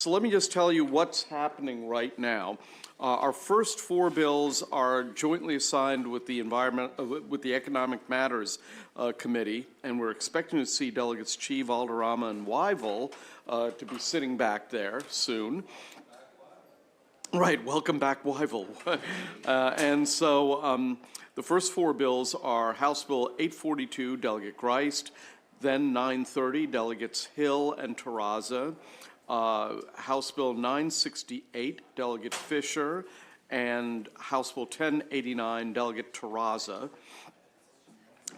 So let me just tell you what's happening right now. Our first four bills are jointly assigned with the Economic Matters Committee, and we're expecting to see Delegates Chi, Valderrama, and Wyville to be sitting back there soon. Right, welcome back, Wyville. The first four bills are House Bill 842, Delegate Grist, then 930, Delegates Hill and Terraza, House Bill 968, Delegate Fisher, and House Bill 1089, Delegate Terraza.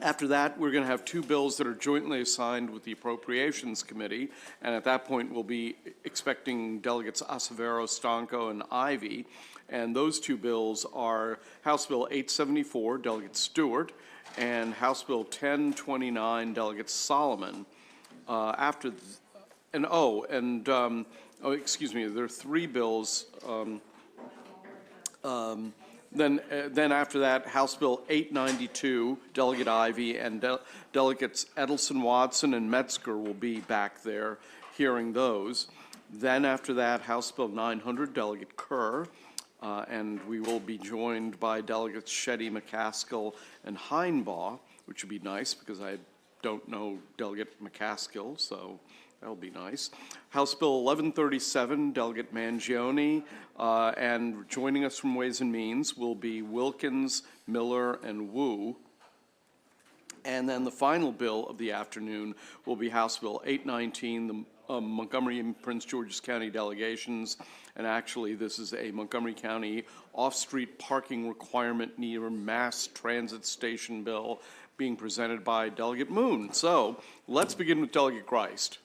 After that, we're going to have two bills that are jointly assigned with the Appropriations Committee, and at that point we'll be expecting Delegates Acevero, Stanco, and Ivy. And those two bills are House Bill 874, Delegate Stewart, and House Bill 1029, Delegate Solomon. There are three bills. Then after that, House Bill 892, Delegate Ivy, and Delegates Edelson, Watson, and Metzger will be back there hearing those. Then after that, House Bill 900, Delegate Kerr, and we will be joined by Delegates Shetty, McCaskill, and Heinbaugh, which would be nice because I don't know Delegate McCaskill, so that'll be nice. House Bill 1137, Delegate Mangione, and joining us from Ways and Means will be Wilkins, Miller, and Wu. And then the final bill of the afternoon will be House Bill 819, the Montgomery and Prince George's County delegations. And actually, this is a Montgomery County off-street parking requirement near mass transit station bill being presented by Delegate Moon. So let's begin with Delegate Grist.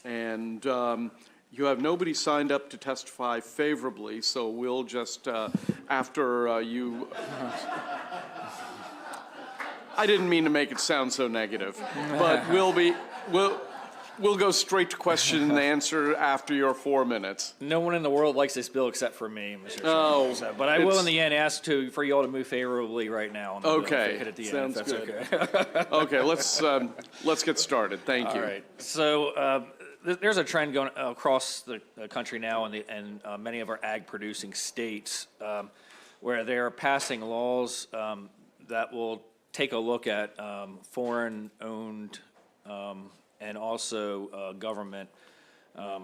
And you have nobody signed up to testify favorably, so we'll just, after you... I didn't mean to make it sound so negative, but we'll go straight to question and answer after your 4 minutes. No one in the world likes this bill except for me, Mr. Oh, Chairman. But I will in the end ask for you all to move favorably right now on the bill. Okay, Hit at the sounds end, if good. that's okay. Okay, let's get started. Thank you. All right. So there's a trend going across the country now and many of our ag-producing states where they're passing laws that will take a look at foreign-owned and also government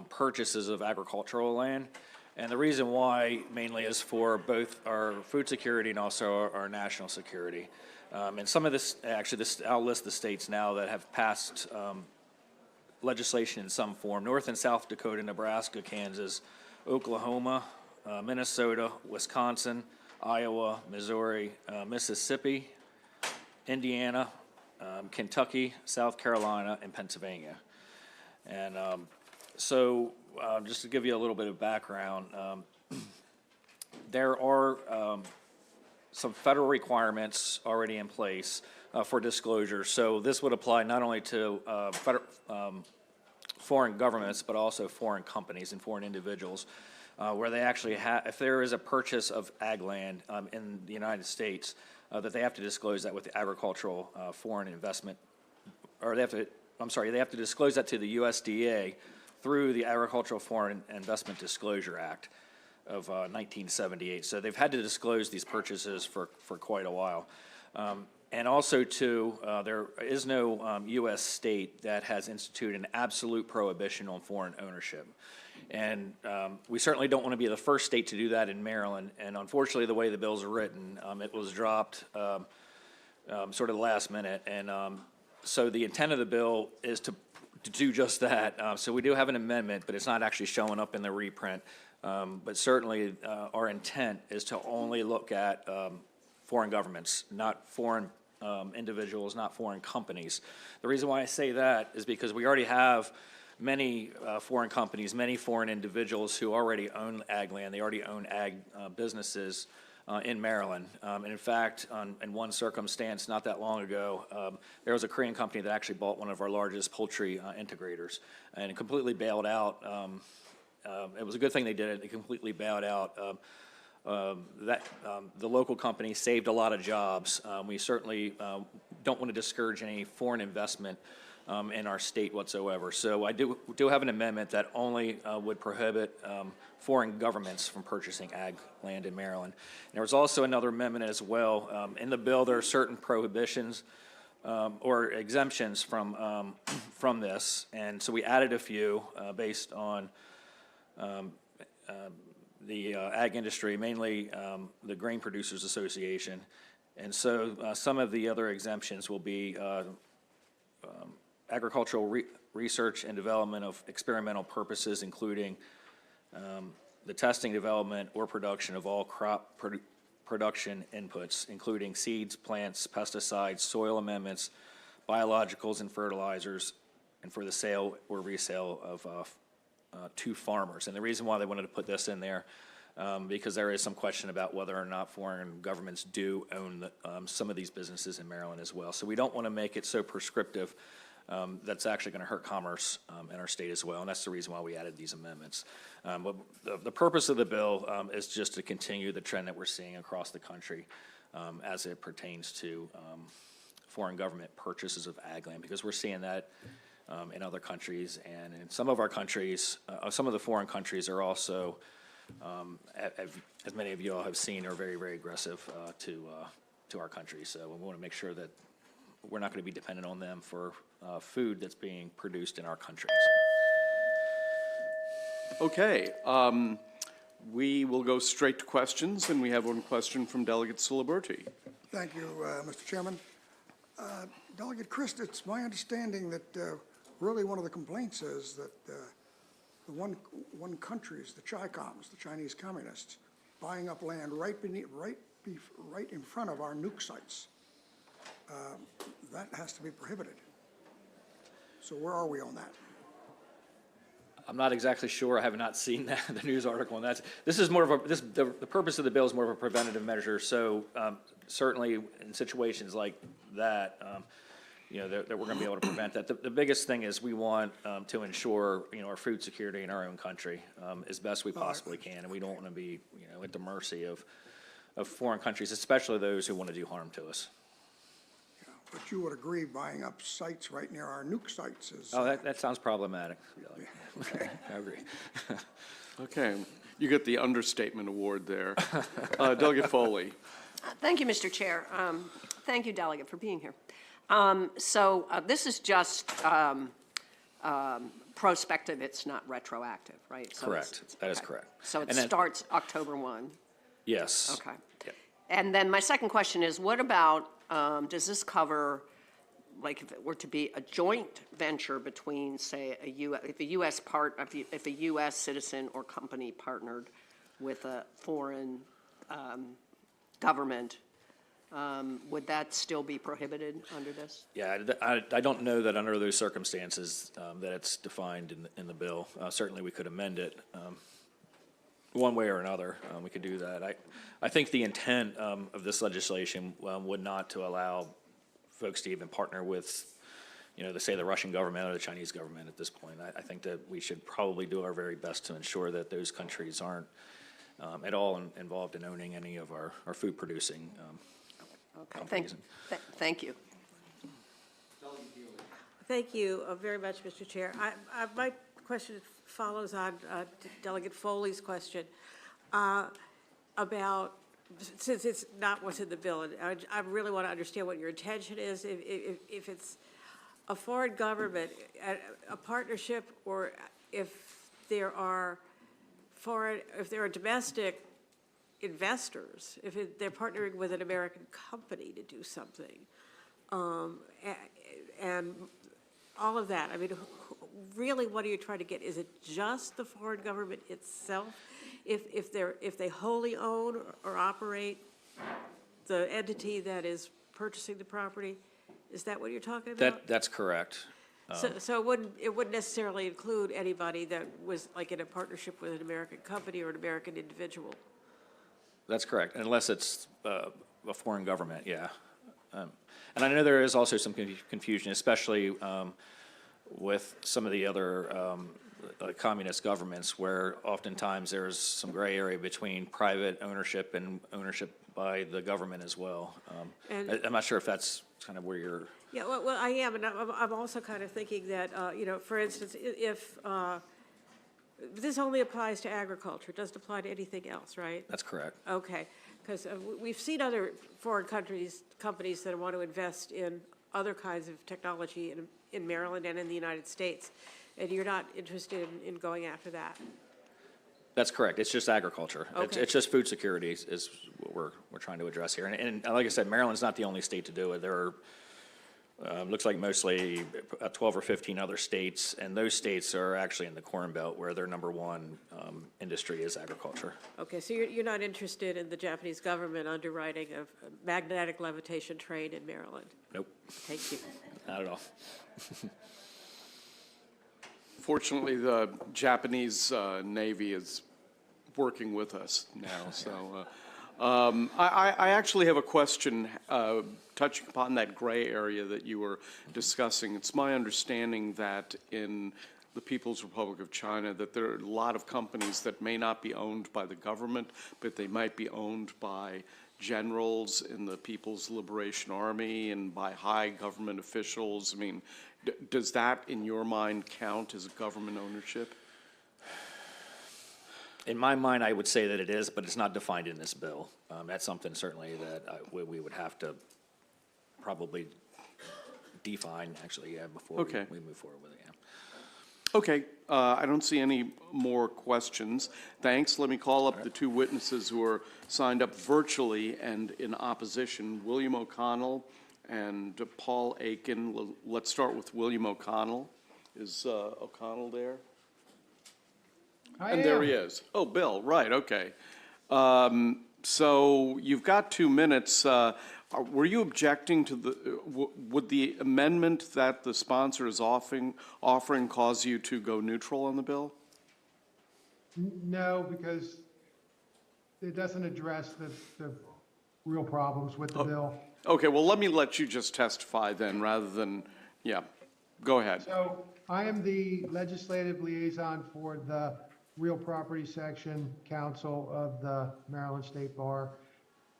purchases of agricultural land. And the reason why mainly is for both our food security and also our national security. And some of this, actually, I'll list the states now that have passed legislation in some form: North and South Dakota, Nebraska, Kansas, Oklahoma, Minnesota, Wisconsin, Iowa, Missouri, Mississippi, Indiana, Kentucky, South Carolina, and Pennsylvania. And just to give you a little bit of background, there are some federal requirements already in place for disclosure. So this would apply not only to foreign governments, but also foreign companies and foreign individuals, where they actually have, if there is a purchase of ag land in the United States, that they have to disclose that with the agricultural foreign investment, or they have to disclose that to the USDA through the Agricultural Foreign Investment Disclosure Act of 1978. So they've had to disclose these purchases for quite a while. And also, too, there is no U.S. state that has instituted an absolute prohibition on foreign ownership. And we certainly don't want to be the first state to do that in Maryland. And unfortunately, the way the bills are written, it was dropped sort of the last minute. And so the intent of the bill is to do just that. So we do have an amendment, but it's not actually showing up in the reprint. But certainly our intent is to only look at foreign governments, not foreign individuals, not foreign companies. The reason why I say that is because we already have many foreign companies, many foreign individuals who already own ag land. They already own ag businesses in Maryland. And in fact, in one circumstance not that long ago, there was a Korean company that actually bought one of our largest poultry integrators and completely bailed out. It was a good thing they did it. They completely bailed out. The local company saved a lot of jobs. We certainly don't want to discourage any foreign investment in our state whatsoever. So I do have an amendment that only would prohibit foreign governments from purchasing ag land in Maryland. And there was also another amendment as well. In the bill, there are certain prohibitions or exemptions from this, and so we added a few based on the ag industry, mainly the Grain Producers Association. And so some of the other exemptions will be agricultural research and development of experimental purposes, including the testing, development, or production of all crop production inputs, including seeds, plants, pesticides, soil amendments, biologicals, and fertilizers, and for the sale or resale of to farmers. And the reason why they wanted to put this in there, because there is some question about whether or not foreign governments do own some of these businesses in Maryland as well. So we don't want to make it so prescriptive that's actually going to hurt commerce in our state as well, and that's the reason why we added these amendments. But the purpose of the bill is just to continue the trend that we're seeing across the country as it pertains to foreign government purchases of ag land, because we're seeing that in other countries, and in some of our countries, some of the foreign countries are also, as many of you all have seen, are very, very aggressive to our country. So we want to make sure that we're not going to be dependent on them for food that's being produced in our country. Okay, we will go straight to questions, and we have one question from Delegate Ciliberti. Thank you, Mr. Chairman. Delegate Christ, it's my understanding that really one of the complaints is that the one countries, the CHICOMs, the Chinese communists, buying up land right in front of our nuke sites. That has to be prohibited. So where are we on that? I'm not exactly sure. I have not seen the news article on that. This is more of a, the purpose of the bill is more of a preventative measure. So certainly in situations like that, that we're going to be able to prevent that. The biggest thing is we want to ensure, our food security in our own country as best we possibly can. And we don't want to be, at the mercy of foreign countries, especially those who want to do harm to us. But you would agree buying up sites right near our nuke sites is... Oh, that sounds problematic. Okay. I agree. Okay, you get the understatement award there. Delegate Foley. Thank you, Mr. Chair. Thank you, Delegate, for being here. This is just prospective. It's not retroactive, right? So Correct. That is correct. So it starts October 1. Yes. Okay. Yep. And then my second question is, what about, does this cover, like if it were to be a joint venture between, say, if a U.S. citizen or company partnered with a foreign government, would that still be prohibited under this? Yeah, I don't know that under those circumstances that it's defined in the bill. Certainly we could amend it one way or another. We could do that. I think the intent of this legislation would not to allow folks to even partner with, say the Russian government or the Chinese government at this point. I think that we should probably do our very best to ensure that those countries aren't at all involved in owning any of our food producing Okay, companies. thank you. Thank you very much, Mr. Chair. My question follows on Delegate Foley's question about, since it's not what's in the bill, and I really want to understand what your intention is. If it's a foreign government, a partnership, or if there are domestic investors, if they're partnering with an American company to do something, and all of that. I mean, really, what are you trying to get? Is it just the foreign government itself? If they wholly own or operate the entity that is purchasing the property, is that what you're talking about? That's correct. So it wouldn't necessarily include anybody that was like in a partnership with an American company or an American individual. That's correct, unless it's a foreign government, yeah. And I know there is also some confusion, especially with some of the other communist governments, where oftentimes there's some gray area between private ownership and ownership by the government as well. I'm not sure if that's It's kind of where you're, Yeah, well, I am, and I'm also kind of thinking that, for instance, if, this only applies to agriculture, it doesn't apply to anything else, right? that's correct. Okay, because we've seen other foreign companies that want to invest in other kinds of technology in Maryland and in the United States, and you're not interested in going after that? That's correct. It's just agriculture. Okay. It's just food security is what we're trying to address here. And like I said, Maryland's not the only state to do it. There are, looks like mostly 12 or 15 other states, and those states are actually in the Corn Belt where their number one industry is agriculture. Okay, so you're not interested in the Japanese government underwriting a magnetic levitation train in Maryland? Nope, Thank you. not at all. Fortunately, the Japanese Navy is working with us now, so. I actually have a question touching upon that gray area that you were discussing. It's my understanding that in the People's Republic of China, that there are a lot of companies that may not be owned by the government, but they might be owned by generals in the People's Liberation Army and by high government officials. I mean, does that, in your mind, count as government ownership? In my mind, I would say that it is, but it's not defined in this bill. That's something certainly that we would have to probably define, actually, before Okay. we move forward with it, yeah. Okay, I don't see any more questions. Thanks. Let me call up the two witnesses who are signed up virtually and in opposition, William O'Connell and Paul Aiken. Let's start with William O'Connell. Is O'Connell there? And there he is. Oh, Bill, right, okay. So you've got 2 minutes. Were you objecting to would the amendment that the sponsor is offering cause you to go neutral on the bill? No, because it doesn't address the real problems with the bill. Okay, well, let me let you just testify then, rather than, yeah, go ahead. So I am the legislative liaison for the Real Property Section Council of the Maryland State Bar.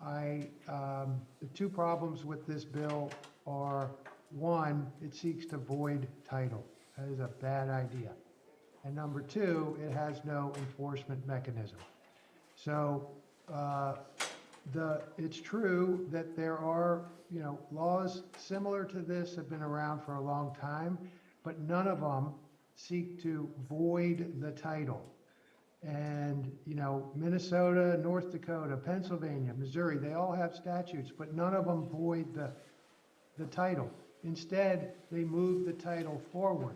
The two problems with this bill are, one, it seeks to void title. That is a bad idea. And number two, it has no enforcement mechanism. So it's true that there are, laws similar to this have been around for a long time, but none of them seek to void the title. And, Minnesota, North Dakota, Pennsylvania, Missouri, they all have statutes, but none of them void the title. Instead, they move the title forward.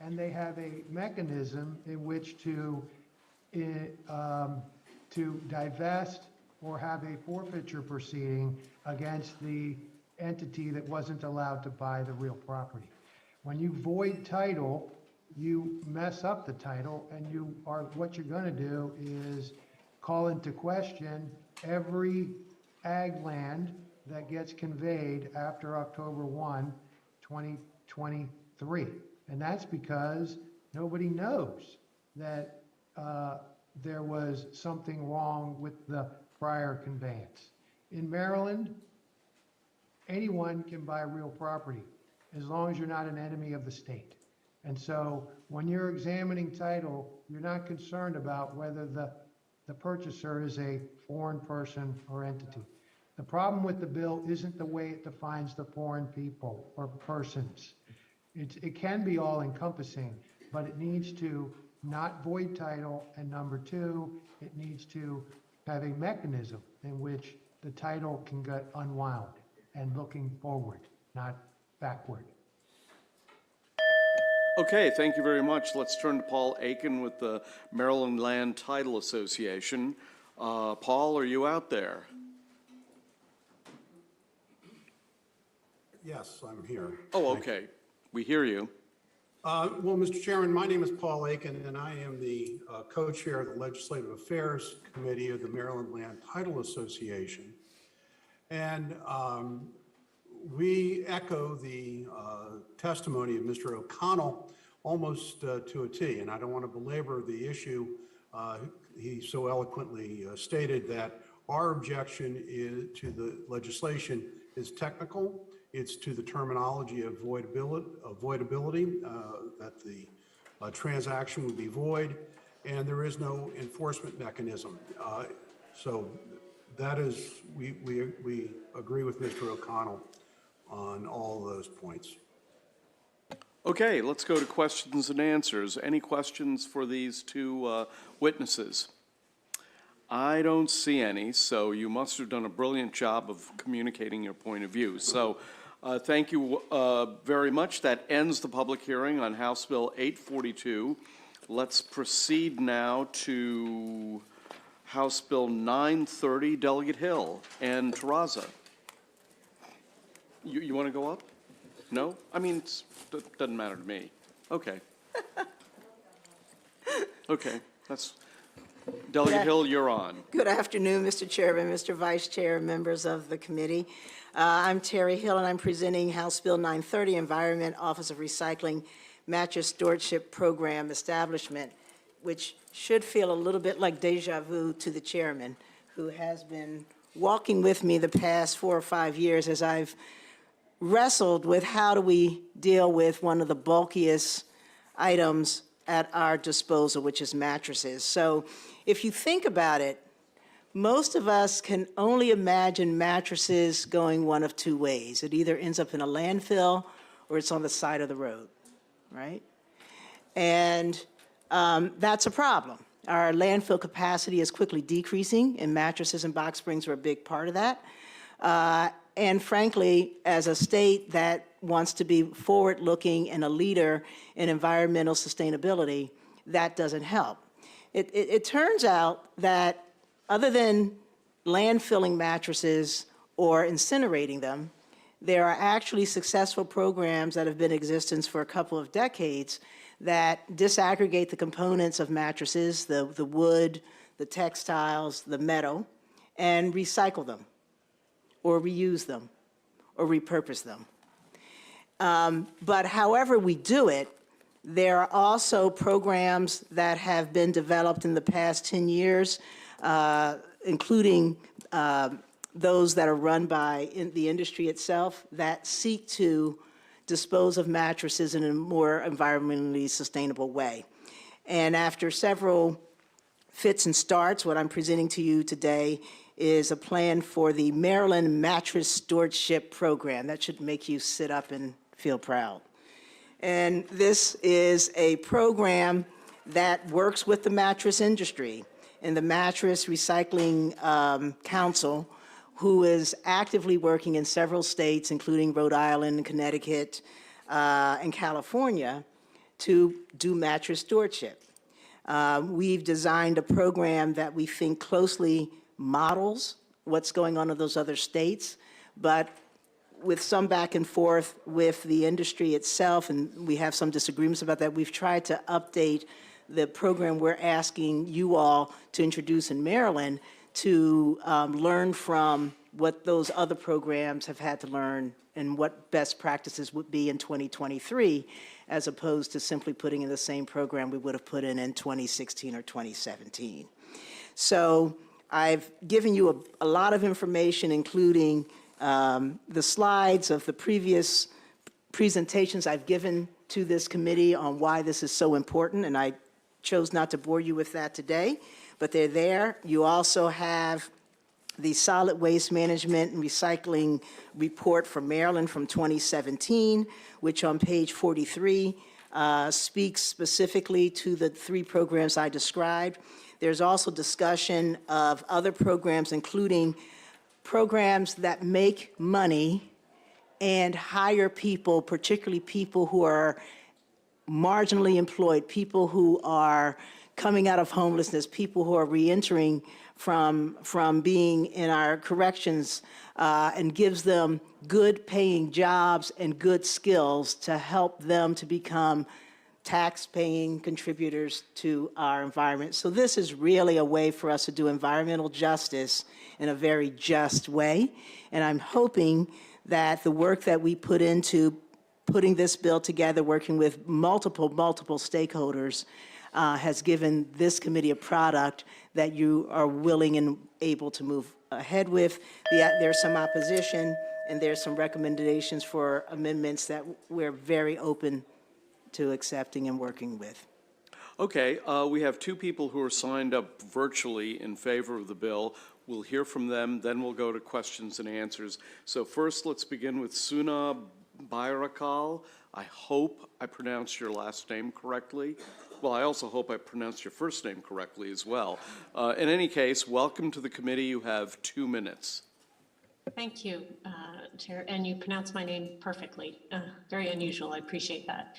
And they have a mechanism in which to divest or have a forfeiture proceeding against the entity that wasn't allowed to buy the real property. When you void title, you mess up the title, and what you're going to do is call into question every ag land that gets conveyed after October 1, 2023. And that's because nobody knows that there was something wrong with the prior conveyance. In Maryland, anyone can buy real property as long as you're not an enemy of the state. And so when you're examining title, you're not concerned about whether the purchaser is a foreign person or entity. The problem with the bill isn't the way it defines the foreign people or persons. It can be all encompassing, but it needs to not void title. And number two, it needs to have a mechanism in which the title can get unwound and looking forward, not backward. Okay, thank you very much. Let's turn to Paul Aiken with the Maryland Land Title Association. Paul, are you out there? Yes, I'm here. Oh, okay. We hear you. Well, Mr. Chairman, my name is Paul Aiken, and I am the co-chair of the Legislative Affairs Committee of the Maryland Land Title Association. And we echo the testimony of Mr. O'Connell almost to a T, and I don't want to belabor the issue. He so eloquently stated that our objection to the legislation is technical. It's to the terminology of avoidability, that the transaction would be void, and there is no enforcement mechanism. So that is, we agree with Mr. O'Connell on all those points. Okay, let's go to questions and answers. Any questions for these two witnesses? I don't see any, so you must have done a brilliant job of communicating your point of view. So thank you very much. That ends the public hearing on House Bill 842. Let's proceed now to House Bill 930, Delegate Hill and Terraza. You want to go up? No? I mean, it doesn't matter to me. Okay. Okay, that's, Delegate Hill, you're on. Good afternoon, Mr. Chairman, Mr. Vice Chair, and members of the committee. I'm Terry Hill, and I'm presenting House Bill 930, Environment Office of Recycling Mattress Stewardship Program Establishment, which should feel a little bit like deja vu to the chairman, who has been walking with me the past 4 or 5 years as I've wrestled with how do we deal with one of the bulkiest items at our disposal, which is mattresses. So if you think about it, most of us can only imagine mattresses going one of two ways. It either ends up in a landfill or it's on the side of the road, right? And that's a problem. Our landfill capacity is quickly decreasing, and mattresses and box springs are a big part of that. And frankly, as a state that wants to be forward-looking and a leader in environmental sustainability, that doesn't help. It turns out that other than landfilling mattresses or incinerating them, there are actually successful programs that have been in existence for a couple of decades that disaggregate the components of mattresses, the wood, the textiles, the metal, and recycle them, or reuse them, or repurpose them. But however we do it, there are also programs that have been developed in the past 10 years, including those that are run by the industry itself, that seek to dispose of mattresses in a more environmentally sustainable way. And after several fits and starts, what I'm presenting to you today is a plan for the Maryland Mattress Stewardship Program. That should make you sit up and feel proud. And this is a program that works with the mattress industry and the Mattress Recycling Council, who is actively working in several states, including Rhode Island, Connecticut, and California, to do mattress stewardship. We've designed a program that we think closely models what's going on in those other states, but with some back and forth with the industry itself, and we have some disagreements about that, we've tried to update the program we're asking you all to introduce in Maryland to learn from what those other programs have had to learn and what best practices would be in 2023, as opposed to simply putting in the same program we would have put in 2016 or 2017. So I've given you a lot of information, including the slides of the previous presentations I've given to this committee on why this is so important, and I chose not to bore you with that today, but they're there. You also have the Solid Waste Management and Recycling Report for Maryland from 2017, which on page 43 speaks specifically to the 3 programs I described. There's also discussion of other programs, including programs that make money and hire people, particularly people who are marginally employed, people who are coming out of homelessness, people who are reentering from being in our corrections, and gives them good paying jobs and good skills to help them to become tax-paying contributors to our environment. So this is really a way for us to do environmental justice in a very just way. And I'm hoping that the work that we put into putting this bill together, working with multiple stakeholders, has given this committee a product that you are willing and able to move ahead with. There's some opposition and there's some recommendations for amendments that we're very open to accepting and working with. Okay, we have two people who are signed up virtually in favor of the bill. We'll hear from them, then we'll go to questions and answers. So first, let's begin with Suna Bayrakal. I hope I pronounced your last name correctly. Well, I also hope I pronounced your first name correctly as well. In any case, welcome to the committee. You have 2 minutes. Thank you, Chair, and you pronounced my name perfectly. Very unusual, I appreciate that.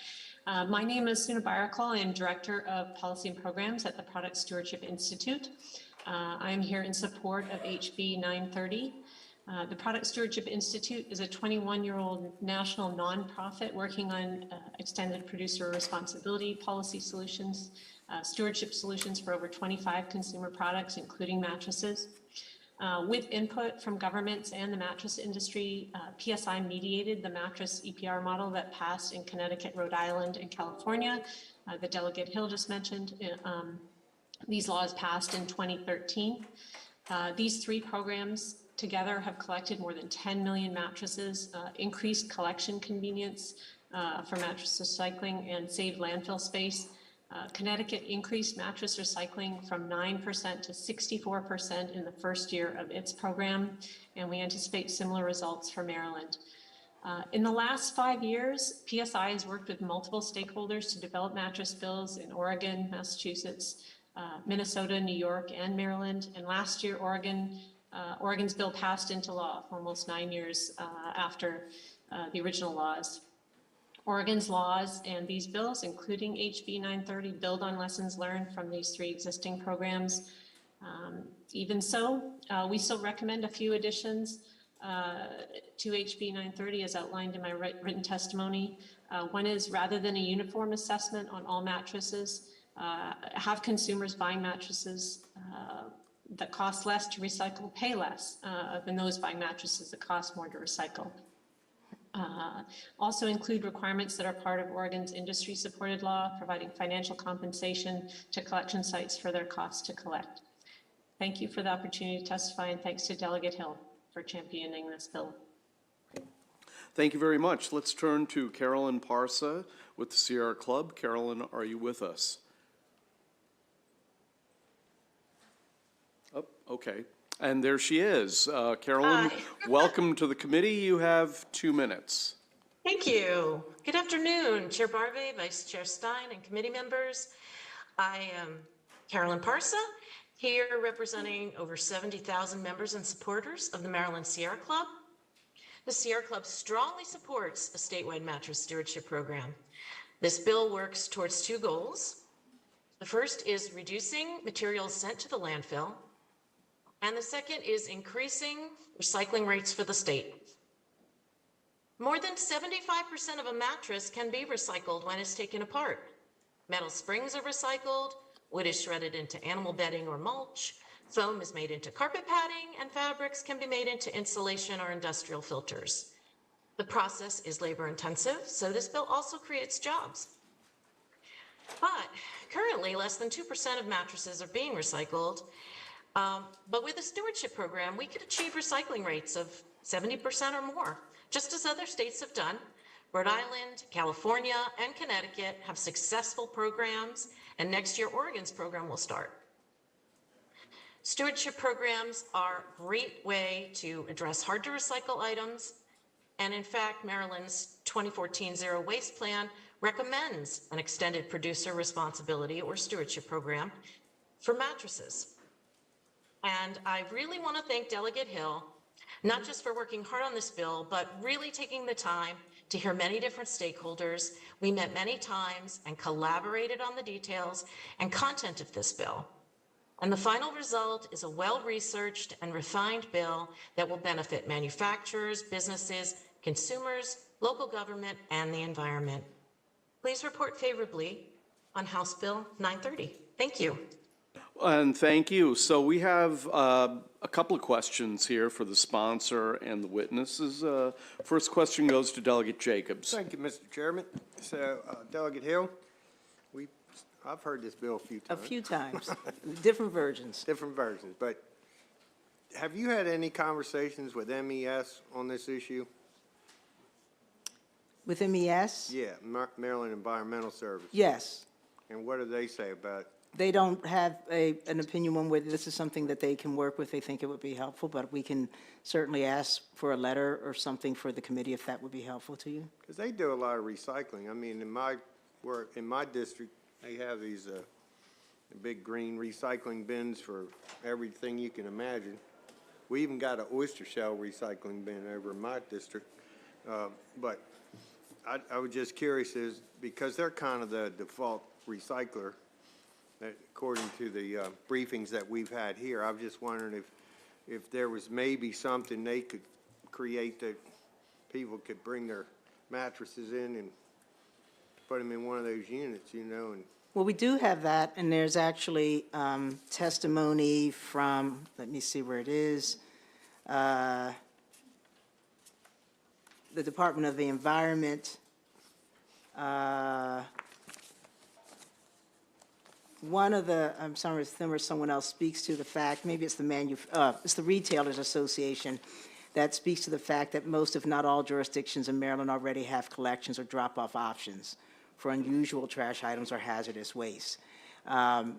My name is Suna Bayrakal. I am Director of Policy and Programs at the Product Stewardship Institute. I am here in support of HB 930. The Product Stewardship Institute is a 21-year-old national nonprofit working on extended producer responsibility policy solutions, stewardship solutions for over 25 consumer products, including mattresses. With input from governments and the mattress industry, PSI mediated the mattress EPR model that passed in Connecticut, Rhode Island, and California. The Delegate Hill just mentioned. These laws passed in 2013. These three programs together have collected more than 10 million mattresses, increased collection convenience for mattress recycling, and saved landfill space. Connecticut increased mattress recycling from 9% to 64% in the first year of its program, and we anticipate similar results for Maryland. In the last 5 years, PSI has worked with multiple stakeholders to develop mattress bills in Oregon, Massachusetts, Minnesota, New York, and Maryland. And last year, Oregon's bill passed into law almost 9 years after the original laws. Oregon's laws and these bills, including HB 930, build on lessons learned from these three existing programs. Even so, we still recommend a few additions to HB 930 as outlined in my written testimony. One is, rather than a uniform assessment on all mattresses, have consumers buying mattresses that cost less to recycle pay less than those buying mattresses that cost more to recycle. Also include requirements that are part of Oregon's industry-supported law, providing financial compensation to collection sites for their costs to collect. Thank you for the opportunity to testify, and thanks to Delegate Hill for championing this bill. Thank you very much. Let's turn to Carolyn Parsa with the Sierra Club. Carolyn, are you with us? Oh, okay. And there she is. Carolyn, welcome to the committee. You have 2 minutes. Thank you. Good afternoon, Chair Barbe, Vice Chair Stein, and committee members. I am Carolyn Parsa, here representing over 70,000 members and supporters of the Maryland Sierra Club. The Sierra Club strongly supports a statewide mattress stewardship program. This bill works towards two goals. The first is reducing materials sent to the landfill, and the second is increasing recycling rates for the state. More than 75% of a mattress can be recycled when it's taken apart. Metal springs are recycled, wood is shredded into animal bedding or mulch, foam is made into carpet padding, and fabrics can be made into insulation or industrial filters. The process is labor intensive, so this bill also creates jobs. But currently, less than 2% of mattresses are being recycled. But with a stewardship program, we could achieve recycling rates of 70% or more, just as other states have done. Rhode Island, California, and Connecticut have successful programs, and next year Oregon's program will start. Stewardship programs are a great way to address hard to recycle items, and in fact, Maryland's 2014 Zero Waste Plan recommends an extended producer responsibility or stewardship program for mattresses. And I really want to thank Delegate Hill, not just for working hard on this bill, but really taking the time to hear many different stakeholders. We met many times and collaborated on the details and content of this bill. And the final result is a well-researched and refined bill that will benefit manufacturers, businesses, consumers, local government, and the environment. Please report favorably on House Bill 930. Thank you. And thank you. So we have a couple of questions here for the sponsor and the witnesses. First question goes to Delegate Jacobs. Thank you, Mr. Chairman. So, Delegate Hill, I've heard this bill a few times. A few times, different versions. Different versions, but have you had any conversations with MES on this issue? With MES? Yeah, Maryland Environmental Service. Yes. And what do they say about it? They don't have an opinion on whether this is something that they can work with. They think it would be helpful, but we can certainly ask for a letter or something for the committee if that would be helpful to you. Because they do a lot of recycling. I mean, in my work, in my district, they have these big green recycling bins for everything you can imagine. We even got an oyster shell recycling bin over in my district. But I was just curious, is because they're kind of the default recycler, according to the briefings that we've had here, I was just wondering if there was maybe something they could create that people could bring their mattresses in and put them in one of those units, you know, and Well, we do have that, and there's actually testimony from, let me see where it is, the Department of the Environment. One of the, I'm sorry, someone else speaks to the fact, maybe it's it's the Retailers Association that speaks to the fact that most, if not all, jurisdictions in Maryland already have collections or drop-off options for unusual trash items or hazardous waste.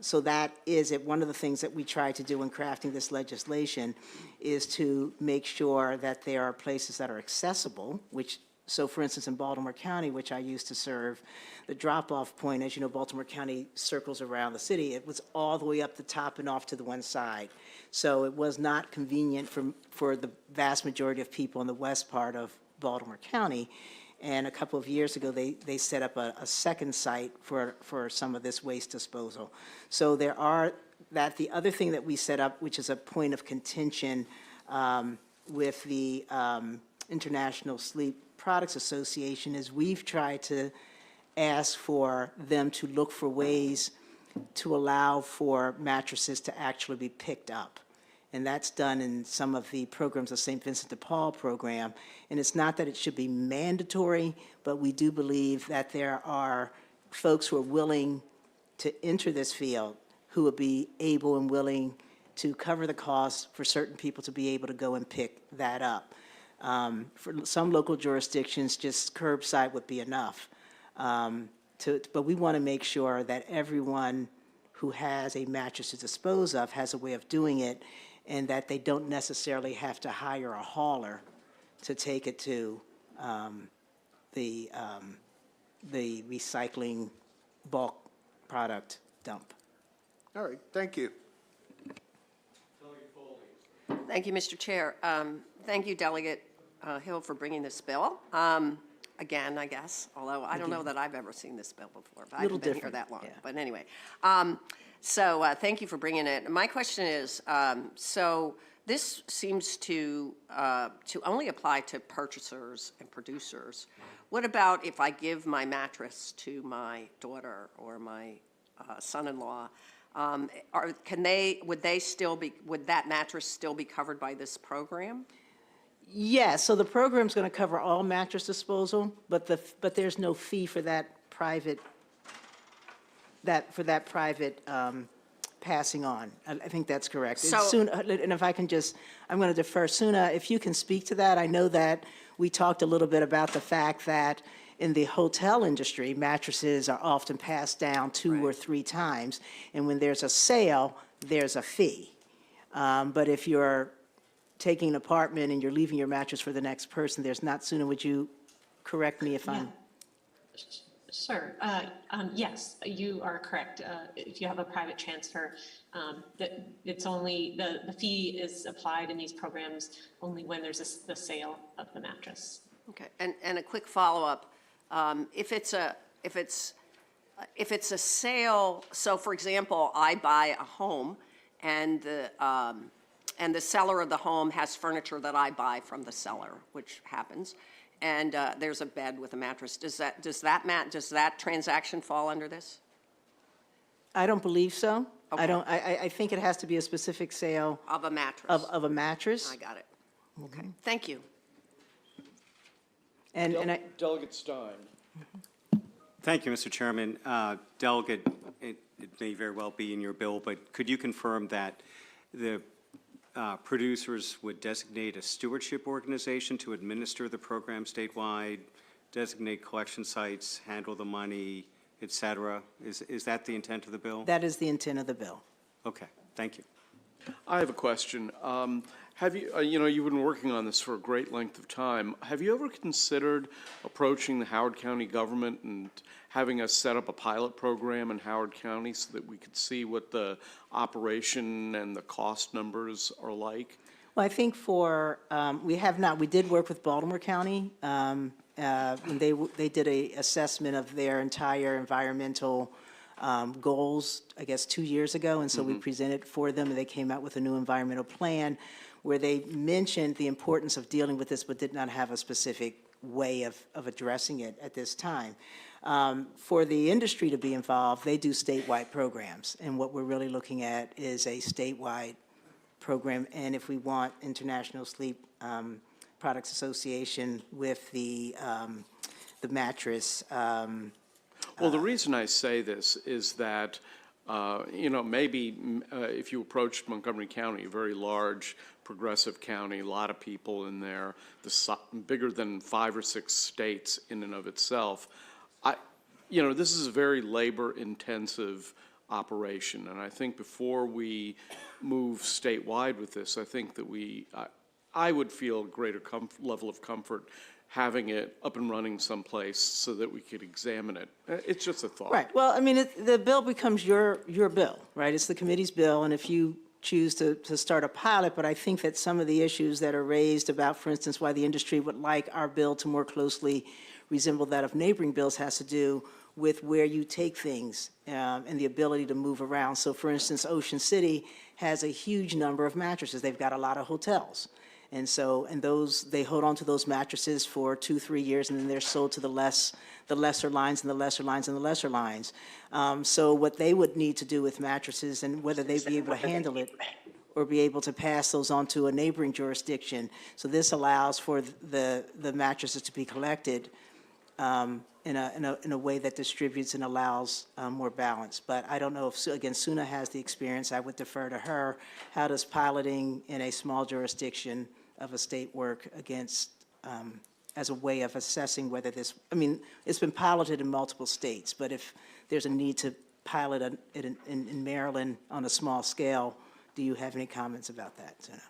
So that is it. One of the things that we try to do in crafting this legislation is to make sure that there are places that are accessible, so for instance, in Baltimore County, which I used to serve, the drop-off point, as you know, Baltimore County circles around the city. It was all the way up the top and off to the one side. So it was not convenient for the vast majority of people in the west part of Baltimore County. And a couple of years ago, they set up a second site for some of this waste disposal. So the other thing that we set up, which is a point of contention with the International Sleep Products Association, is we've tried to ask for them to look for ways to allow for mattresses to actually be picked up. And that's done in some of the programs of St. Vincent de Paul program. And it's not that it should be mandatory, but we do believe that there are folks who are willing to enter this field who would be able and willing to cover the costs for certain people to be able to go and pick that up. For some local jurisdictions, just curbside would be enough. But we want to make sure that everyone who has a mattress to dispose of has a way of doing it, and that they don't necessarily have to hire a hauler to take it to the recycling bulk product dump. all right, thank you. Thank you, Mr. Chair. Thank you, Delegate Hill, for bringing this bill. Again, I guess, although I don't know that I've ever seen this bill before, but I haven't been here that long. yeah. But anyway, so thank you for bringing it. My question is, so this seems to only apply to purchasers and producers. What about if I give my mattress to my daughter or my son-in-law? Would that mattress still be covered by this program? Yes, so the program's going to cover all mattress disposal, but there's no fee for that private, passing on. I think that's correct. And if I can just, I'm going to defer. Suna, if you can speak to that. I know that we talked a little bit about the fact that in the hotel industry, mattresses are often passed down 2 or 3 times, and when there's a sale, there's a fee. But if you're taking an apartment and you're leaving your mattress for the next person, there's not. Suna, would you correct me if I'm? Sure. Yes, you are correct. If you have a private transfer, it's only, the fee is applied in these programs only when there's the sale of the mattress. Okay, and a quick follow-up. If it's a sale, so for example, I buy a home and the seller of the home has furniture that I buy from the seller, which happens, and there's a bed with a mattress. Does that transaction fall under this? I don't believe so. Okay. I think it has to be a specific sale Of a mattress? of a mattress. I got it. Okay, thank you. And I, Delegate Stein. Thank you, Mr. Chairman. Delegate, it may very well be in your bill, but could you confirm that the producers would designate a stewardship organization to administer the program statewide, designate collection sites, handle the money, et cetera. Is that the intent of the bill? That is the intent of the bill. Okay, thank you. I have a question. Have you, you've been working on this for a great length of time. Have you ever considered approaching the Howard County government and having us set up a pilot program in Howard County so that we could see what the operation and the cost numbers are like? Well, I think we have not, we did work with Baltimore County. When they did a assessment of their entire environmental goals, I guess, 2 years ago, and so we presented for them, and they came out with a new environmental plan where they mentioned the importance of dealing with this, but did not have a specific way of addressing it at this time. For the industry to be involved, they do statewide programs, and what we're really looking at is a statewide program, and if we want International Sleep Products Association with the mattress. Well, the reason I say this is that, maybe if you approached Montgomery County, a very large, progressive county, a lot of people in there, bigger than 5 or 6 states in and of itself, this is a very labor-intensive operation, and I think before we move statewide with this, I think that I would feel a greater level of comfort having it up and running someplace so that we could examine it. It's just a thought. Right, well, I mean, the bill becomes your bill, right? It's the committee's bill, and if you choose to start a pilot, but I think that some of the issues that are raised about, for instance, why the industry would like our bill to more closely resemble that of neighboring bills has to do with where you take things and the ability to move around. So, for instance, Ocean City has a huge number of mattresses. They've got a lot of hotels. And so, they hold on to those mattresses for 2-3 years, and then they're sold to the lesser lines and the lesser lines and the lesser lines. So what they would need to do with mattresses, and whether they'd be able to handle it or be able to pass those on to a neighboring jurisdiction. So this allows for the mattresses to be collected in a way that distributes and allows more balance. But I don't know if, again, Suna has the experience. I would defer to her. How does piloting in a small jurisdiction of a state work against, as a way of assessing whether this, I mean, it's been piloted in multiple states, but if there's a need to pilot it in Maryland on a small scale, do you have any comments about that, Suna?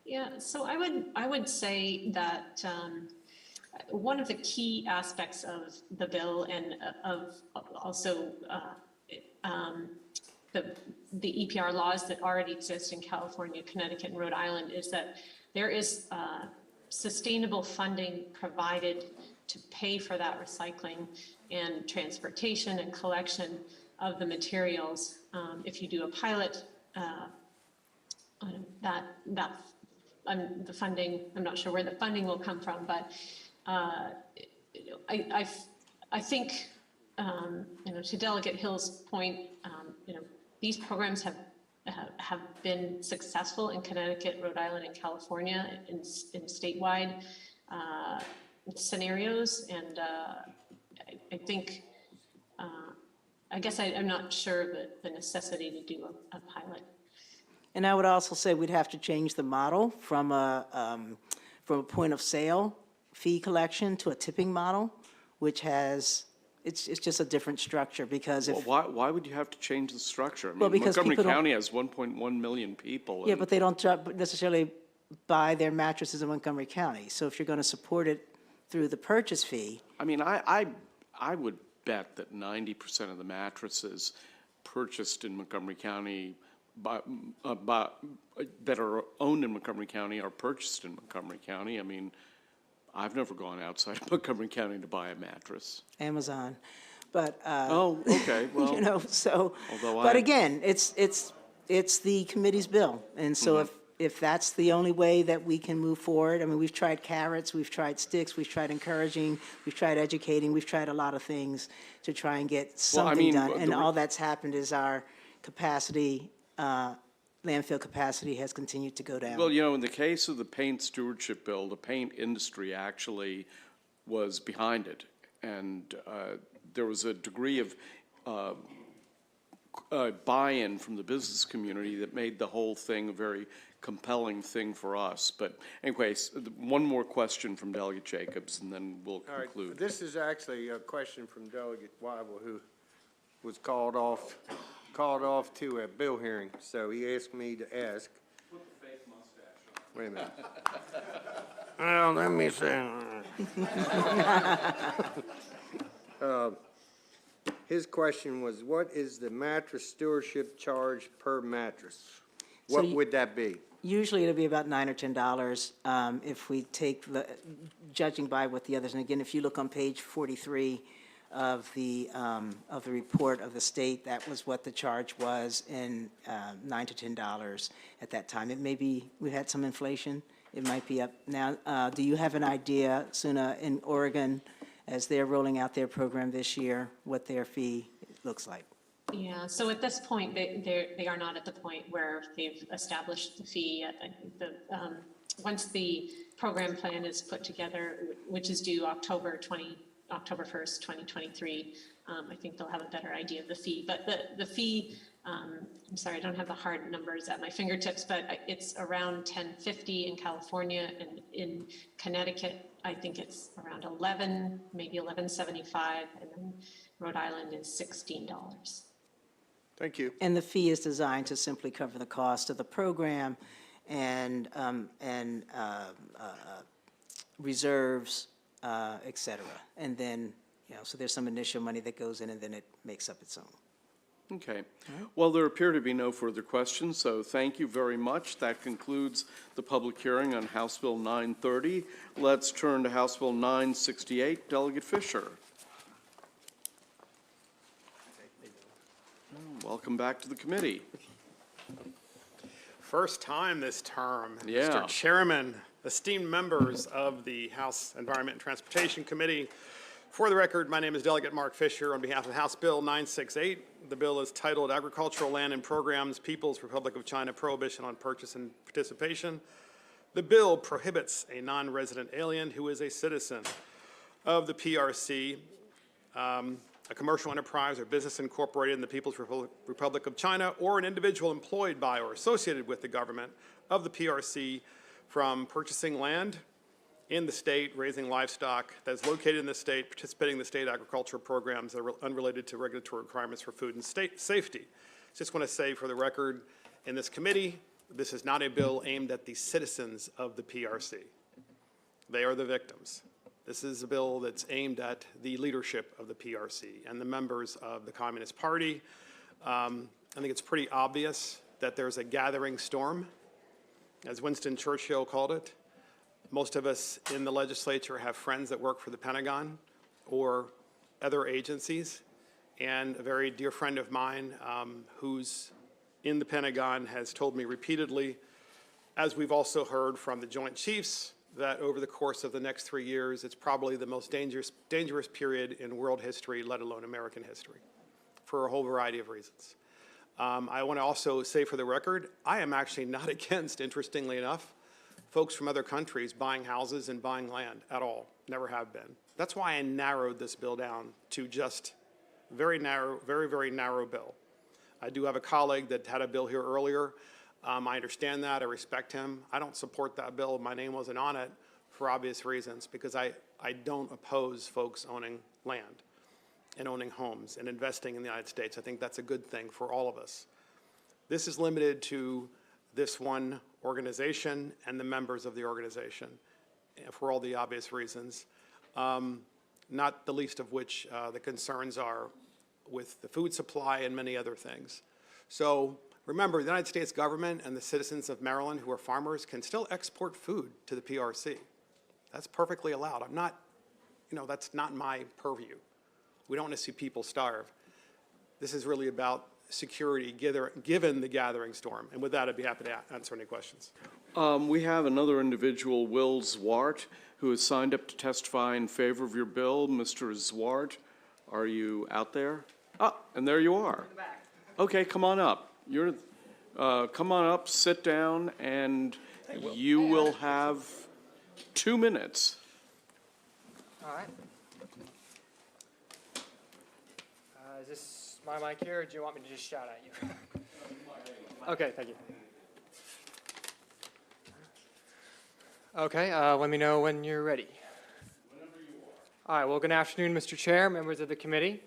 Yeah, so I would say that one of the key aspects of the bill and of also the EPR laws that already exist in California, Connecticut, and Rhode Island is that there is sustainable funding provided to pay for that recycling and transportation and collection of the materials. If you do a pilot, the funding, I'm not sure where the funding will come from, but I think, to Delegate Hill's point, these programs have been successful in Connecticut, Rhode Island, and California in statewide scenarios, and I think, I guess I'm not sure that the necessity to do a pilot. And I would also say we'd have to change the model from a point of sale fee collection to a tipping model, which has, it's just a different structure, because if. Well, why would you have to change the structure? I Well, mean, because Montgomery people don't- County has 1.1 million people. Yeah, and- but they don't necessarily buy their mattresses in Montgomery County. So if you're going to support it through the purchase fee. I mean, I would bet that 90% of the mattresses purchased in Montgomery County that are owned in Montgomery County are purchased in Montgomery County. I mean, I've never gone outside of Montgomery County to buy a mattress. Amazon, but. Oh, okay, well. So, Although but I- again, it's the committee's bill. And so if that's the only way that we can move forward, I mean, we've tried carrots, we've tried sticks, we've tried encouraging, we've tried educating, we've tried a lot of things to try and get something mean, done. the And re- all that's happened is our capacity, landfill capacity has continued to go down. Well, in the case of the paint stewardship bill, the paint industry actually was behind it. And there was a degree of buy-in from the business community that made the whole thing a very compelling thing for us. But anyways, one more question from Delegate Jacobs, and then we'll All right, conclude. this is actually a question from Delegate Weibel, who was called off to a bill hearing, so he asked me to ask. Put the fake mustache on. Wait a minute. Well, let me say. His question was, what is the mattress stewardship charge per mattress? What would that be? Usually it'll be about $9 or $10 if we take the, judging by what the others, and again, if you look on page 43 of the report of the state, that was what the charge was in $9 to $10 at that time. It may be, we've had some inflation, it might be up now. Do you have an idea, Suna, in Oregon, as they're rolling out their program this year, what their fee looks like? Yeah, so at this point, they are not at the point where they've established the fee yet. I think once the program plan is put together, which is due October 1st, 2023, I think they'll have a better idea of the fee. But the fee, I'm sorry, I don't have the hard numbers at my fingertips, but it's around $10.50 in California, and in Connecticut, I think it's around $11, maybe $11.75, and then Rhode Island is $16. Thank you. And the fee is designed to simply cover the cost of the program and reserves, et cetera. And then, so there's some initial money that goes in, and then it makes up its own. Okay. Well, there appear to be no further questions, so thank you very much. That concludes the public hearing on House Bill 930. Let's turn to House Bill 968. Delegate Fisher. Welcome back to the committee. First time this term. Yeah. Mr. Chairman, esteemed members of the House Environment and Transportation Committee. For the record, my name is Delegate Mark Fisher on behalf of House Bill 968. The bill is titled Agricultural Land and Programs, People's Republic of China Prohibition on Purchase and Participation. The bill prohibits a non-resident alien who is a citizen of the PRC, a commercial enterprise or business incorporated in the People's Republic of China, or an individual employed by or associated with the government of the PRC from purchasing land in the state, raising livestock that is located in the state, participating in the state agricultural programs that are unrelated to regulatory requirements for food and state safety. Just want to say for the record, in this committee, this is not a bill aimed at the citizens of the PRC. They are the victims. This is a bill that's aimed at the leadership of the PRC and the members of the Communist Party. I think it's pretty obvious that there's a gathering storm, as Winston Churchill called it. Most of us in the legislature have friends that work for the Pentagon or other agencies, and a very dear friend of mine who's in the Pentagon has told me repeatedly, as we've also heard from the Joint Chiefs, that over the course of the next 3 years, it's probably the most dangerous period in world history, let alone American history, for a whole variety of reasons. I want to also say for the record, I am actually not against, interestingly enough, folks from other countries buying houses and buying land at all. Never have been. That's why I narrowed this bill down to just very narrow, very, very narrow bill. I do have a colleague that had a bill here earlier. I understand that, I respect him. I don't support that bill, my name wasn't on it for obvious reasons, because I don't oppose folks owning land and owning homes and investing in the United States. I think that's a good thing for all of us. This is limited to this one organization and the members of the organization for all the obvious reasons, not the least of which the concerns are with the food supply and many other things. So remember, the United States government and the citizens of Maryland who are farmers can still export food to the PRC. That's perfectly allowed. I'm not, that's not my purview. We don't want to see people starve. This is really about security given the gathering storm. And with that, I'd be happy to answer any questions. We have another individual, Will Zwart, who has signed up to testify in favor of your bill. Mr. Zwart, are you out there? Ah, and there you are. Okay, come on up. Come on up, sit down, and you will have 2 minutes. All right. Is this my mic here, or do you want me to just shout at you? Okay, thank you. Okay, let me know when you're ready. Whenever you are. All right, well, good afternoon, Mr. Chair, members of the committee.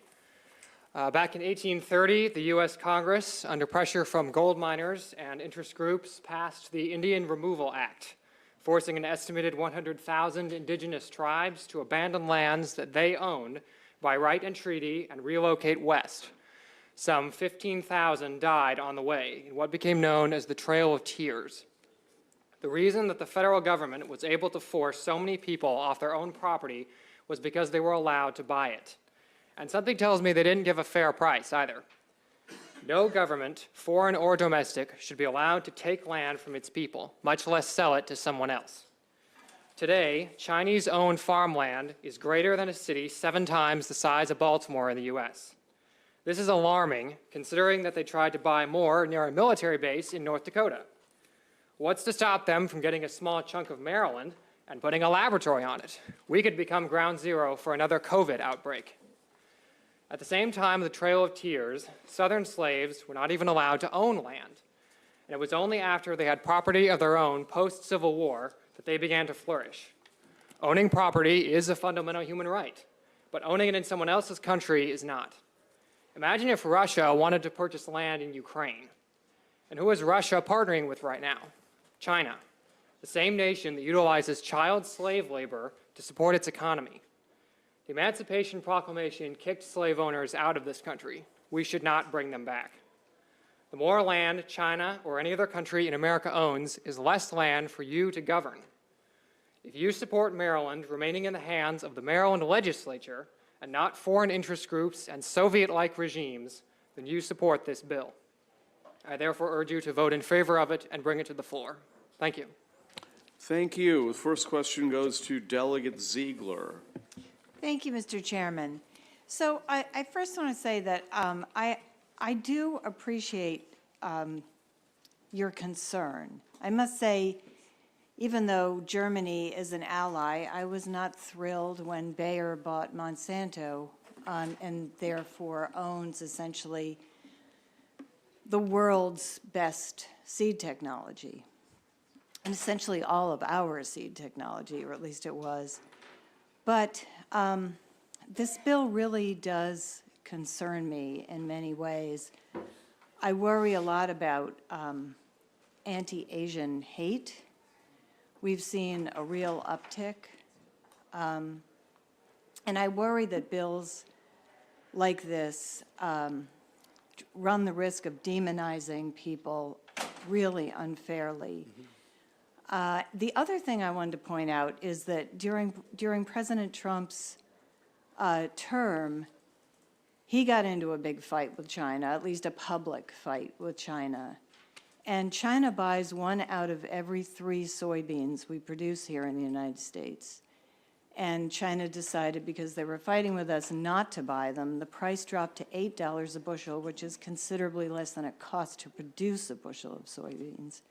Back in 1830, the U.S. Congress, under pressure from gold miners and interest groups, passed the Indian Removal Act, forcing an estimated 100,000 indigenous tribes to abandon lands that they owned by right and treaty and relocate west. Some 15,000 died on the way in what became known as the Trail of Tears. The reason that the federal government was able to force so many people off their own property was because they were allowed to buy it. And something tells me they didn't give a fair price either. No government, foreign or domestic, should be allowed to take land from its people, much less sell it to someone else. Today, Chinese-owned farmland is greater than a city 7 times the size of Baltimore in the U.S. This is alarming, considering that they tried to buy more near a military base in North Dakota. What's to stop them from getting a small chunk of Maryland and putting a laboratory on it? We could become ground zero for another COVID outbreak. At the same time of the Trail of Tears, Southern slaves were not even allowed to own land. And it was only after they had property of their own post-Civil War that they began to flourish. Owning property is a fundamental human right, but owning it in someone else's country is not. Imagine if Russia wanted to purchase land in Ukraine. And who is Russia partnering with right now? China, the same nation that utilizes child slave labor to support its economy. The Emancipation Proclamation kicked slave owners out of this country. We should not bring them back. The more land China or any other country in America owns is less land for you to govern. If you support Maryland remaining in the hands of the Maryland legislature and not foreign interest groups and Soviet-like regimes, then you support this bill. I therefore urge you to vote in favor of it and bring it to the floor. Thank you. Thank you. The first question goes to Delegate Ziegler. Thank you, Mr. Chairman. So I first want to say that I do appreciate your concern. I must say, even though Germany is an ally, I was not thrilled when Bayer bought Monsanto and therefore owns essentially the world's best seed technology, and essentially all of our seed technology, or at least it was. But this bill really does concern me in many ways. I worry a lot about anti-Asian hate. We've seen a real uptick. And I worry that bills like this run the risk of demonizing people really unfairly. The other thing I wanted to point out is that during President Trump's term, he got into a big fight with China, at least a public fight with China. And China buys 1 out of every 3 soybeans we produce here in the United States. And China decided, because they were fighting with us, not to buy them. The price dropped to $8 a bushel, which is considerably less than it costs to produce a bushel of soybeans.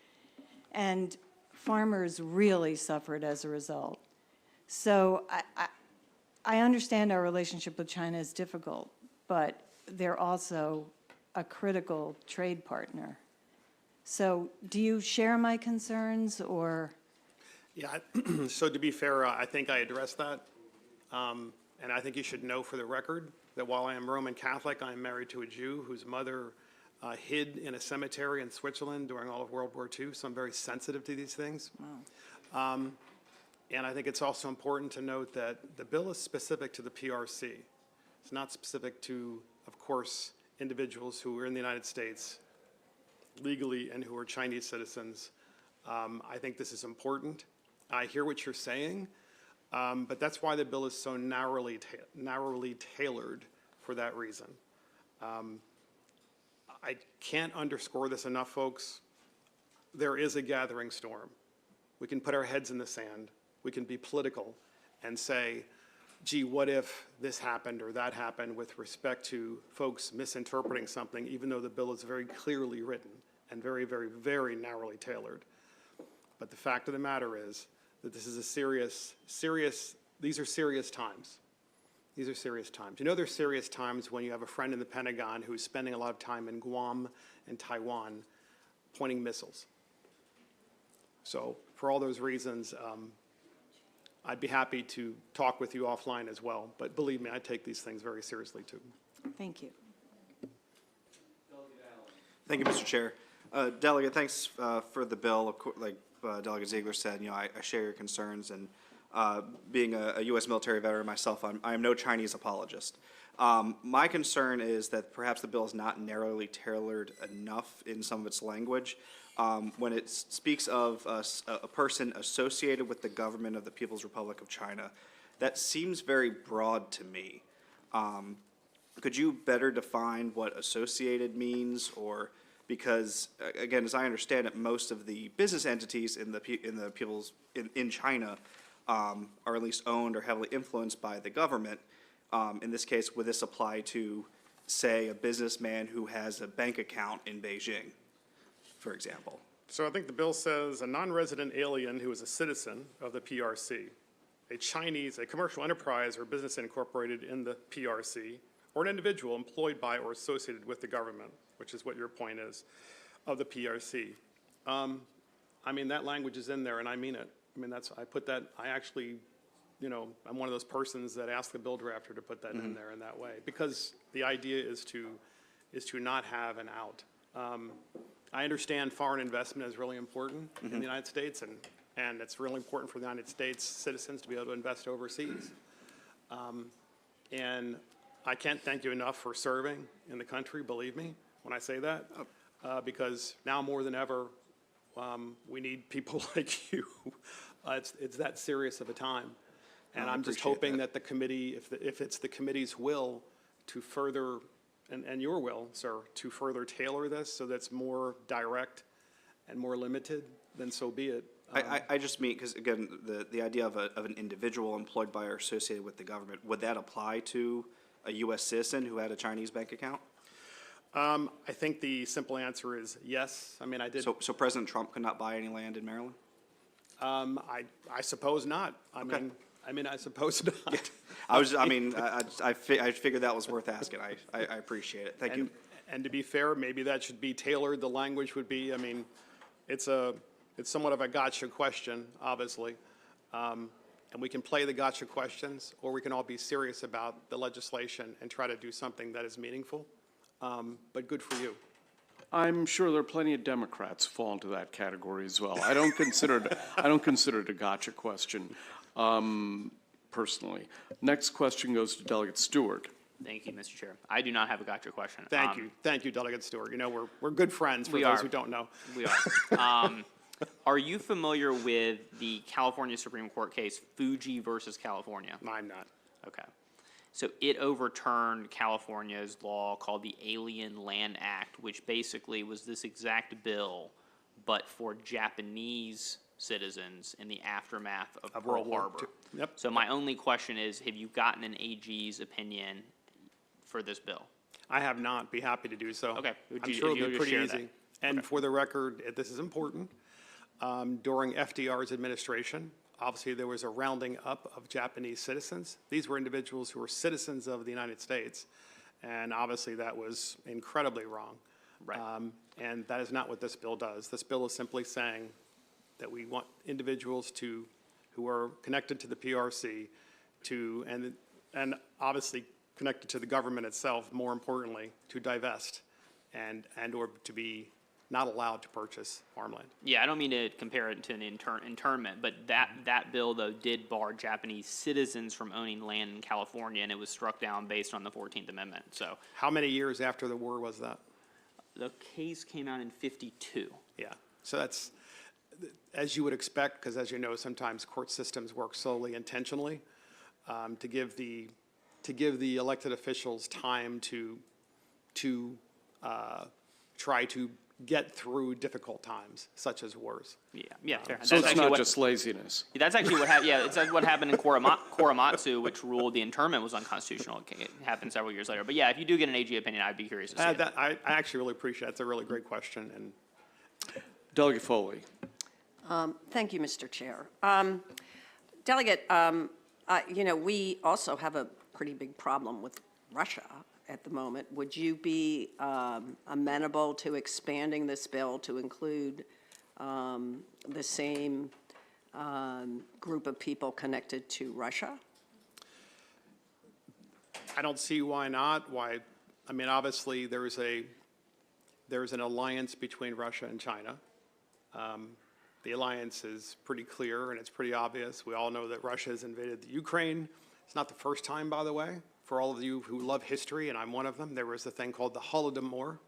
And farmers really suffered as a result. So I understand our relationship with China is difficult, but they're also a critical trade partner. So do you share my concerns, or? Yeah, so to be fair, I think I addressed that. And I think you should know for the record that while I am Roman Catholic, I am married to a Jew whose mother hid in a cemetery in Switzerland during all of World War II, so I'm very sensitive to these things. Wow. And I think it's also important to note that the bill is specific to the PRC. It's not specific to, of course, individuals who are in the United States legally and who are Chinese citizens. I think this is important. I hear what you're saying, but that's why the bill is so narrowly tailored for that reason. I can't underscore this enough, folks. There is a gathering storm. We can put our heads in the sand. We can be political and say, gee, what if this happened or that happened with respect to folks misinterpreting something, even though the bill is very clearly written and very, very, very narrowly tailored. But the fact of the matter is that this is a these are serious times. These are serious times. You know they're serious times when you have a friend in the Pentagon who's spending a lot of time in Guam and Taiwan pointing missiles. So for all those reasons, I'd be happy to talk with you offline as well. But believe me, I take these things very seriously too. Thank you. Thank you, Mr. Chair. Delegate, thanks for the bill. Like Delegate Ziegler said, I share your concerns, and being a U.S. military veteran myself, I am no Chinese apologist. My concern is that perhaps the bill is not narrowly tailored enough in some of its language. When it speaks of a person associated with the government of the People's Republic of China, that seems very broad to me. Could you better define what associated means, or because again, as I understand it, most of the business entities in China are at least owned or heavily influenced by the government. In this case, would this apply to, say, a businessman who has a bank account in Beijing, for example? So I think the bill says a non-resident alien who is a citizen of the PRC, a commercial enterprise or business incorporated in the PRC, or an individual employed by or associated with the government, which is what your point is, of the PRC. I mean, that language is in there, and I mean it. I mean, I actually, I'm one of those persons that asked the bill drafter to put that in there in that way, because the idea is to not have an out. I understand foreign investment is really important in the United States, and it's really important for the United States citizens to be able to invest overseas. And I can't thank you enough for serving in the country, believe me, when I say that, because now more than ever, we need people like you. It's that serious of a time. And I'm just hoping that the committee, if it's the committee's will to further, and your will, sir, to further tailor this so that's more direct and more limited, then so be it. I just mean, because again, the idea of an individual employed by or associated with the government, would that apply to a U.S. citizen who had a Chinese bank account? I think the simple answer is yes. I mean, I did. So President Trump could not buy any land in Maryland? I suppose not. I mean, I suppose not. Yeah. I figured that was worth asking. I appreciate it. Thank you. And to be fair, maybe that should be tailored. The language would be, I mean, it's somewhat of a gotcha question, obviously. And we can play the gotcha questions, or we can all be serious about the legislation and try to do something that is meaningful. But good for you. I'm sure there are plenty of Democrats who fall into that category as well. I don't consider it a gotcha question, personally. Next question goes to Delegate Stewart. Thank you, Mr. Chair. I do not have a gotcha question. Thank you, Delegate Stewart. We're good friends, for those who don't know. We are. Are you familiar with the California Supreme Court case, Fuji versus California? I'm not. Okay. So it overturned California's law called the Alien Land Act, which basically was this exact bill, but for Japanese citizens in the aftermath of Pearl Harbor. Yep. So my only question is, have you gotten an AG's opinion for this bill? I have not. Be happy to do so. Okay. I'm sure it'll be pretty easy. And for the record, this is important. During FDR's administration, obviously there was a rounding up of Japanese citizens. These were individuals who were citizens of the United States, and obviously that was incredibly wrong. Right. And that is not what this bill does. This bill is simply saying that we want individuals who are connected to the PRC and obviously connected to the government itself, more importantly, to divest and or to be not allowed to purchase farmland. Yeah, I don't mean to compare it to an internment, but that bill, though, did bar Japanese citizens from owning land in California, and it was struck down based on the 14th Amendment. So, how many years after the war was that? The case came out in 52. Yeah, so that's, as you would expect, because as you know, sometimes court systems work solely intentionally, to give the elected officials time to try to get through difficult times, such as wars. Yeah, fair. So it's not just laziness. That's actually what happened. Yeah, it's like what happened in Korematsu, which ruled the internment was unconstitutional. It happened several years later. But yeah, if you do get an AG opinion, I'd be curious to see it. I actually really appreciate it. It's a really great question. And Delegate Foley. Thank you, Mr. Chair. Delegate, we also have pretty big problem with Russia at the moment. Would you be amenable to expanding this bill to include the same group of people connected to Russia? I don't see why not. Why? I mean, obviously, there's an alliance between Russia and China. The alliance is pretty clear and it's pretty obvious. We all know that Russia has invaded the Ukraine. It's not the first time, by the way. For all of you who love history, and I'm one of them, there was a thing called the Holodomor,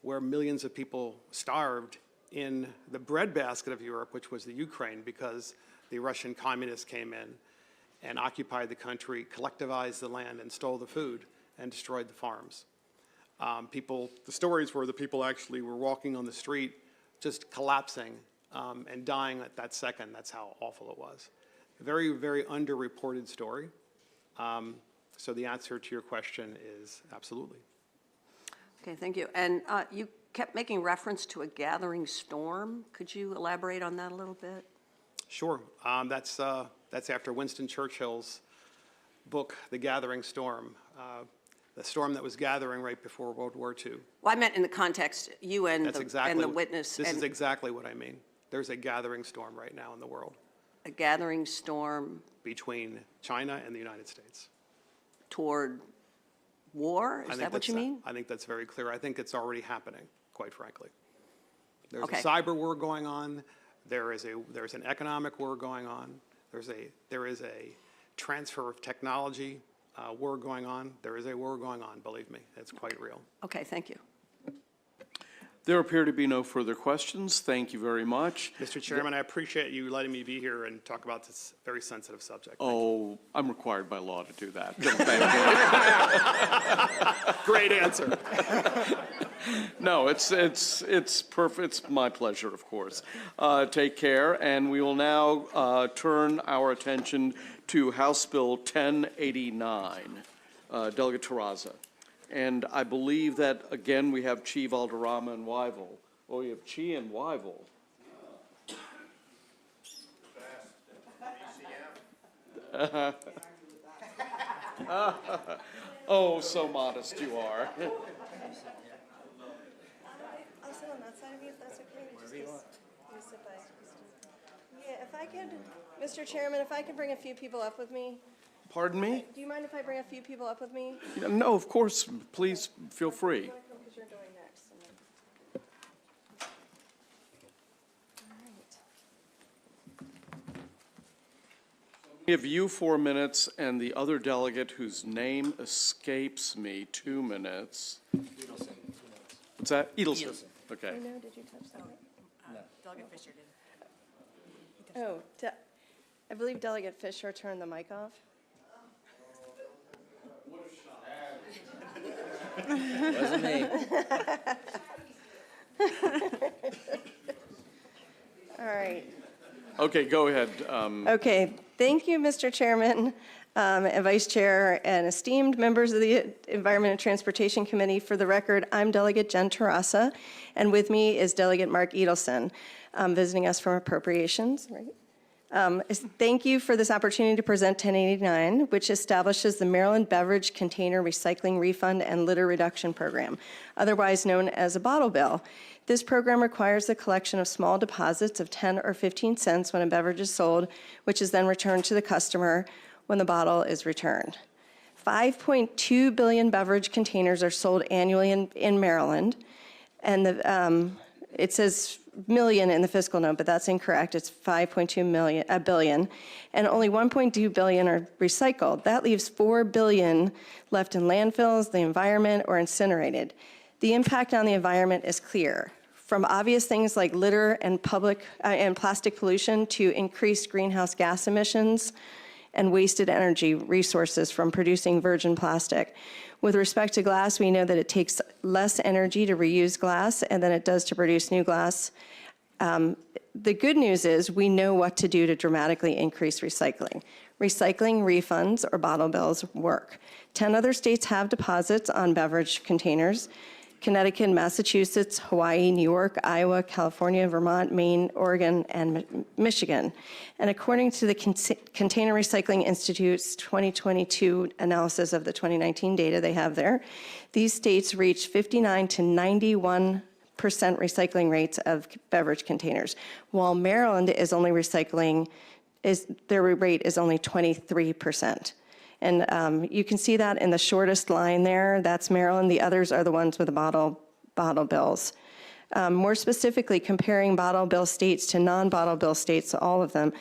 where millions of people starved in the breadbasket of Europe, which was the Ukraine, because the Russian communists came in and occupied the country, collectivized the land, and stole the food and destroyed the farms. The stories were the people actually were walking on the street, just collapsing and dying at that second. That's how awful it was. A very, very underreported story. So the answer to your question is absolutely. Okay, thank you. And you kept making reference to a gathering storm. Could you elaborate on that a little bit? Sure. That's after Winston Churchill's book, The Gathering Storm, the storm that was gathering right before World War II. Well, I meant in the context, you and the witness. This is exactly what I mean. There's a gathering storm right now in the world. A gathering storm between China and the United States. Toward war? Is that what you mean? I think that's very clear. I think it's already happening, quite frankly. There's Okay. a cyber war going on. There's an economic war going on. There is a transfer of technology war going on. There is a war going on, believe me. It's quite real. Okay, thank you. There appear to be no further questions. Thank you very much. Mr. Chairman, I appreciate you letting me be here and talk about this very sensitive subject. Oh, I'm required by law to do that. Great answer. No, it's perfect. It's my pleasure, of course. Take care, and we will now turn our attention to House Bill 1089. Delegate Terraza. And I believe that, again, we have Chi, Valderrama, and Wyvil. Oh, we have Chi and Wyvil. Oh, so modest you are. I'll sit on that side of you if that's okay. Wherever you want. You sit by. Yeah, if I could, Mr. Chairman, if I could bring a few people up with me. Pardon me? Do you mind if I bring a few people up with me? No, of course. Please feel free. Because you're going next. All right. We have you 4 minutes, and the other delegate whose name escapes me 2 minutes. Edelson. What's that? Edelson. Okay. I know, did you touch that? No. Delegate Fisher did. Oh, I believe Delegate Fisher turned the mic off. Wasn't me. All right. Okay, go ahead. Okay, thank you, Mr. Chairman, and Vice Chair, and esteemed members of the Environment and Transportation Committee. For the record, I'm Delegate Jen Terrassa, and with me is Delegate Mark Edelson, visiting us from Appropriations, right? Thank you for this opportunity to present 1089, which establishes the Maryland Beverage Container Recycling Refund and Litter Reduction Program, otherwise known as a bottle bill. This program requires the collection of small deposits of 10 or 15 cents when a beverage is sold, which is then returned to the customer when the bottle is returned. 5.2 billion beverage containers are sold annually in Maryland, and it says million in the fiscal note, but that's incorrect. It's 5.2 billion, and only 1.2 billion are recycled. That leaves 4 billion left in landfills, the environment, or incinerated. The impact on the environment is clear, from obvious things like litter and plastic pollution to increased greenhouse gas emissions and wasted energy resources from producing virgin plastic. With respect to glass, we know that it takes less energy to reuse glass than it does to produce new glass. The good news is we know what to do to dramatically increase recycling. Recycling refunds or bottle bills work. 10 other states have deposits on beverage containers. Connecticut, Massachusetts, Hawaii, New York, Iowa, California, Vermont, Maine, Oregon, and Michigan. And according to the Container Recycling Institute's 2022 analysis of the 2019 data they have there, these states reach 59 to 91% recycling rates of beverage containers, while Maryland is only their rate is only 23%. And you can see that in the shortest line there. That's Maryland. The others are the ones with the bottle bills. More specifically, comparing bottle bill states to non-bottle bill states, all of them.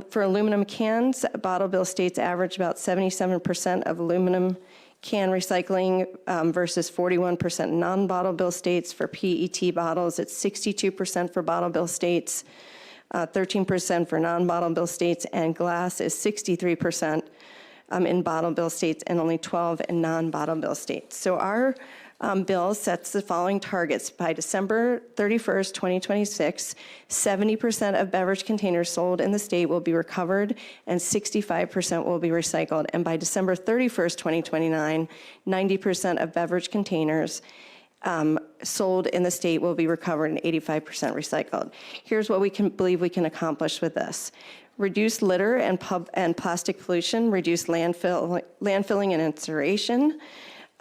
For aluminum cans, bottle bill states average about 77% of aluminum can recycling versus 41% non-bottle bill states. For PET bottles, it's 62% for bottle bill states, 13% for non-bottle bill states, and glass is 63% in bottle bill states and only 12 in non-bottle bill states. So our bill sets the following targets. By December 31st, 2026, 70% of beverage containers sold in the state will be recovered and 65% will be recycled. And by December 31st, 2029, 90% of beverage containers sold in the state will be recovered and 85% recycled. Here's what we believe we can accomplish with this. Reduce litter and plastic pollution, reduce landfilling and incineration,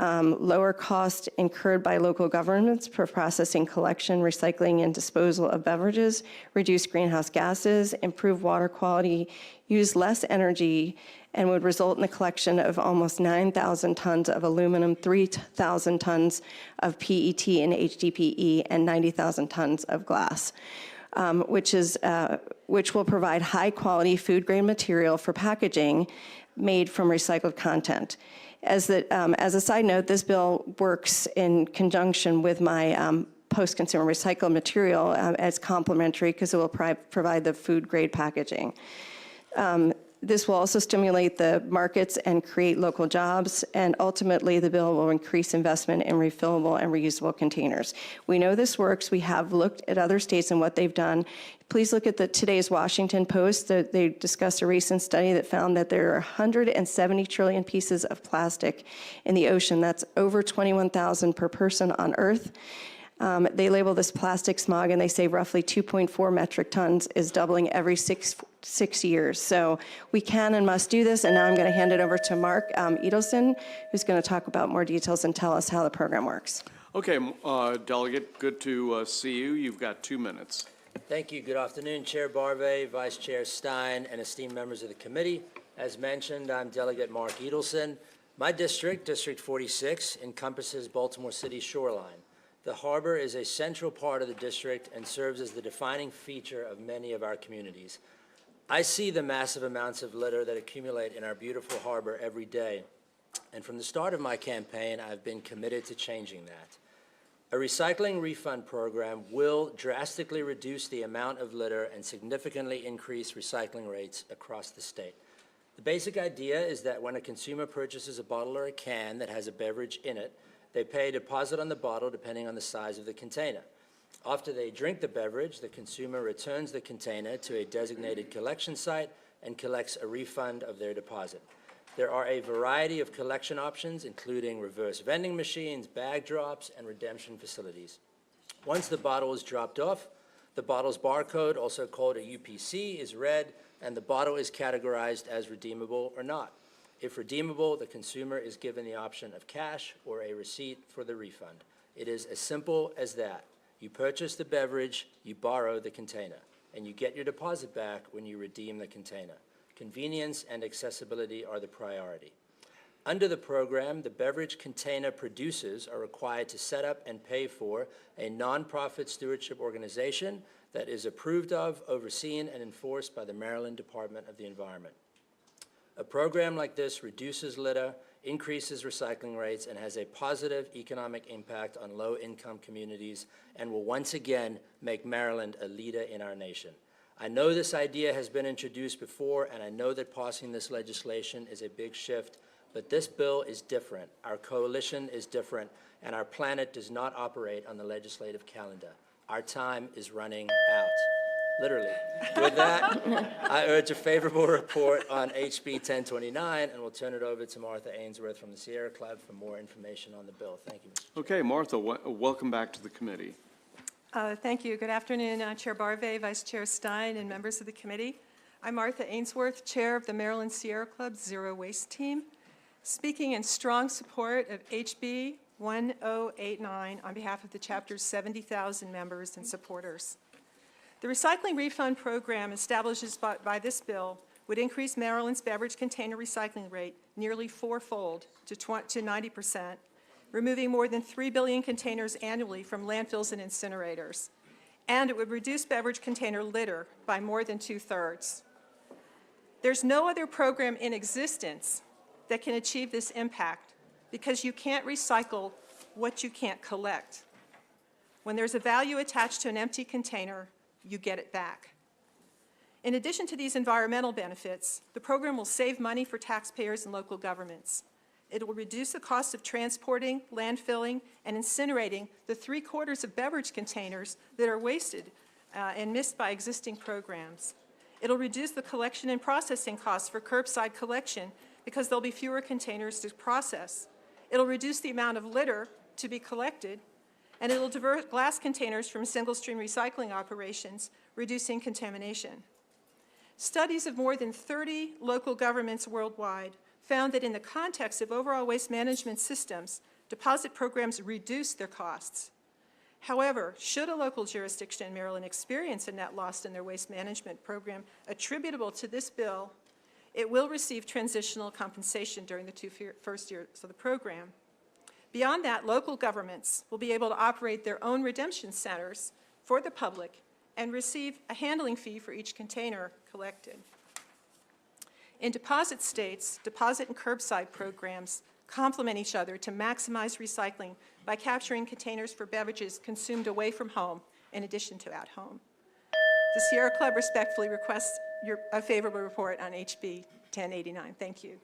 lower cost incurred by local governments for processing, collection, recycling, and disposal of beverages, reduce greenhouse gases, improve water quality, use less energy, and would result in the collection of almost 9,000 tons of aluminum, 3,000 tons of PET and HDPE, and 90,000 tons of glass. Which will provide high-quality food-grade material for packaging made from recycled content. As a side note, this bill works in conjunction with my post-consumer recycled material as complementary because it will provide the food-grade packaging. This will also stimulate the markets and create local jobs, and ultimately the bill will increase investment in refillable and reusable containers. We know this works. We have looked at other states and what they've done. Please look at today's Washington Post. They discussed a recent study that found that there are 170 trillion pieces of plastic in the ocean. That's over 21,000 per person on Earth. They label this plastic smog, and they say roughly 2.4 metric tons is doubling every six years. So we can and must do this, and now I'm going to hand it over to Mark Edelson, who's going to talk about more details and tell us how the program works. Okay, Delegate, good to see you. You've got 2 minutes. Thank you. Good afternoon, Chair Barve, Vice Chair Stein, and esteemed members of the committee. As mentioned, I'm Delegate Mark Edelson. My district, District 46, encompasses Baltimore City's shoreline. The harbor is a central part of the district and serves as the defining feature of many of our communities. I see the massive amounts of litter that accumulate in our beautiful harbor every day, and from the start of my campaign, I've been committed to changing that. A recycling refund program will drastically reduce the amount of litter and significantly increase recycling rates across the state. The basic idea is that when a consumer purchases a bottle or a can that has a beverage in it, they pay a deposit on the bottle depending on the size of the container. After they drink the beverage, the consumer returns the container to a designated collection site and collects a refund of their deposit. There are a variety of collection options, including reverse vending machines, bag drops, and redemption facilities. Once the bottle is dropped off, the bottle's barcode, also called a UPC, is read, and the bottle is categorized as redeemable or not. If redeemable, the consumer is given the option of cash or a receipt for the refund. It is as simple as that. You purchase the beverage, you borrow the container, and you get your deposit back when you redeem the container. Convenience and accessibility are the priority. Under the program, the beverage container producers are required to set up and pay for a nonprofit stewardship organization that is approved of, overseen, and enforced by the Maryland Department of the Environment. A program like this reduces litter, increases recycling rates, and has a positive economic impact on low-income communities and will once again make Maryland a leader in our nation. I know this idea has been introduced before, and I know that passing this legislation is a big shift, but this bill is different. Our coalition is different, and our planet does not operate on the legislative calendar. Our time is running out. literally. With that, I urge a favorable report on HB 1029, and we'll turn it over to Martha Ainsworth from the Sierra Club for more information on the bill. Thank you, Mr. Chair. Okay, Martha, welcome back to the committee. Thank you. Good afternoon, Chair Barve, Vice Chair Stein, and members of the committee. I'm Martha Ainsworth, Chair of the Maryland Sierra Club Zero Waste Team, speaking in strong support of HB 1089 on behalf of the chapter's 70,000 members and supporters. The recycling refund program established by this bill would increase Maryland's beverage container recycling rate nearly fourfold to 90%, removing more than 3 billion containers annually from landfills and incinerators. And it would reduce beverage container litter by more than 2/3. There's no other program in existence that can achieve this impact because you can't recycle what you can't collect. When there's a value attached to an empty container, you get it back. In addition to these environmental benefits, the program will save money for taxpayers and local governments. It will reduce the cost of transporting, landfilling, and incinerating the 3/4 of beverage containers that are wasted and missed by existing programs. It'll reduce the collection and processing costs for curbside collection because there'll be fewer containers to process. It'll reduce the amount of litter to be collected, and it'll divert glass containers from single-stream recycling operations, reducing contamination. Studies of more than 30 local governments worldwide found that in the context of overall waste management systems, deposit programs reduce their costs. However, should a local jurisdiction in Maryland experience a net loss in their waste management program attributable to this bill, it will receive transitional compensation during the first years of the program. Beyond that, local governments will be able to operate their own redemption centers for the public and receive a handling fee for each container collected. In deposit states, deposit and curbside programs complement each other to maximize recycling by capturing containers for beverages consumed away from home in addition to at home. The Sierra Club respectfully requests a favorable report on HB 1089. Thank you.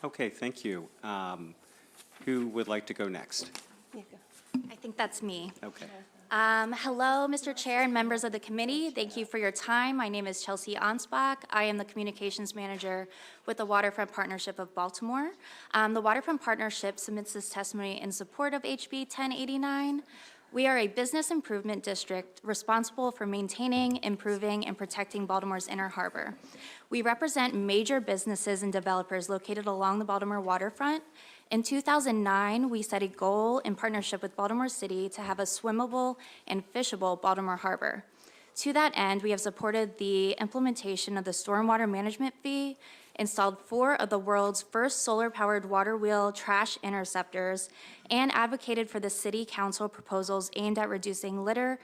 Okay, thank you. Who would like to go next? I think that's me. Okay. Hello, Mr. Chair and members of the committee. Thank you for your time. My name is Chelsea Ansbach. I am the Communications Manager with the Waterfront Partnership of Baltimore. The Waterfront Partnership submits this testimony in support of HB 1089. We are a business improvement district responsible for maintaining, improving, and protecting Baltimore's Inner Harbor. We represent major businesses and developers located along the Baltimore waterfront. In 2009, we set a goal in partnership with Baltimore City to have a swimmable and fishable Baltimore Harbor. To that end, we have supported the implementation of the stormwater management fee, installed 4 of the world's first solar-powered water wheel trash interceptors, and advocated for the City Council proposals aimed at reducing litter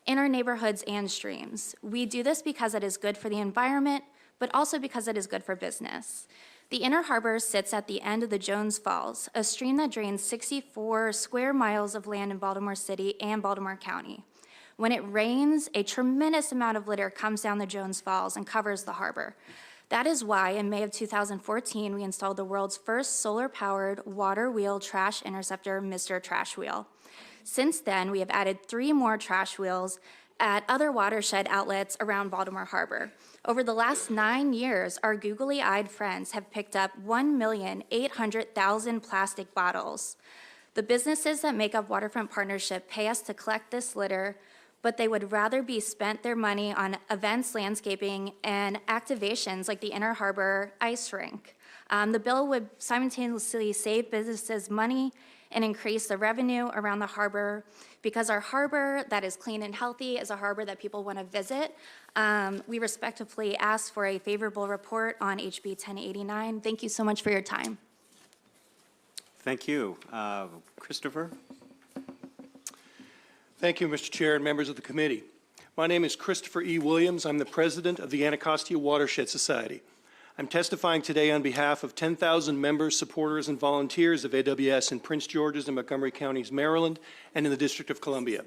in our neighborhoods and streams. We do this because it is good for the environment, but also because it is good for business. The Inner Harbor sits at the end of the Jones Falls, a stream that drains 64 square miles of land in Baltimore City and Baltimore County. When it rains, a tremendous amount of litter comes down the Jones Falls and covers the harbor. That is why in May of 2014, we installed the world's first solar-powered water wheel trash interceptor, Mr. Trash Wheel. Since then, we have added 3 more trash wheels at other watershed outlets around Baltimore Harbor. Over the last 9 years, our googly-eyed friends have picked up 1,800,000 plastic bottles. The businesses that make up Waterfront Partnership pay us to collect this litter, but they would rather be spent their money on events, landscaping, and activations like the Inner Harbor Ice Rink. The bill would simultaneously save businesses money and increase the revenue around the harbor, because our harbor that is clean and healthy is a harbor that people want to visit. We respectfully ask for a favorable report on HB 1089. Thank you so much for your time. Thank you. Christopher? Thank you, Mr. Chair and members of the committee. My name is Christopher E. Williams. I'm the president of the Anacostia Watershed Society. I'm testifying today on behalf of 10,000 members, supporters, and volunteers of AWS in Prince George's and Montgomery Counties, Maryland, and in the District of Columbia.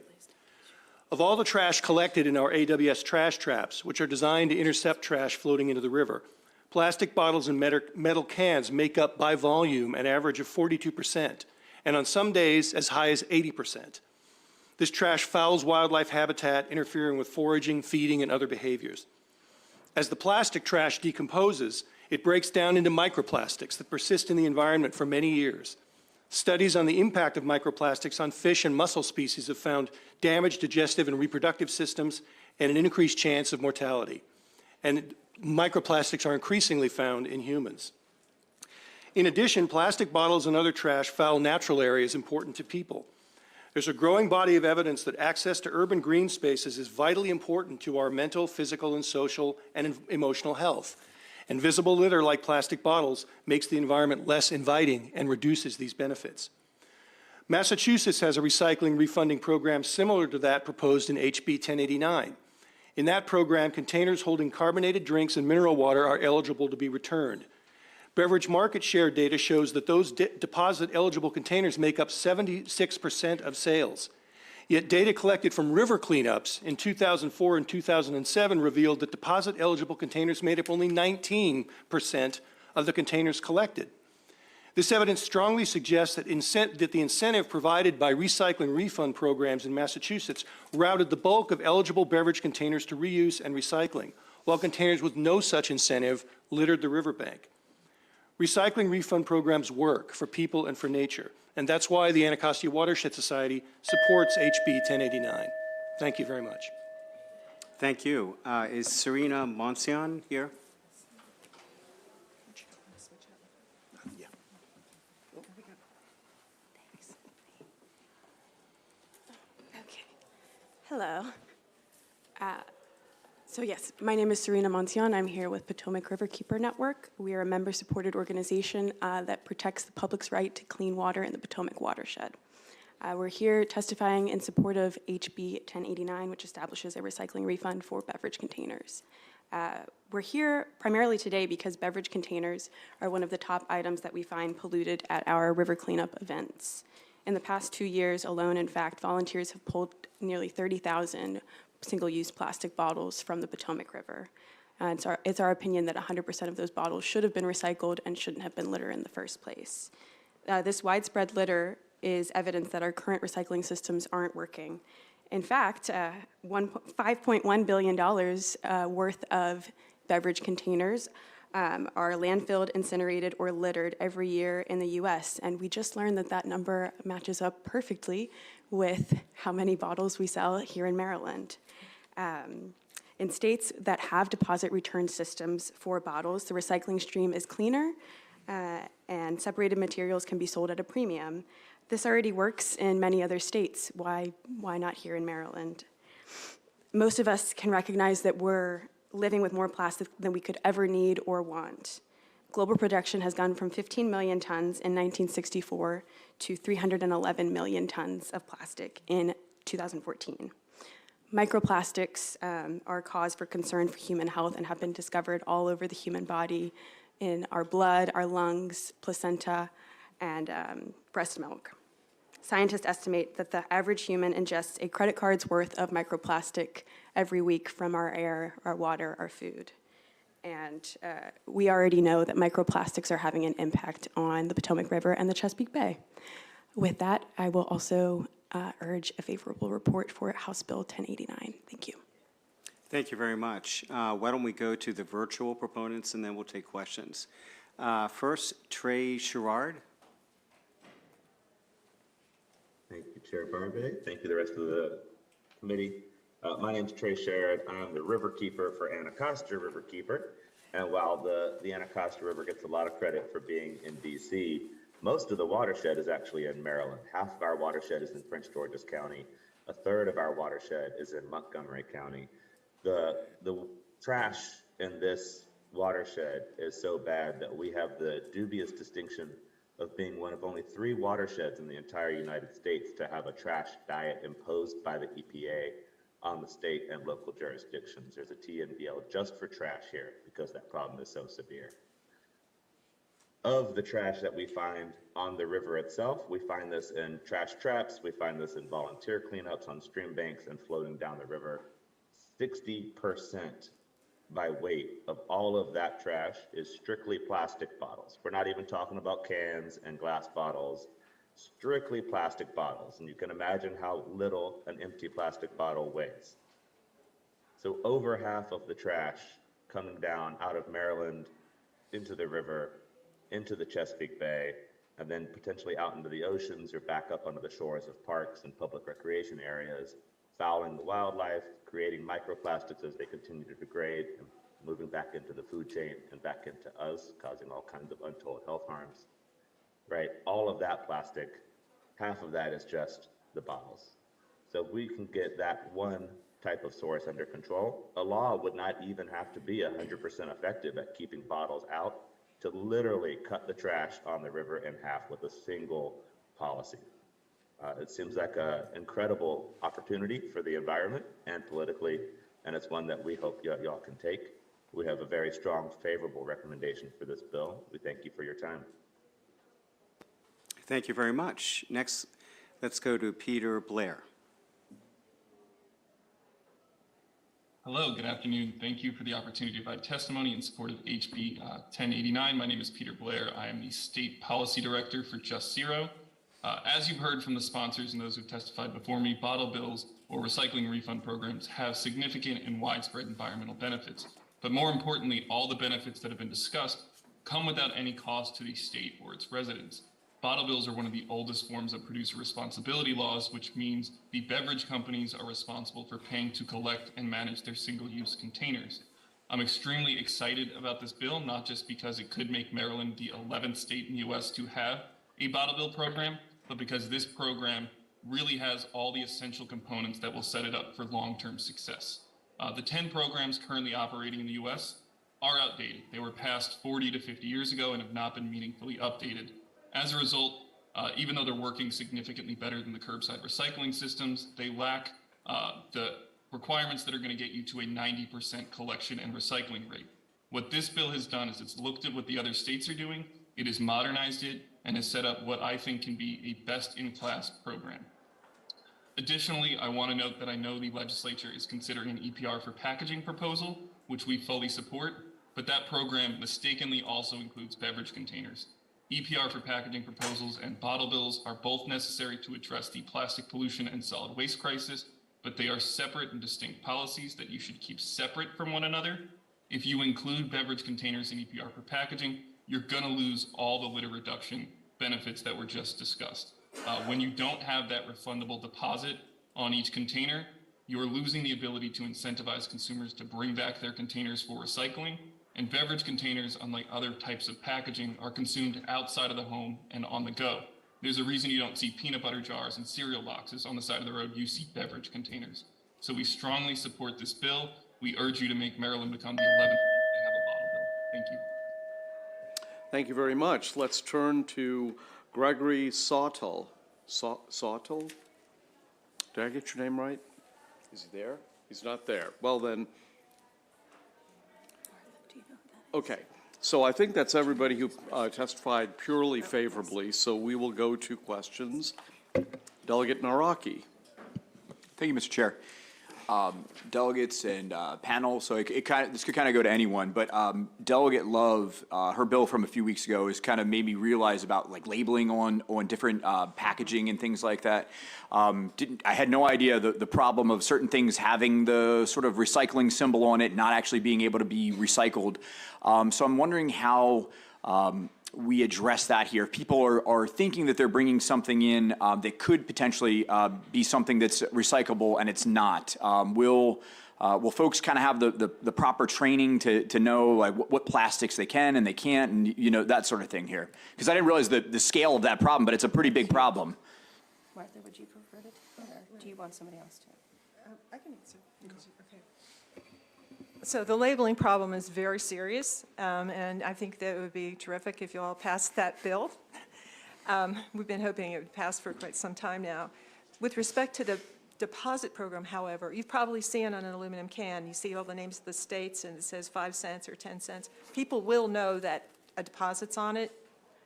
Of all the trash collected in our AWS trash traps, which are designed to intercept trash floating into the river, plastic bottles and metal cans make up by volume an average of 42%, and on some days as high as 80%. This trash fouls wildlife habitat, interfering with foraging, feeding, and other behaviors. As the plastic trash decomposes, it breaks down into microplastics that persist in the environment for many years. Studies on the impact of microplastics on fish and mussel species have found damaged digestive and reproductive systems and an increased chance of mortality. And microplastics are increasingly found in humans. In addition, plastic bottles and other trash foul natural areas important to people. There's a growing body of evidence that access to urban green spaces is vitally important to our mental, physical, and social and emotional health. And visible litter like plastic bottles makes the environment less inviting and reduces these benefits. Massachusetts has a recycling refunding program similar to that proposed in HB 1089. In that program, containers holding carbonated drinks and mineral water are eligible to be returned. Beverage market share data shows that those deposit-eligible containers make up 76% of sales. Yet data collected from river cleanups in 2004 and 2007 revealed that deposit-eligible containers made up only 19% of the containers collected. This evidence strongly suggests that the incentive provided by recycling refund programs in Massachusetts routed the bulk of eligible beverage containers to reuse and recycling, while containers with no such incentive littered the riverbank. Recycling refund programs work for people and for nature, and that's why the Anacostia Watershed Society supports HB 1089. Thank you very much. Thank you. Is Serena Monsian here? Hello. So yes, my name is Serena Monsian. I'm here with Potomac Riverkeeper Network. We are a member-supported organization that protects the public's right to clean water in the Potomac watershed. We're here testifying in support of HB 1089, which establishes a recycling refund for beverage containers. We're here primarily today because beverage containers are one of the top items that we find polluted at our river cleanup events. In the past 2 years alone, in fact, volunteers have pulled nearly 30,000 single-use plastic bottles from the Potomac River. And it's our opinion that 100% of those bottles should have been recycled and shouldn't have been litter in the first place. This widespread litter is evidence that our current recycling systems aren't working. In fact, $5.1 billion worth of beverage containers are landfilled, incinerated, or littered every year in the U.S., and we just learned that that number matches up perfectly with how many bottles we sell here in Maryland. In states that have deposit return systems for bottles, the recycling stream is cleaner, and separated materials can be sold at a premium. This already works in many other states. Why not here in Maryland? Most of us can recognize that we're living with more plastic than we could ever need or want. Global production has gone from 15 million tons in 1964 to 311 million tons of plastic in 2014. Microplastics are a cause for concern for human health and have been discovered all over the human body in our blood, our lungs, placenta, and breast milk. Scientists estimate that the average human ingests a credit card's worth of microplastic every week from our air, our water, our food. And we already know that microplastics are having an impact on the Potomac River and the Chesapeake Bay. With that, I will also urge a favorable report for House Bill 1089. Thank you. Thank you very much. Why don't we go to the virtual proponents and then we'll take questions. First, Trey Sherrard. Thank you, Chair Barbay. Thank you, the rest of the committee. My name is Trey Sherrod. I'm the river keeper for Anacostia Riverkeeper. And while the Anacostia River gets a lot of credit for being in DC, most of the watershed is actually in Maryland. Half of our watershed is in Prince George's County. A third of our watershed is in Montgomery County. The trash in this watershed is so bad that we have the dubious distinction of being one of only 3 watersheds in the entire United States to have a trash diet imposed by the EPA on the state and local jurisdictions. There's a TNBL just for trash here because that problem is so severe. Of the trash that we find on the river itself, we find this in trash traps, we find this in volunteer cleanups on stream banks and floating down the river. 60% by weight of all of that trash is strictly plastic bottles. We're not even talking about cans and glass bottles. strictly plastic bottles, and you can imagine how little an empty plastic bottle weighs. So over half of the trash coming down out of Maryland into the river, into the Chesapeake Bay, and then potentially out into the oceans or back up onto the shores of parks and public recreation areas, fouling the wildlife, creating microplastics as they continue to degrade, and moving back into the food chain and back into us, causing all kinds of untold health harms, right? All of that plastic, half of that is just the bottles. So if we can get that one type of source under control, a law would not even have to be 100% effective at keeping bottles out to literally cut the trash on the river in half with a single policy. It seems like an incredible opportunity for the environment and politically, and it's one that we hope y'all can take. We have a very strong, favorable recommendation for this bill. We thank you for your time. Thank you very much. Next, let's go to Peter Blair. Hello, good afternoon. Thank you for the opportunity to provide testimony in support of HB 1089. My name is Peter Blair. I am the State Policy Director for Just Zero. As you've heard from the sponsors and those who've testified before me, bottle bills or recycling refund programs have significant and widespread environmental benefits. But more importantly, all the benefits that have been discussed come without any cost to the state or its residents. Bottle bills are one of the oldest forms of producer responsibility laws, which means the beverage companies are responsible for paying to collect and manage their single-use containers. I'm extremely excited about this bill, not just because it could make Maryland the 11th state in the U.S. to have a bottle bill program, but because this program really has all the essential components that will set it up for long-term success. The 10 programs currently operating in the U.S. are outdated. They were passed 40 to 50 years ago and have not been meaningfully updated. As a result, even though they're working significantly better than the curbside recycling systems, they lack the requirements that are going to get you to a 90% collection and recycling rate. What this bill has done is it's looked at what the other states are doing, it has modernized it, and has set up what I think can be a best-in-class program. Additionally, I want to note that I know the legislature is considering an EPR for packaging proposal, which we fully support, but that program mistakenly also includes beverage containers. EPR for packaging proposals and bottle bills are both necessary to address the plastic pollution and solid waste crisis, but they are separate and distinct policies that you should keep separate from one another. If you include beverage containers in EPR for packaging, you're gonna lose all the litter reduction benefits that were just discussed. When you don't have that refundable deposit on each container, you're losing the ability to incentivize consumers to bring back their containers for recycling. And beverage containers, unlike other types of packaging, are consumed outside of the home and on the go. There's a reason you don't see peanut butter jars and cereal boxes on the side of the road. You see beverage containers. So we strongly support this bill. We urge you to make Maryland become the 11th state to have a bottle bill. Thank you. Thank you very much. Let's turn to Gregory Sawtell. Sawtell? Did I get your name right? Is he there? He's not there. Well then, okay. So I think that's everybody who testified purely favorably, so we will go to questions. Delegate Naraki. Thank you, Mr. Chair. Delegates and panel, so this could kind of go to anyone, but Delegate Love, her bill from a few weeks ago has kind of made me realize about like labeling on different packaging and things like that. I had no idea the problem of certain things having the sort of recycling symbol on it, not actually being able to be recycled. So I'm wondering how we address that here. If people are thinking that they're bringing something in that could potentially be something that's recyclable and it's not, will folks kind of have the proper training to know like what plastics they can and they can't, and you know, that sort of thing here? Because I didn't realize the scale of that problem, but it's a pretty big problem. Martha, would you prefer to, or do you want somebody else to? I can answer. Okay. So the labeling problem is very serious, and I think that it would be terrific if you all passed that bill. We've been hoping it would pass for quite some time now. With respect to the deposit program, however, you've probably seen on an aluminum can, you see all the names of the states and it says 5 cents or 10 cents. People will know that a deposit's on it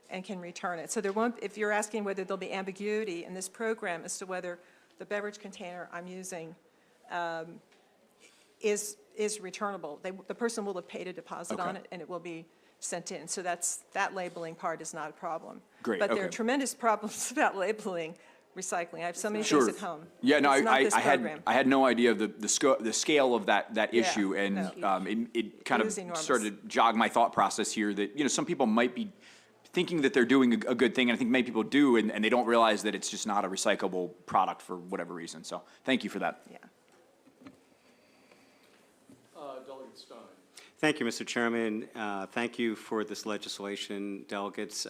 and can return it. So there won't, if you're asking whether there'll be ambiguity in this program as to whether the beverage container I'm using is returnable, the person will have paid a deposit on it, and it will be sent in. So that labeling part is not a problem. Great, But there are okay. tremendous problems about labeling recycling. I have so many Sure. things at home. Yeah, no, It's not I this program. had no idea of the scale of that Yeah, issue, and it kind It of is enormous. started to jog my thought process here that, some people might be thinking that they're doing a good thing, and I think many people do, and they don't realize that it's just not a recyclable product for whatever reason. So thank you for that. Yeah. Delegate Stein. Thank you, Mr. Chairman. Thank you for this legislation, delegates.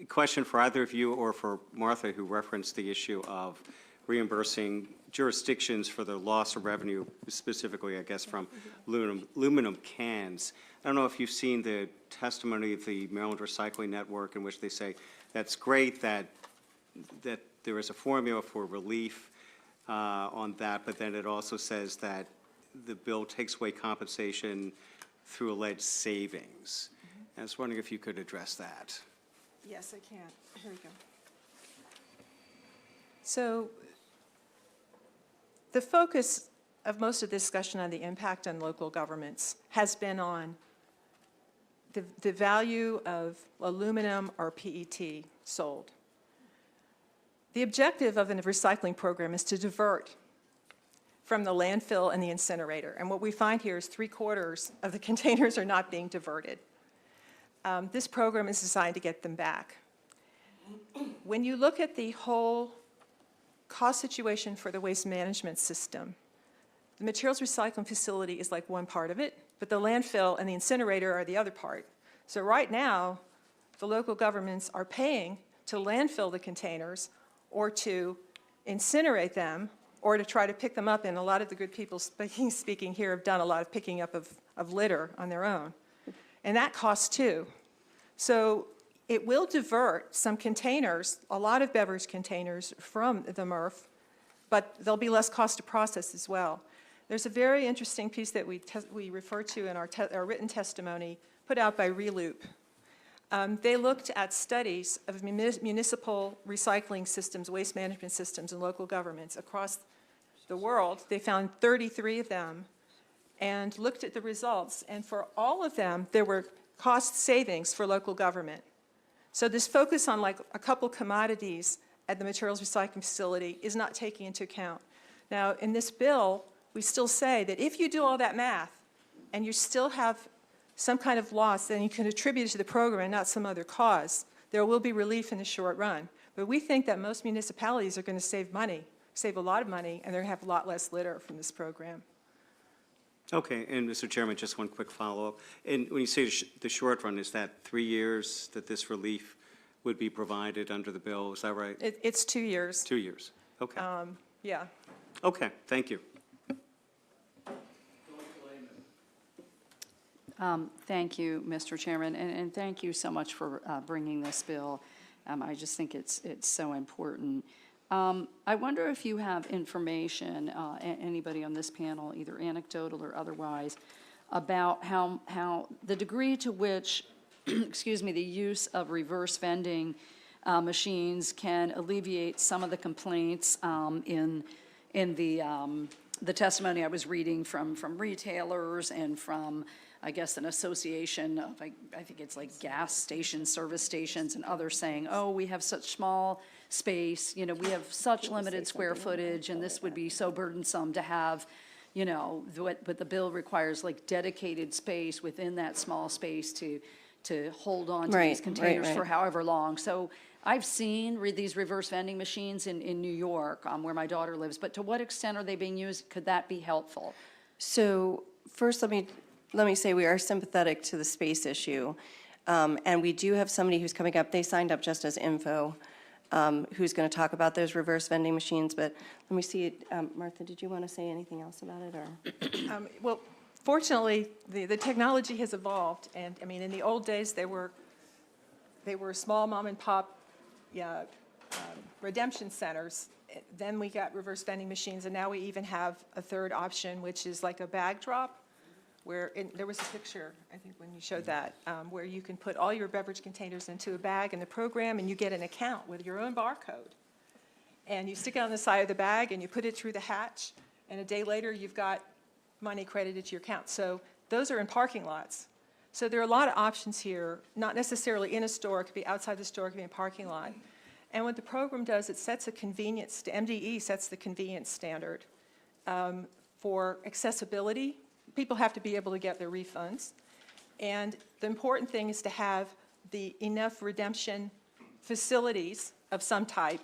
Question for either of you or for Martha, who referenced the issue of reimbursing jurisdictions for the loss of revenue, specifically, I guess, from aluminum cans. I don't know if you've seen the testimony of the Maryland Recycling Network, in which they say that's great that there is a formula for relief on that, but then it also says that the bill takes away compensation through alleged savings. I was wondering if you could address that. Yes, I can. Here we go. So the focus of most of the discussion on the impact on local governments has been on the value of aluminum or PET sold. The objective of a recycling program is to divert from the landfill and the incinerator. And what we find here is 3/4 of the containers are not being diverted. This program is designed to get them back. When you look at the whole cost situation for the waste management system, the materials recycling facility is like one part of it, but the landfill and the incinerator are the other part. So right now, the local governments are paying to landfill the containers or to incinerate them or to try to pick them up. And a lot of the good people speaking here have done a lot of picking up of litter on their own. And that costs too. So it will divert some containers, a lot of beverage containers from the MRF, but there'll be less cost to process as well. There's a very interesting piece that we refer to in our written testimony put out by Reloop. They looked at studies of municipal recycling systems, waste management systems in local governments across the world. They found 33 of them and looked at the results. And for all of them, there were cost savings for local government. So this focus on like a couple commodities at the materials recycling facility is not taking into account. Now, in this bill, we still say that if you do all that math and you still have some kind of loss, then you can attribute it to the program and not some other cause. There will be relief in the short run. But we think that most municipalities are going to save money, save a lot of money, and they're going to have a lot less litter from this program. Okay, and Mr. Chairman, just one quick follow-up. And when you say the short run, is that 3 years that this relief would be provided under the bill? Is that right? It's 2 years. 2 years. Okay. Yeah. Okay, thank you. Thank you, Mr. Chairman, and thank you so much for bringing this bill. I just think it's so important. I wonder if you have information, anybody on this panel, either anecdotal or otherwise, about how the degree to which, excuse me, the use of reverse vending machines can alleviate some of the complaints in the testimony I was reading from retailers and from, I guess, an association of, I think it's like gas stations, service stations, and others saying, oh, we have such small space, we have such limited square footage, and this would be so burdensome to have, but the bill requires like dedicated space within that small space to hold on to these containers for however long. So I've seen these reverse vending machines in New York, where my daughter lives, but to what extent are they being used? Could that be helpful? So first, let me say we are sympathetic to the space issue. And we do have somebody who's coming up. They signed up just as info, who's going to talk about those reverse vending machines. But let me see, Martha, did you want to say anything else about it? Or? Well, fortunately, the technology has evolved. And I mean, in the old days, they were small mom and pop redemption centers. Then we got reverse vending machines, and now we even have a third option, which is like a bag drop, where there was a picture, I think, when you showed that, where you can put all your beverage containers into a bag in the program, and you get an account with your own barcode. And you stick it on the side of the bag, and you put it through the hatch, and a day later, you've got money credited to your account. So those are in parking lots. So there are a lot of options here, not necessarily in a store, it could be outside the store, it could be in a parking lot. And what the program does, it sets a convenience, MDE sets the convenience standard for accessibility. People have to be able to get their refunds. And the important thing is to have the enough redemption facilities of some type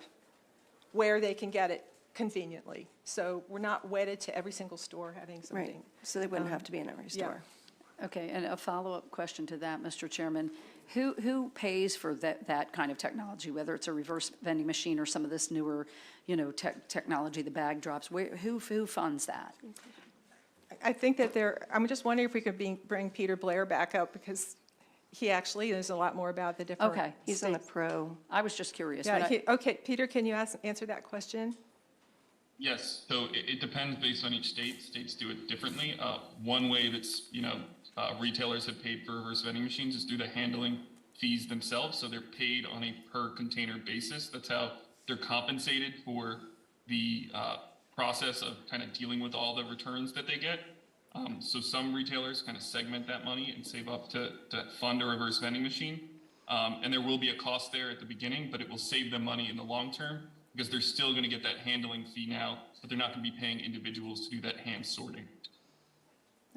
where they can get it conveniently. So we're not wedded to every single store having something. Right, so they wouldn't have to be in every store. Okay, and a follow-up question to that, Mr. Chairman. Who pays for that kind of technology, whether it's a reverse vending machine or some of this newer, technology, the bag drops? Who funds that? I think that I'm just wondering if we could bring Peter Blair back up, because he actually knows a lot more about the different. Okay, he's in the pro. I was just curious. Yeah, okay, Peter, can you answer that question? Yes, so it depends based on each state. States do it differently. One way that's, retailers have paid for reverse vending machines is through the handling fees themselves. So they're paid on a per container basis. That's how they're compensated for the process of kind of dealing with all the returns that they get. So some retailers kind of segment that money and save up to fund a reverse vending machine. And there will be a cost there at the beginning, but it will save them money in the long term, because they're still going to get that handling fee now, but they're not going to be paying individuals to do that hand sorting.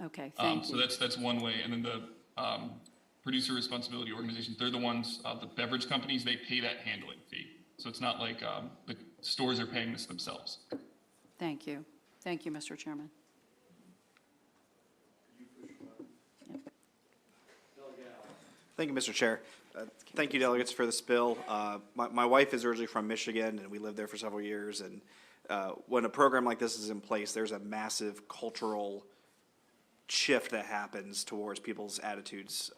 Okay, thank you. So that's one way. And then the producer responsibility organizations, they're the ones, the beverage companies, they pay that handling fee. So it's not like the stores are paying this themselves. Thank you. Thank you, Mr. Chairman. Thank you, Mr. Chair. Thank you, delegates, for this bill. My wife is originally from Michigan, and we lived there for several years. And when a program like this is in place, there's a massive cultural shift that happens towards people's attitudes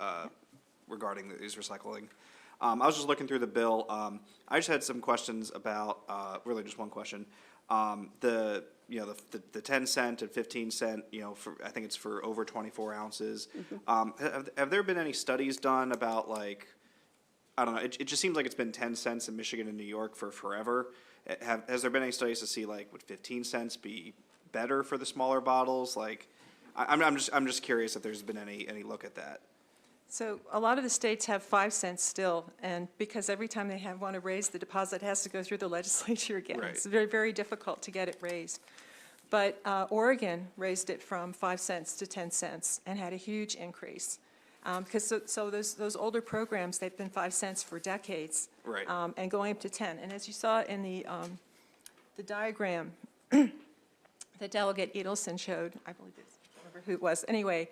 regarding these recycling. I was just looking through the bill. I just had some questions about, really just one question. The 10 cent and 15 cent, I think it's for over 24 ounces. Have there been any studies done about, like, I don't know, it just seems like it's been 10 cents in Michigan and New York for forever. Has there been any studies to see, like, would 15 cents be better for the smaller bottles? Like, I'm just curious if there's been any look at that. So a lot of the states have 5 cents still, and because every time they want to raise the deposit, it has to go through the legislature again. Right. It's very, very difficult to get it raised. But Oregon raised it from 5 cents to 10 cents and had a huge increase. Because those older programs, they've been 5 cents for decades. Right. And going up to 10. And as you saw in the diagram that Delegate Edelson showed, I believe it's, I don't remember who it was, anyway,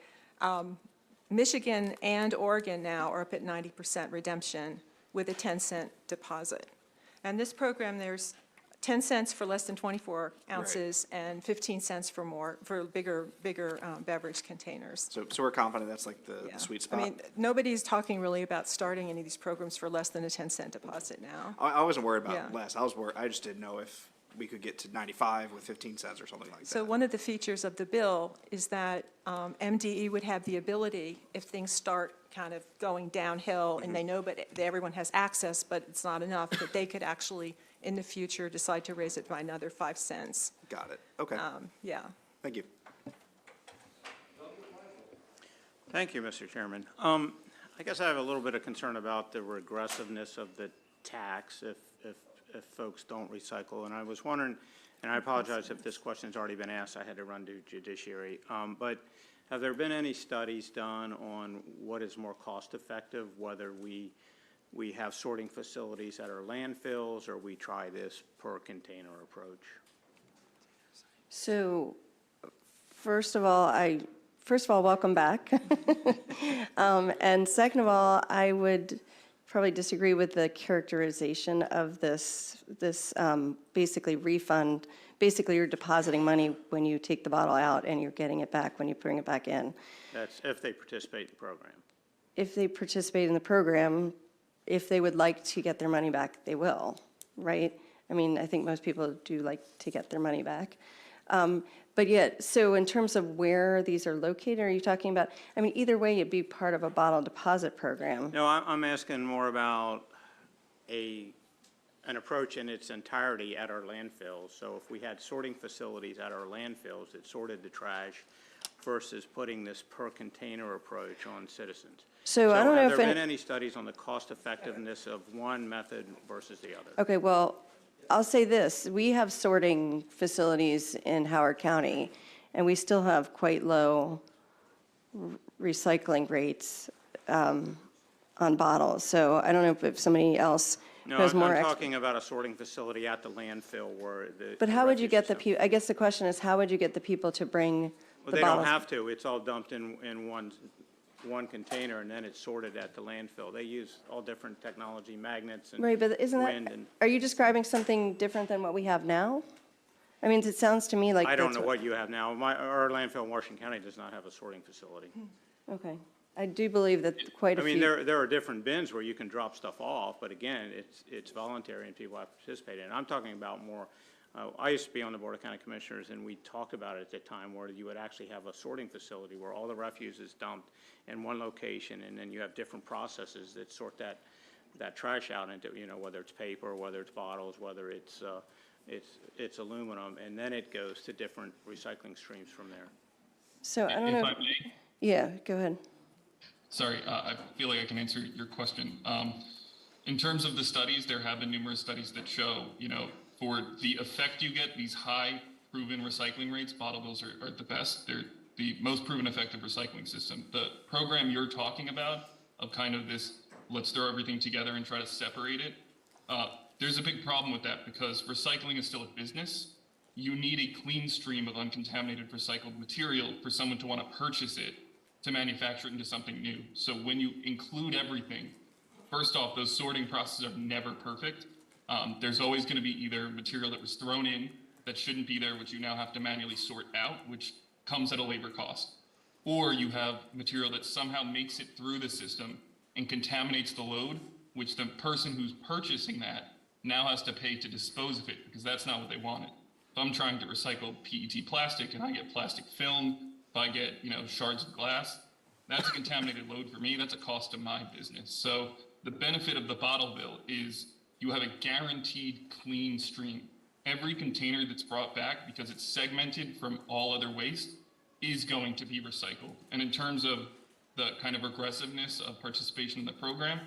Michigan and Oregon now are up at 90% redemption with a 10-cent deposit. And this program, there's 10 cents for less than 24 ounces and 15 cents for bigger beverage containers. So we're confident that's like the sweet spot? I mean, nobody's talking really about starting any of these programs for less than a 10-cent deposit now. I wasn't worried about less. I just didn't know if we could get to 95 with 15 cents or something like that. So one of the features of the bill is that MDE would have the ability, if things start kind of going downhill and they know but everyone has access, but it's not enough, that they could actually, in the future, decide to raise it by another 5 cents. Got it. Okay. Yeah. Thank you. Thank you, Mr. Chairman. I guess I have a little bit of concern about the regressiveness of the tax if folks don't recycle. And I was wondering, and I apologize if this question has already been asked, I had to run to judiciary, but have there been any studies done on what is more cost effective, whether we have sorting facilities at our landfills or we try this per container approach? So, first of all, welcome back. And second of all, I would probably disagree with the characterization of this basically refund. Basically, you're depositing money when you take the bottle out and you're getting it back when you bring it back in. That's if they participate in the program. If they participate in the program, if they would like to get their money back, they will, right? I mean, I think most people do like to get their money back. But yet, so in terms of where these are located, are you talking about, I mean, either way, it'd be part of a bottle deposit program. No, I'm asking more about an approach in its entirety at our landfills. So if we had sorting facilities at our landfills that sorted the trash, versus putting this per container approach on citizens. So I don't know have if there any- been any studies on the cost effectiveness of one method versus the other? Okay, well, I'll say this. We have sorting facilities in Howard County, and we still have quite low recycling rates on bottles. So I don't know if somebody else No, knows more. I'm talking about a sorting facility at the landfill where the. But how would you refuse get the is people, I guess the question is, how would you get the people to bring Well, the they bottles? don't have to. It's all dumped in one container, and then it's sorted at the landfill. They use all different technology, magnets and Right, but isn't wind that, and. are you describing something different than what we have now? I mean, it sounds to me like I don't that's know what you have now. Our landfill in Washington County does not have a sorting facility. Okay. I do believe that quite a I few. mean, there are different bins where you can drop stuff off, but again, it's voluntary and people have to participate in it. I'm talking about more, I used to be on the Board of County Commissioners, and we talked about it at the time where you would actually have a sorting facility where all the refuse is dumped in one location, and then you have different processes that sort that trash out into, whether it's paper, whether it's bottles, whether it's aluminum, and then it goes to different recycling streams from there. So I don't If know. I may. Yeah, go ahead. Sorry, I feel like I can answer your question. In terms of the studies, there have been numerous studies that show, for the effect you get, these high proven recycling rates, bottle bills are the best. They're the most proven effective recycling system. The program you're talking about of kind of this, let's throw everything together and try to separate it, there's a big problem with that because recycling is still a business. You need a clean stream of uncontaminated recycled material for someone to want to purchase it to manufacture it into something new. So when you include everything, first off, those sorting processes are never perfect. There's always going to be either material that was thrown in that shouldn't be there, which you now have to manually sort out, which comes at a labor cost. Or you have material that somehow makes it through the system and contaminates the load, which the person who's purchasing that now has to pay to dispose of it because that's not what they wanted. If I'm trying to recycle PET plastic and I get plastic film, if I get, shards of glass, that's a contaminated load for me. That's a cost to my business. So the benefit of the bottle bill is you have a guaranteed clean stream. Every container that's brought back, because it's segmented from all other waste, is going to be recycled. And in terms of the kind of aggressiveness of participation in the program,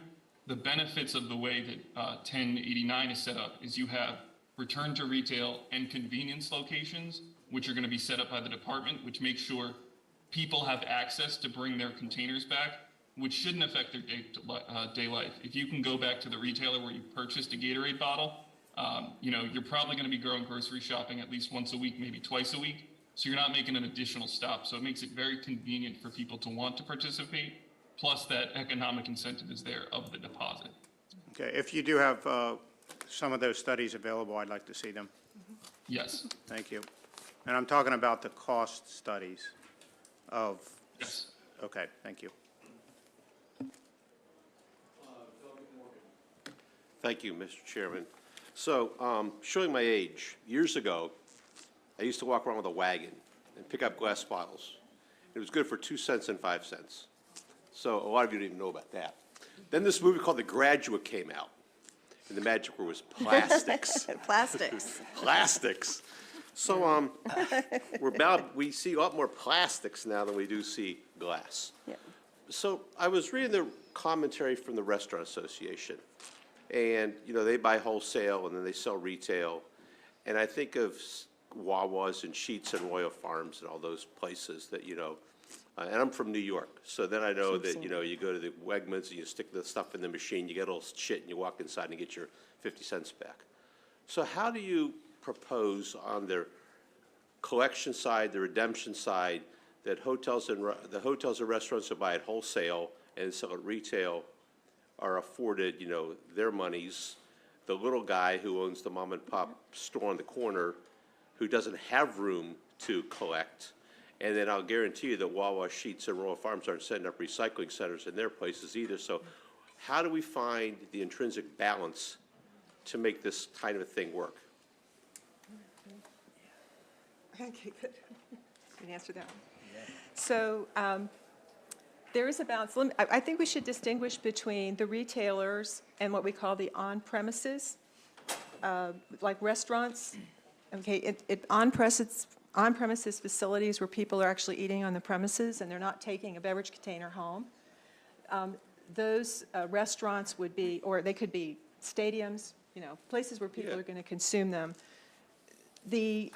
the benefits of the way that 1089 is set up is you have return to retail and convenience locations, which are going to be set up by the department, which makes sure people have access to bring their containers back, which shouldn't affect their day life. If you can go back to the retailer where you purchased a Gatorade bottle, you're probably going to be going grocery shopping at least once a week, maybe twice a week. So you're not making an additional stop. So it makes it very convenient for people to want to participate. Plus that economic incentive is there of the deposit. Okay, if you do have some of those studies available, I'd like to see them. Yes. Thank you. And I'm talking about the cost studies of. Yes. Okay, thank you. Thank you, Mr. Chairman. So, showing my age, years ago, I used to walk around with a wagon and pick up glass bottles. It was good for 2 cents and 5 cents. So a lot of you didn't even know about that. Then this movie called The Graduate came out, and the magic word was plastics. Plastics. Plastics. So we see a lot more plastics now than we do see glass. Yeah. So I was reading the commentary from the Restaurant Association, and they buy wholesale and then they sell retail, and I think of Wawa's and Sheetz and Royal Farms and all those places that and I'm from New York, so then I know that you go to the Wegmans and you stick the stuff in the machine, you get a little shit, and you walk inside and get your 50 cents back. So how do you propose on the collection side, the redemption side, that hotels and restaurants that buy at wholesale and sell at retail are afforded, their monies? The little guy who owns the mom and pop store on the corner, who doesn't have room to collect, and then I'll guarantee you that Wawa, Sheetz, and Royal Farms aren't setting up recycling centers in their places either. So how do we find the intrinsic balance to make this kind of a thing work? Okay, good. Can answer that one. So there is a balance. I think we should distinguish between the retailers and what we call the on-premises, like restaurants. Okay, on-premises on-premises facilities where people are actually eating on the premises and they're not taking a beverage container home. Those restaurants would be, or they could be stadiums, places where people are going to consume them. The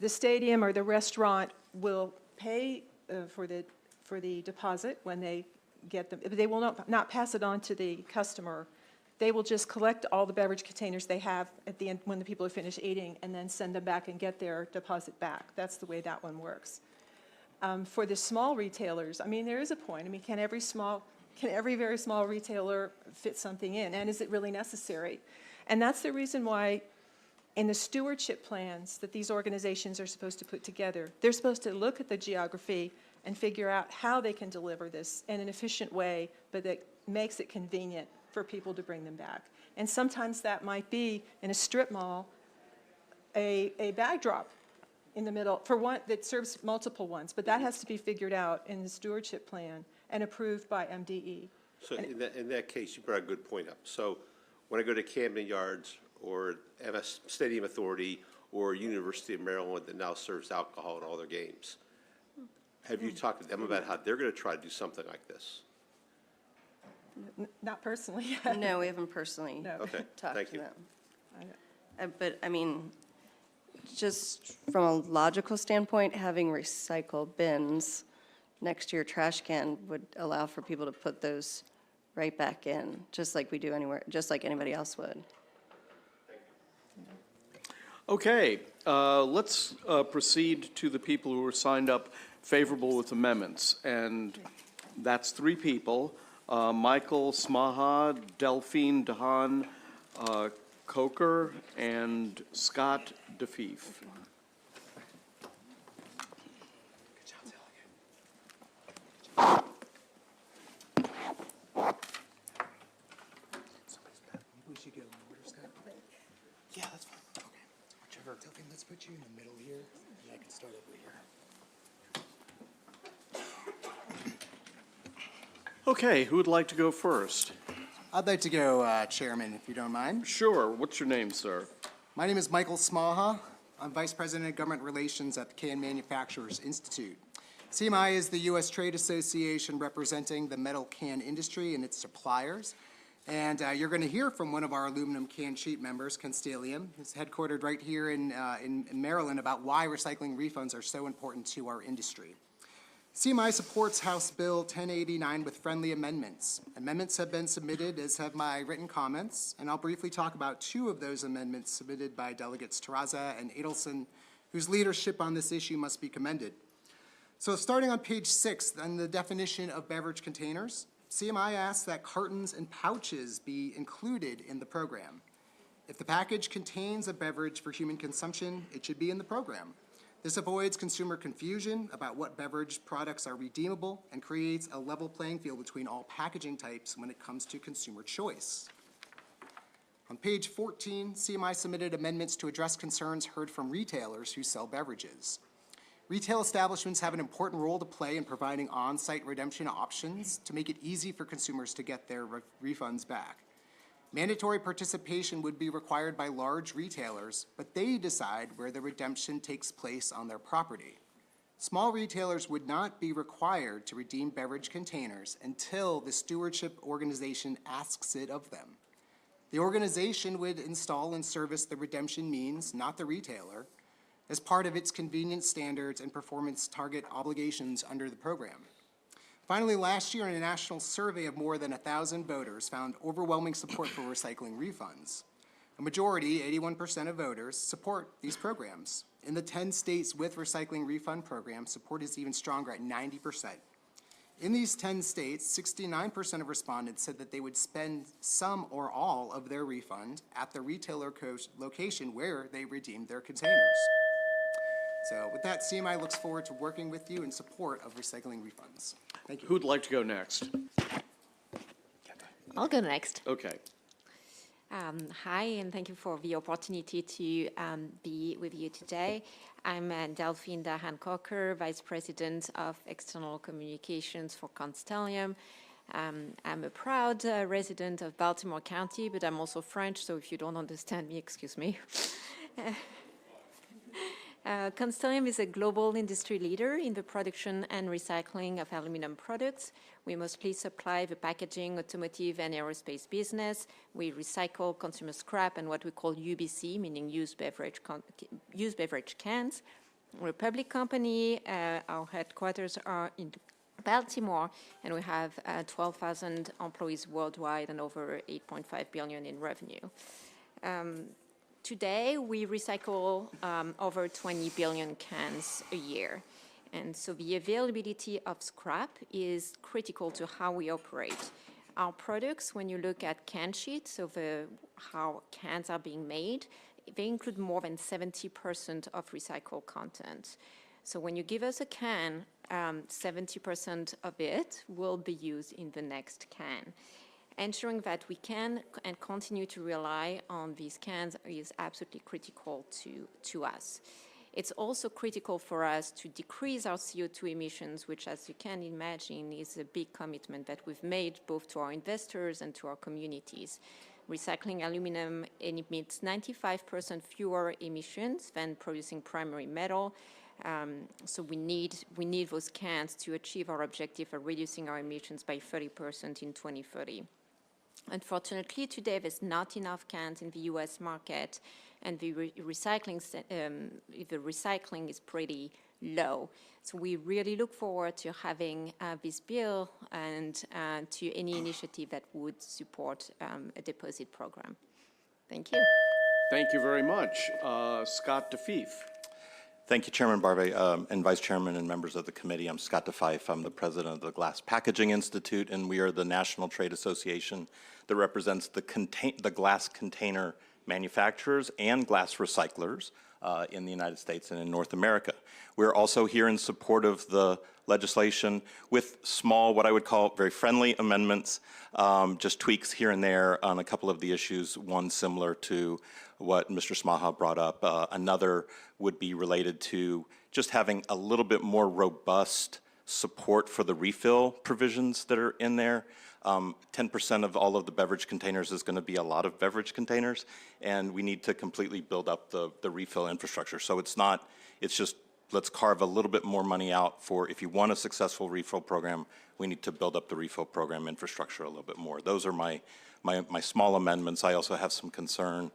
stadium or the restaurant will pay for the deposit when they get them. They will not pass it on to the customer. They will just collect all the beverage containers they have at the end when the people are finished eating and then send them back and get their deposit back. That's the way that one works. For the small retailers, there is a point. Can every very small retailer fit something in? And is it really necessary? And that's the reason why in the stewardship plans that these organizations are supposed to put together, they're supposed to look at the geography and figure out how they can deliver this in an efficient way, but that makes it convenient for people to bring them back. And sometimes that might be, in a strip mall, a bag drop in the middle for one that serves multiple ones, but that has to be figured out in the stewardship plan and approved by MDE. So in that case, you brought a good point up. So when I go to Camden Yards or MS Stadium Authority or University of Maryland that now serves alcohol in all their games, have you talked to them about how they're going to try to do something like this? Not personally. No, we haven't personally Okay, talked thank to you. them. But, just from a logical standpoint, having recycle bins next to your trash can would allow for people to put those right back in, just like we do anywhere, just like anybody else would. Okay, let's proceed to the people who were signed up favorable with amendments. And that's 3 people, Michael Smaha, Delphine Dehaan, Coker, and Scott DeFeef. Yeah, that's fine. Okay. Whichever. Delphine, let's put you in the middle here, and I can start over here. Okay, who would like to go first? I'd like to go, Chairman, if you don't mind. Sure. What's your name, sir? My name is Michael Smaha. I'm Vice President of Government Relations at the Can Manufacturers Institute. CMI is the U.S. Trade Association representing the metal can industry and its suppliers. And you're going to hear from one of our aluminum can sheet members, Constellium, who's headquartered right here in Maryland, about why recycling refunds are so important to our industry. CMI supports House Bill 1089 with friendly amendments. Amendments have been submitted, as have my written comments, and I'll briefly talk about 2 of those amendments submitted by Delegates Terraza and Adelson, whose leadership on this issue must be commended. So starting on page 6, on the definition of beverage containers, CMI asks that cartons and pouches be included in the program. If the package contains a beverage for human consumption, it should be in the program. This avoids consumer confusion about what beverage products are redeemable and creates a level playing field between all packaging types when it comes to consumer choice. On page 14, CMI submitted amendments to address concerns heard from retailers who sell beverages. Retail establishments have an important role to play in providing on-site redemption options to make it easy for consumers to get their refunds back. Mandatory participation would be required by large retailers, but they decide where the redemption takes place on their property. Small retailers would not be required to redeem beverage containers until the stewardship organization asks it of them. The organization would install and service the redemption means, not the retailer, as part of its convenience standards and performance target obligations under the program. Finally, last year, in a national survey of more than 1,000 voters found overwhelming support for recycling refunds. A majority, 81% of voters, support these programs. In the 10 states with recycling refund programs, support is even stronger at 90%. In these 10 states, 69% of respondents said that they would spend some or all of their refund at the retailer location where they redeemed their containers. So with that, CMI looks forward to working with you in support of recycling refunds. Thank you. Who'd like to go next? I'll go next. Okay. Hi, and thank you for the opportunity to be with you today. I'm Delphine Dehaan-Coker, Vice President of External Communications for Constellium. I'm a proud resident of Baltimore County, but I'm also French, so if you don't understand me, excuse me. Constellium is a global industry leader in the production and recycling of aluminum products. We mostly supply the packaging, automotive, and aerospace business. We recycle consumer scrap and what we call UBC, meaning used beverage cans. We're a public company. Our headquarters are in Baltimore, and we have 12,000 employees worldwide and over $8.5 billion in revenue. Today, we recycle over 20 billion cans a year. And so the availability of scrap is critical to how we operate. Our products, when you look at can sheets, so how cans are being made, they include more than 70% of recycled content. So when you give us a can, 70% of it will be used in the next can. Ensuring that we can and continue to rely on these cans is absolutely critical to us. It's also critical for us to decrease our CO2 emissions, which, as you can imagine, is a big commitment that we've made both to our investors and to our communities. Recycling aluminum emits 95% fewer emissions than producing primary metal. So we need those cans to achieve our objective of reducing our emissions by 30% in 2030. Unfortunately, today there's not enough cans in the U.S. market, and the recycling is pretty low. So we really look forward to having this bill and to any initiative that would support a deposit program. Thank you. Thank you very much. Scott DeFeef. Thank you, Chairman Barbe, and Vice Chairman and members of the committee. I'm Scott DeFeef. I'm the president of the Glass Packaging Institute, and we are the national trade association that represents the glass container manufacturers and glass recyclers in the United States and in North America. We're also here in support of the legislation with small, what I would call very friendly amendments, just tweaks here and there on a couple of the issues, one similar to what Mr. Smaha brought up. Another would be related to just having a little bit more robust support for the refill provisions that are in there. 10% of all of the beverage containers is going to be a lot of beverage containers, and we need to completely build up the refill infrastructure. So it's just let's carve a little bit more money out for, if you want a successful refill program, we need to build up the refill program infrastructure a little bit more. Those are my small amendments. I also have some concern,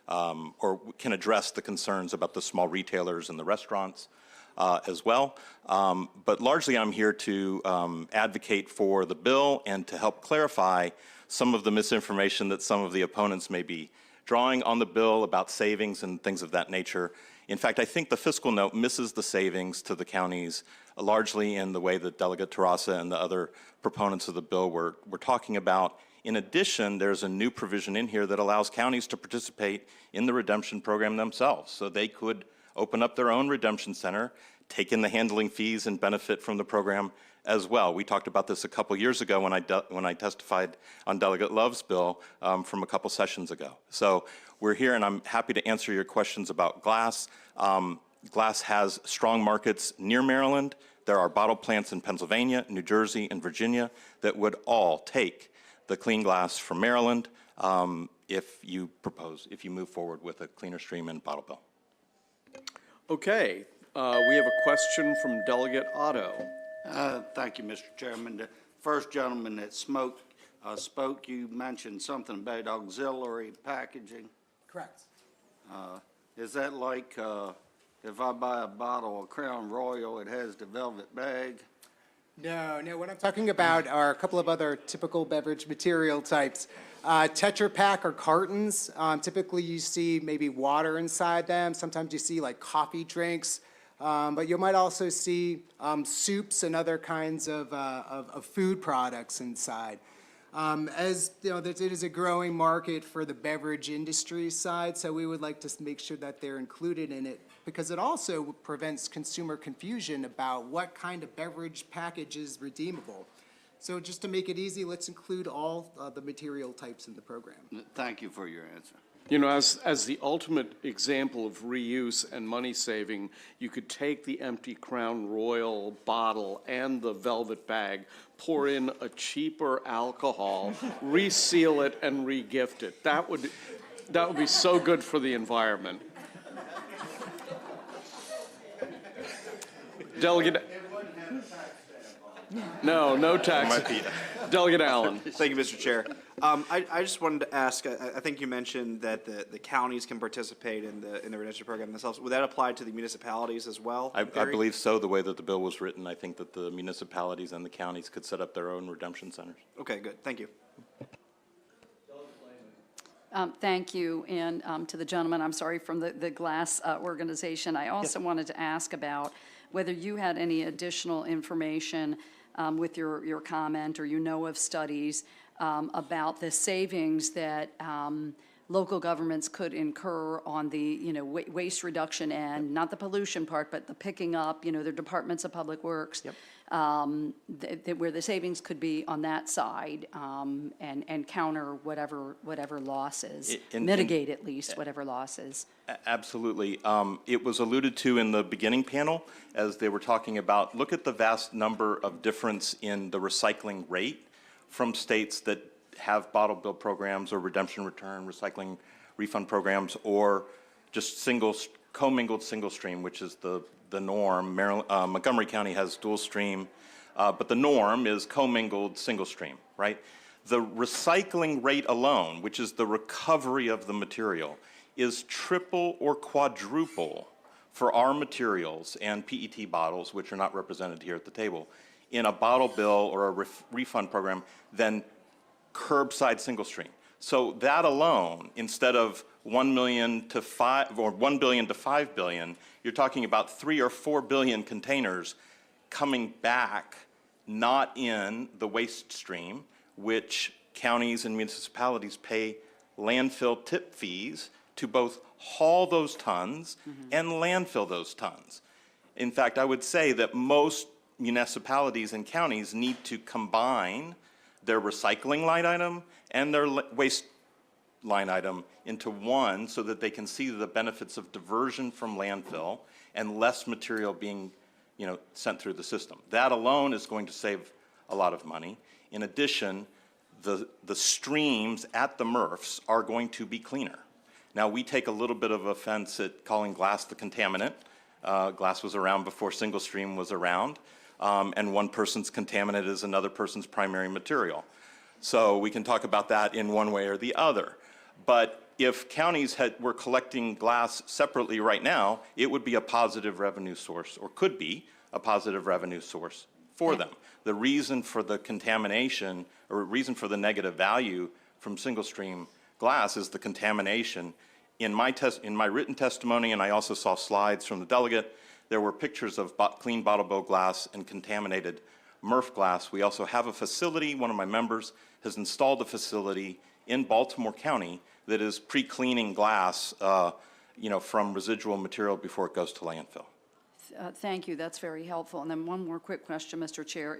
or can address the concerns about the small retailers and the restaurants as well. But largely I'm here to advocate for the bill and to help clarify some of the misinformation that some of the opponents may be drawing on the bill about savings and things of that nature. In fact, I think the fiscal note misses the savings to the counties largely in the way that Delegate Terrassa and the other proponents of the bill were talking about. In addition, there's a new provision in here that allows counties to participate in the redemption program themselves. So they could open up their own redemption center, take in the handling fees, and benefit from the program as well. We talked about this a couple years ago when I testified on Delegate Love's bill from a couple sessions ago. So we're here, and I'm happy to answer your questions about glass. Glass has strong markets near Maryland. There are bottle plants in Pennsylvania, New Jersey, and Virginia that would all take the clean glass from Maryland if you move forward with a cleaner stream and bottle bill. Okay, we have a question from Delegate Otto. Thank you, Mr. Chairman. The first gentleman that spoke, you mentioned something about auxiliary packaging. Correct. Is that like if I buy a bottle of Crown Royal, it has the velvet bag? No, what I'm talking about are a couple of other typical beverage material types. Tetra Pak or cartons, typically you see maybe water inside them. Sometimes you see like coffee drinks, but you might also see soups and other kinds of food products inside. As you know, it is a growing market for the beverage industry side, so we would like to make sure that they're included in it, because it also prevents consumer confusion about what kind of beverage package is redeemable. So just to make it easy, let's include all the material types in the program. Thank you for your answer. You know, as the ultimate example of reuse and money saving, you could take the empty Crown Royal bottle and the velvet bag, pour in a cheaper alcohol, reseal it, and re-gift it. That would be so good for the environment. Delegate, no tax. Delegate Allen. Thank you, Mr. Chair. I just wanted to ask, I think you mentioned that the counties can participate in the redemption program themselves. Would that apply to the municipalities as well? I Barry? believe so, the way that the bill was written. I think that the municipalities and the counties could set up their own redemption centers. Okay, good. Thank you. Thank you, and to the gentleman, I'm sorry, from the glass organization. I also wanted to ask about whether you had any additional information with your comment, or you know of studies about the savings that local governments could incur on the, waste reduction end, not the pollution part, but the picking up, their departments of public works. Where the savings could be on that side, and counter whatever losses, mitigate at least whatever losses. Absolutely. It was alluded to in the beginning panel as they were talking about, look at the vast number of difference in the recycling rate from states that have bottle bill programs or redemption return recycling refund programs, or just commingled single stream, which is the norm. Montgomery County has dual stream, but the norm is commingled single stream, right? The recycling rate alone, which is the recovery of the material, is triple or quadruple for our materials and PET bottles, which are not represented here at the table, in a bottle bill or a refund program than curbside single stream. So that alone, instead of 1 million to 5 or 1 billion to 5 billion, you're talking about 3 or 4 billion containers coming back, not in the waste stream, which counties and municipalities pay landfill tip fees to both haul those tons and landfill those tons. In fact, I would say that most municipalities and counties need to combine their recycling line item and their waste line item into one, so that they can see the benefits of diversion from landfill and less material being, sent through the system. That alone is going to save a lot of money. In addition, the streams at the MRFs are going to be cleaner. Now, we take a little bit of offense at calling glass the contaminant. Glass was around before single stream was around, and one person's contaminant is another person's primary material. So we can talk about that in one way or the other. But if counties were collecting glass separately right now, it would be a positive revenue source, or could be a positive revenue source for them. The reason for the contamination, or reason for the negative value from single stream glass, is the contamination. In my written testimony, and I also saw slides from the delegate, there were pictures of clean bottle bill glass and contaminated MRF glass. We also have a facility, one of my members has installed a facility in Baltimore County that is pre-cleaning glass, from residual material before it goes to landfill. Thank you, that's very helpful. And then one more quick question, Mr. Chair.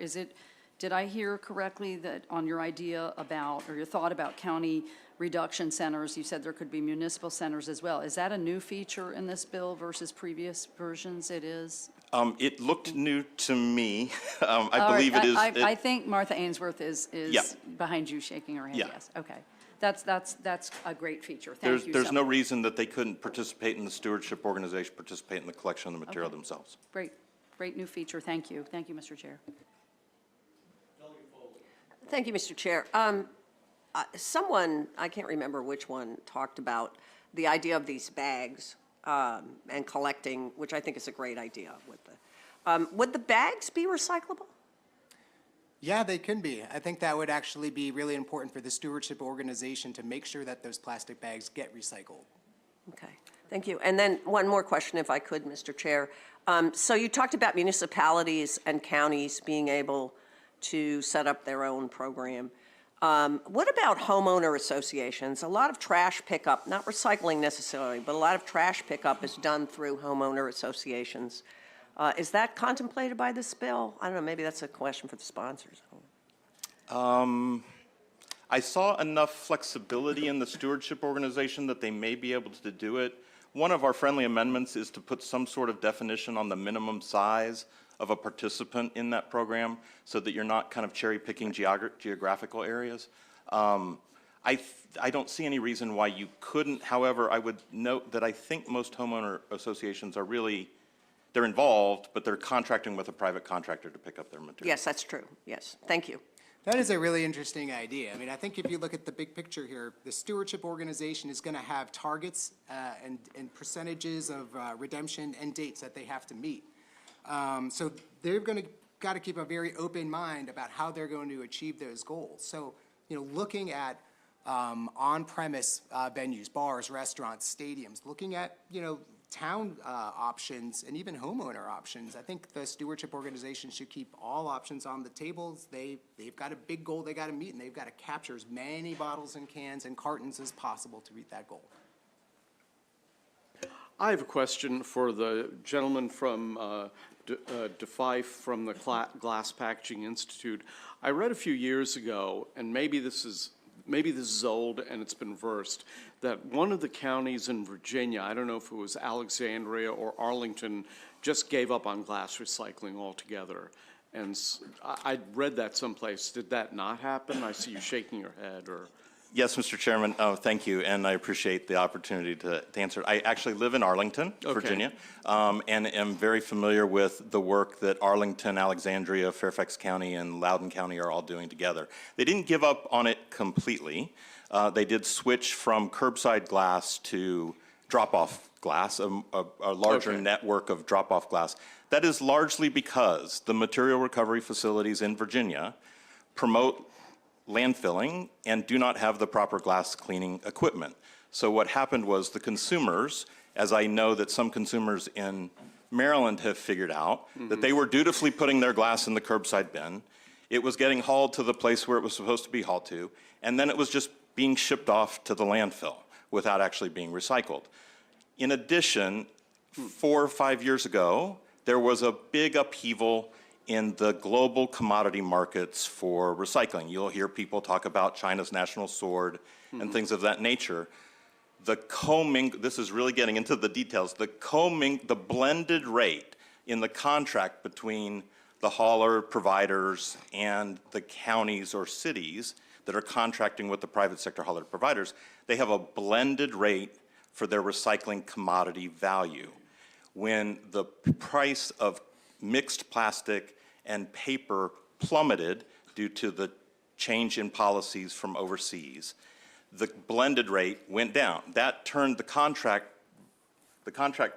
Did I hear correctly that on your idea about, or your thought about county reduction centers, you said there could be municipal centers as well? Is that a new feature in this bill versus previous versions? It is? It looked new to me. I believe it is. I think Martha Ainsworth is Yeah. behind you shaking her head, Yeah. yes. Okay. That's a great feature. Thank you There's so no much. reason that they couldn't participate in the stewardship organization, participate in the collection of the material themselves. Great new feature. Thank you. Thank you, Mr. Chair. Thank you, Mr. Chair. Someone, I can't remember which one, talked about the idea of these bags and collecting, which I think is a great idea. Would the bags be recyclable? Yeah, they can be. I think that would actually be really important for the stewardship organization to make sure that those plastic bags get recycled. Okay, thank you. And then one more question, if I could, Mr. Chair. So you talked about municipalities and counties being able to set up their own program. What about homeowner associations? A lot of trash pickup, not recycling necessarily, but a lot of trash pickup is done through homeowner associations. Is that contemplated by this bill? I don't know, maybe that's a question for the sponsors. I saw enough flexibility in the stewardship organization that they may be able to do it. One of our friendly amendments is to put some sort of definition on the minimum size of a participant in that program, so that you're not kind of cherry picking geographical areas. I don't see any reason why you couldn't. However, I would note that I think most homeowner associations are really they're involved, but they're contracting with a private contractor to pick up their material. Yes, that's true. Yes, thank you. That is a really interesting idea. I mean, I think if you look at the big picture here, the stewardship organization is going to have targets and percentages of redemption and dates that they have to meet. So they're going to got to keep a very open mind about how they're going to achieve those goals. So, looking at on-premise venues, bars, restaurants, stadiums, looking at, town options and even homeowner options. I think the stewardship organization should keep all options on the tables. They've got a big goal they got to meet, and they've got to capture as many bottles and cans and cartons as possible to meet that goal. I have a question for the gentleman from DeFife from the Glass Packaging Institute. I read a few years ago, and maybe this is old and it's been reversed, that one of the counties in Virginia, I don't know if it was Alexandria or Arlington, just gave up on glass recycling altogether. And I read that someplace. Did that not happen? I see you shaking your head, or... Yes, Mr. Chairman, thank you, and I appreciate the opportunity to answer. I actually live in Arlington, Virginia, and am very familiar with the work that Arlington, Alexandria, Fairfax County, and Loudoun County are all doing together. They didn't give up on it completely. They did switch from curbside glass to drop-off glass, a larger network of drop-off glass. That is largely because the material recovery facilities in Virginia promote landfilling and do not have the proper glass cleaning equipment. So what happened was the consumers, as I know that some consumers in Maryland have figured out, that they were dutifully putting their glass in the curbside bin. It was getting hauled to the place where it was supposed to be hauled to, and then it was just being shipped off to the landfill without actually being recycled. In addition, 4 or 5 years ago, there was a big upheaval in the global commodity markets for recycling. You'll hear people talk about China's national sword and things of that nature. This is really getting into the details. The blended rate in the contract between the hauler providers and the counties or cities that are contracting with the private sector hauler providers, they have a blended rate for their recycling commodity value. When the price of mixed plastic and paper plummeted due to the change in policies from overseas, the blended rate went down. That turned the contract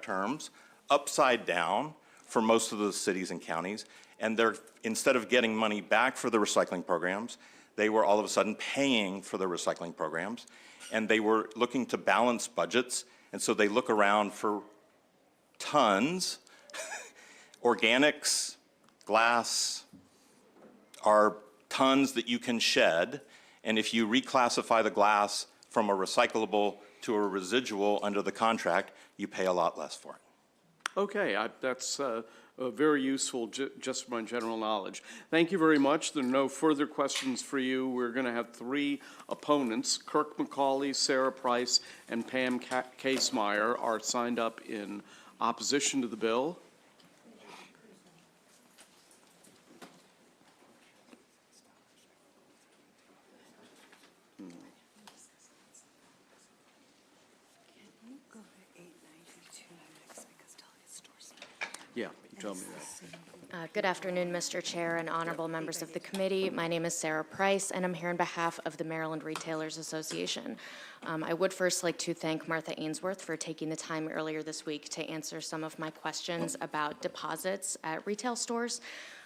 terms upside down for most of the cities and counties, and instead of getting money back for the recycling programs, they were all of a sudden paying for the recycling programs, and they were looking to balance budgets, and so they look around for tons, organics, glass are tons that you can shed, and if you reclassify the glass from a recyclable to a residual under the contract, you pay a lot less for it. Okay, that's very useful, just for my general knowledge. Thank you very much. There are no further questions for you. We're going to have 3 opponents. Kirk McCauley, Sarah Price, and Pam Casemeyer are signed up in opposition to the bill. Yeah, tell me that. Good afternoon, Mr. Chair and honorable members of the committee. My name is Sarah Price, and I'm here on behalf of the Maryland Retailers Association. I would first like to thank Martha Ainsworth for taking the time earlier this week to answer some of my questions about deposits at retail stores,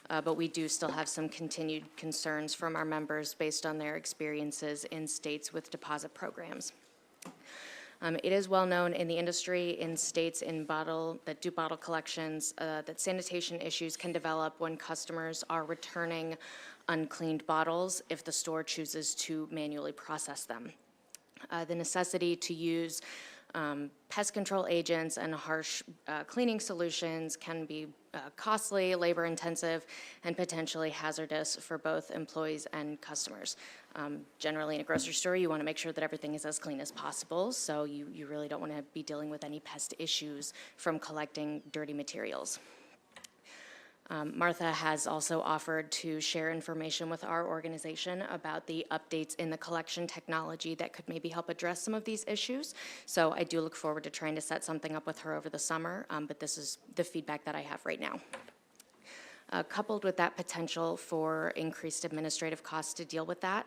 but we do still have some continued concerns from our members based on their experiences in states with deposit programs. It is well known in the industry, in states that do bottle collections, that sanitation issues can develop when customers are returning uncleaned bottles if the store chooses to manually process them. The necessity to use pest control agents and harsh cleaning solutions can be costly, labor-intensive, and potentially hazardous for both employees and customers. Generally, in a grocery store, you want to make sure that everything is as clean as possible, so you really don't want to be dealing with any pest issues from collecting dirty materials. Martha has also offered to share information with our organization about the updates in the collection technology that could maybe help address some of these issues. So I do look forward to trying to set something up with her over the summer, but this is the feedback that I have right now. Coupled with that potential for increased administrative costs to deal with that,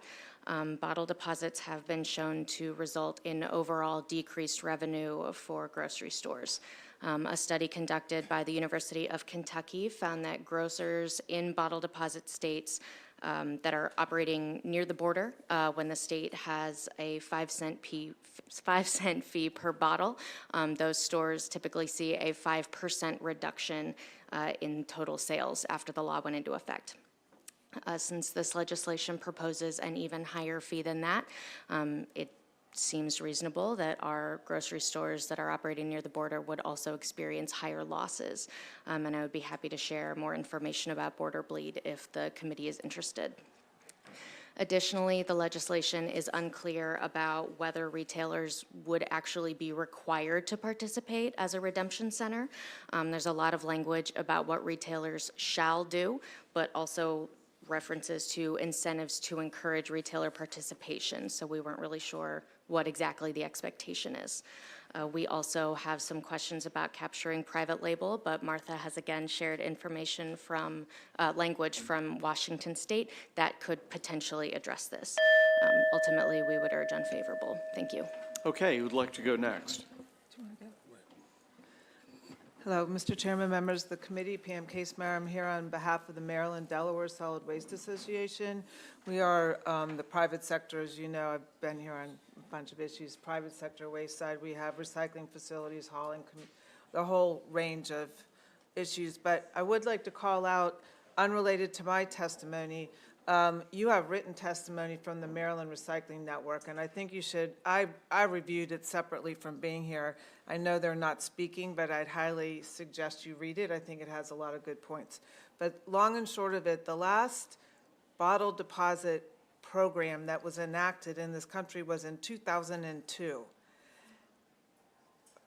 bottle deposits have been shown to result in overall decreased revenue for grocery stores. A study conducted by the University of Kentucky found that grocers in bottle deposit states that are operating near the border, when the state has a 5-cent fee per bottle, those stores typically see a 5% reduction in total sales after the law went into effect. Since this legislation proposes an even higher fee than that, it seems reasonable that our grocery stores that are operating near the border would also experience higher losses. And I would be happy to share more information about border bleed if the committee is interested. Additionally, the legislation is unclear about whether retailers would actually be required to participate as a redemption center. There's a lot of language about what retailers shall do, but also references to incentives to encourage retailer participation. So we weren't really sure what exactly the expectation is. We also have some questions about capturing private label, but Martha has again shared information from language from Washington State that could potentially address this. Ultimately, we would urge unfavorable. Thank you. Okay, who'd like to go next? Hello, Mr. Chairman, members of the committee, Pam Casemeyer. I'm here on behalf of the Maryland-Delaware Solid Waste Association. We are the private sector, as you know. I've been here on a bunch of issues. Private sector waste side, we have recycling facilities, hauling, the whole range of issues. But I would like to call out, unrelated to my testimony, you have written testimony from the Maryland Recycling Network, and I think you should, I reviewed it separately from being here. I know they're not speaking, but I'd highly suggest you read it. I think it has a lot of good points. But long and short of it, the last bottle deposit program that was enacted in this country was in 2002.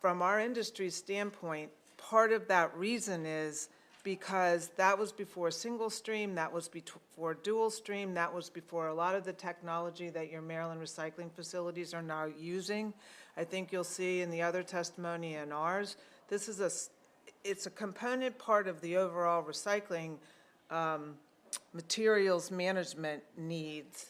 From our industry standpoint, part of that reason is because that was before single stream, that was before dual stream, that was before a lot of the technology that your Maryland recycling facilities are now using. I think you'll see in the other testimony and ours, this is it's a component part of the overall recycling materials management needs,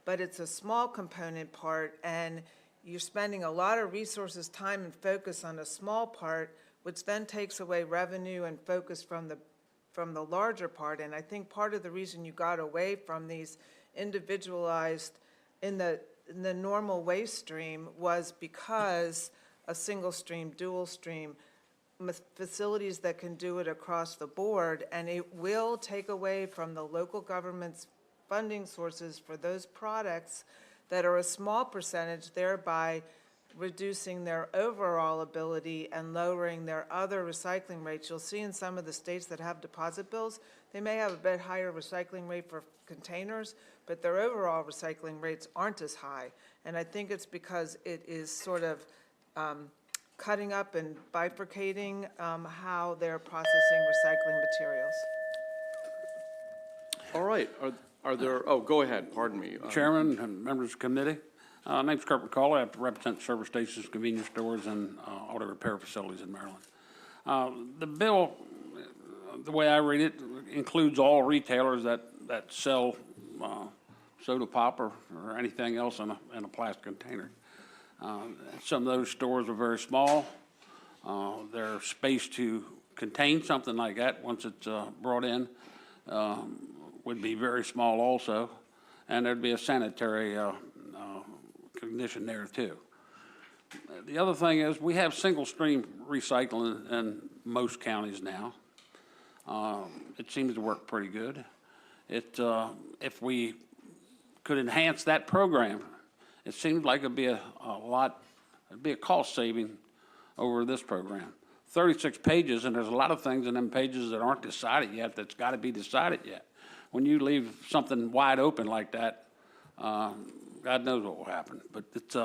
but it's a small component part, and you're spending a lot of resources, time, and focus on a small part, which then takes away revenue and focus from the larger part. And I think part of the reason you got away from these individualized in the normal waste stream was because a single stream, dual stream, facilities that can do it across the board, and it will take away from the local government's funding sources for those products that are a small percentage, thereby reducing their overall ability and lowering their other recycling rates. You'll see in some of the states that have deposit bills, they may have a bit higher recycling rate for containers, but their overall recycling rates aren't as high. And I think it's because it is sort of cutting up and bifurcating how they're processing recycling materials. All right, are there, oh, go ahead, pardon me. Chairman and members of the committee. My name's Kurt McCullough. I have to represent service stations, convenience stores, and auto repair facilities in Maryland. The bill, the way I read it, includes all retailers that sell soda pop or anything else in a plastic container. Some of those stores are very small. Their space to contain something like that once it's brought in would be very small also, and there'd be a sanitary condition there too. The other thing is we have single stream recycling in most counties now. It seems to work pretty good. If we could enhance that program, it seems like it'd be it'd be a cost saving over this program. 36 pages, and there's a lot of things in them pages that aren't decided yet that's got to be decided yet. When you leave something wide open like that, God knows what will happen. But it's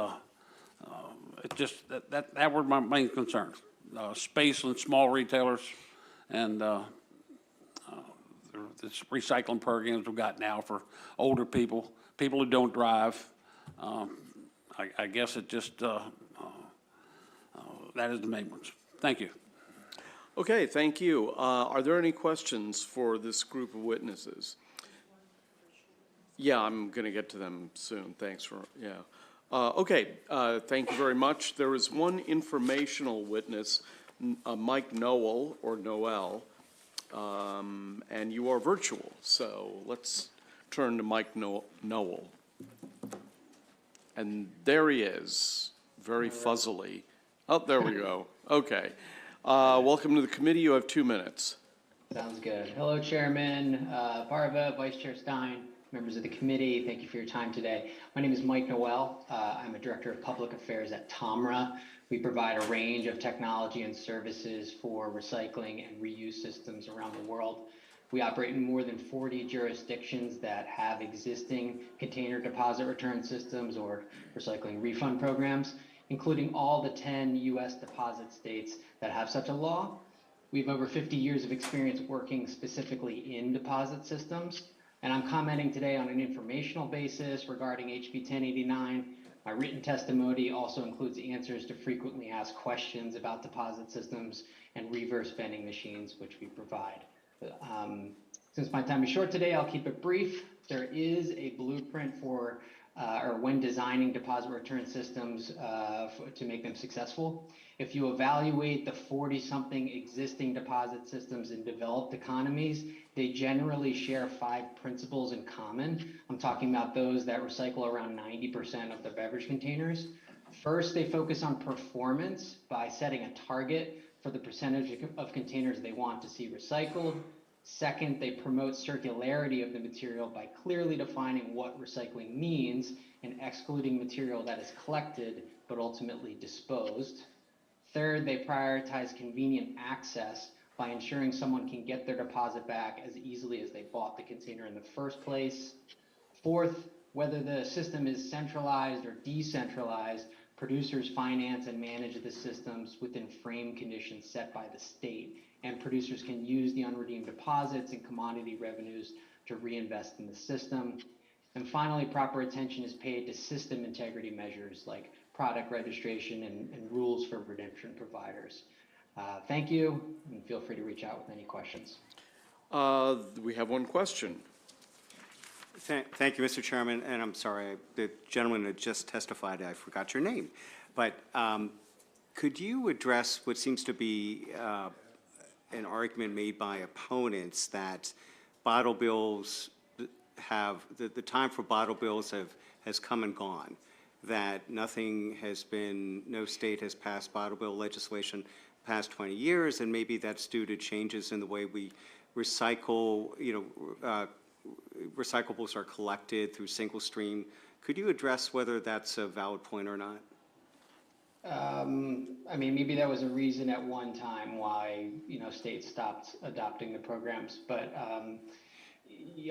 just that were my main concerns: space and small retailers, and this recycling programs we've got now for older people, people who don't drive. I guess it just, that is the main ones. Thank you. Okay, thank you. Are there any questions for this group of witnesses? Yeah, I'm going to get to them soon. Thanks for, yeah. Okay, thank you very much. There is one informational witness, Mike Noel, or Noel, and you are virtual. So let's turn to Mike Noel. And there he is, very fuzzily. Oh, there we go. Okay. Welcome to the committee. You have 2 minutes. Sounds good. Hello, Chairman Barva, Vice Chair Stein, members of the committee. Thank you for your time today. My name is Mike Noel. I'm a Director of Public Affairs at TOMRA. We provide a range of technology and services for recycling and reuse systems around the world. We operate in more than 40 jurisdictions that have existing container deposit return systems or recycling refund programs, including all the 10 U.S. deposit states that have such a law. We have over 50 years of experience working specifically in deposit systems, and I'm commenting today on an informational basis regarding HB 1089. My written testimony also includes answers to frequently asked questions about deposit systems and reverse vending machines, which we provide. Since my time is short today, I'll keep it brief. There is a blueprint for or when designing deposit return systems to make them successful. If you evaluate the 40-something existing deposit systems in developed economies, they generally share 5 principles in common. I'm talking about those that recycle around 90% of the beverage containers. First, they focus on performance by setting a target for the percentage of containers they want to see recycled. Second, they promote circularity of the material by clearly defining what recycling means and excluding material that is collected but ultimately disposed. Third, they prioritize convenient access by ensuring someone can get their deposit back as easily as they bought the container in the first place. Fourth, whether the system is centralized or decentralized, producers finance and manage the systems within frame conditions set by the state, and producers can use the unredeemed deposits and commodity revenues to reinvest in the system. And finally, proper attention is paid to system integrity measures like product registration and rules for redemption providers. Thank you, and feel free to reach out with any questions. We have one question. Thank you, Mr. Chairman, and I'm sorry, the gentleman that just testified, I forgot your name. But could you address what seems to be an argument made by opponents that bottle bills have, the time for bottle bills has come and gone, that nothing has been, no state has passed bottle bill legislation past 20 years, and maybe that's due to changes in the way we recycle, recyclables are collected through single stream. Could you address whether that's a valid point or not? I mean, maybe that was a reason at one time why, states stopped adopting the programs, but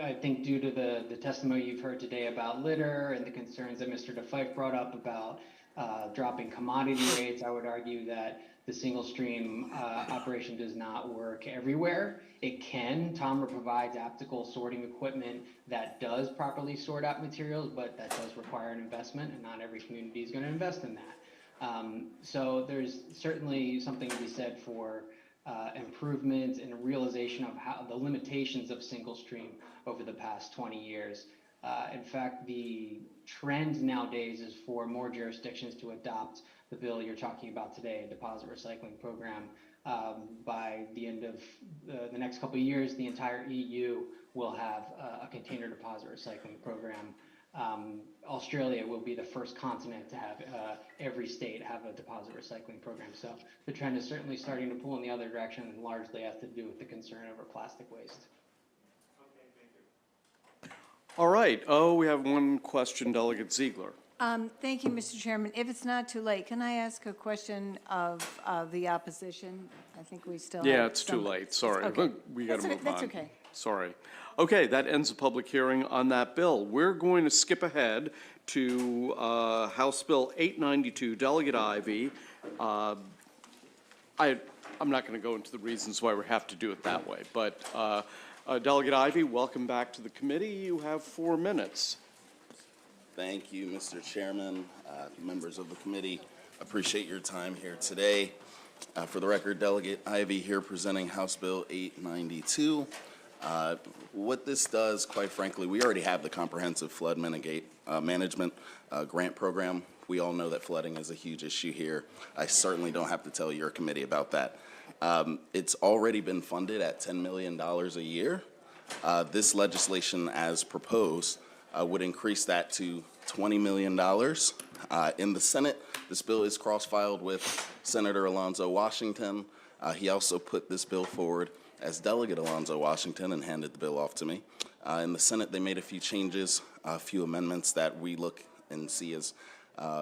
I think due to the testimony you've heard today about litter and the concerns that Mr. DeFife brought up about dropping commodity rates, I would argue that the single stream operation does not work everywhere. It can. TOMRA provides optical sorting equipment that does properly sort out materials, but that does require an investment, and not every community is going to invest in that. So there's certainly something to be said for improvements and a realization of how the limitations of single stream over the past 20 years. In fact, the trend nowadays is for more jurisdictions to adopt the bill you're talking about today, a deposit recycling program. By the end of the next couple of years, the entire EU will have a container deposit recycling program. Australia will be the first continent to have every state have a deposit recycling program. So the trend is certainly starting to pull in the other direction, and largely has to do with the concern over plastic waste. All right. Oh, we have one question, Delegate Ziegler. Thank you, Mr. Chairman. If it's not too late, can I ask a question of the opposition? I think we still have Yeah, it's too late. Sorry. Okay. We got to move on. That's okay. Sorry. Okay, that ends the public hearing on that bill. We're going to skip ahead to House Bill 892, Delegate Ivey. I'm not going to go into the reasons why we have to do it that way, but Delegate Ivy, welcome back to the committee. You have 4 minutes. Thank you, Mr. Chairman, members of the committee. Appreciate your time here today. For the record, Delegate Ivy here presenting House Bill 892. What this does, quite frankly, we already have the comprehensive flood management grant program. We all know that flooding is a huge issue here. I certainly don't have to tell your committee about that. It's already been funded at $10 million a year. This legislation, as proposed, would increase that to $20 million. In the Senate, this bill is cross-filed with Senator Alonzo Washington. He also put this bill forward as Delegate Alonzo Washington and handed the bill off to me. In the Senate, they made a few changes, a few amendments that we look and see as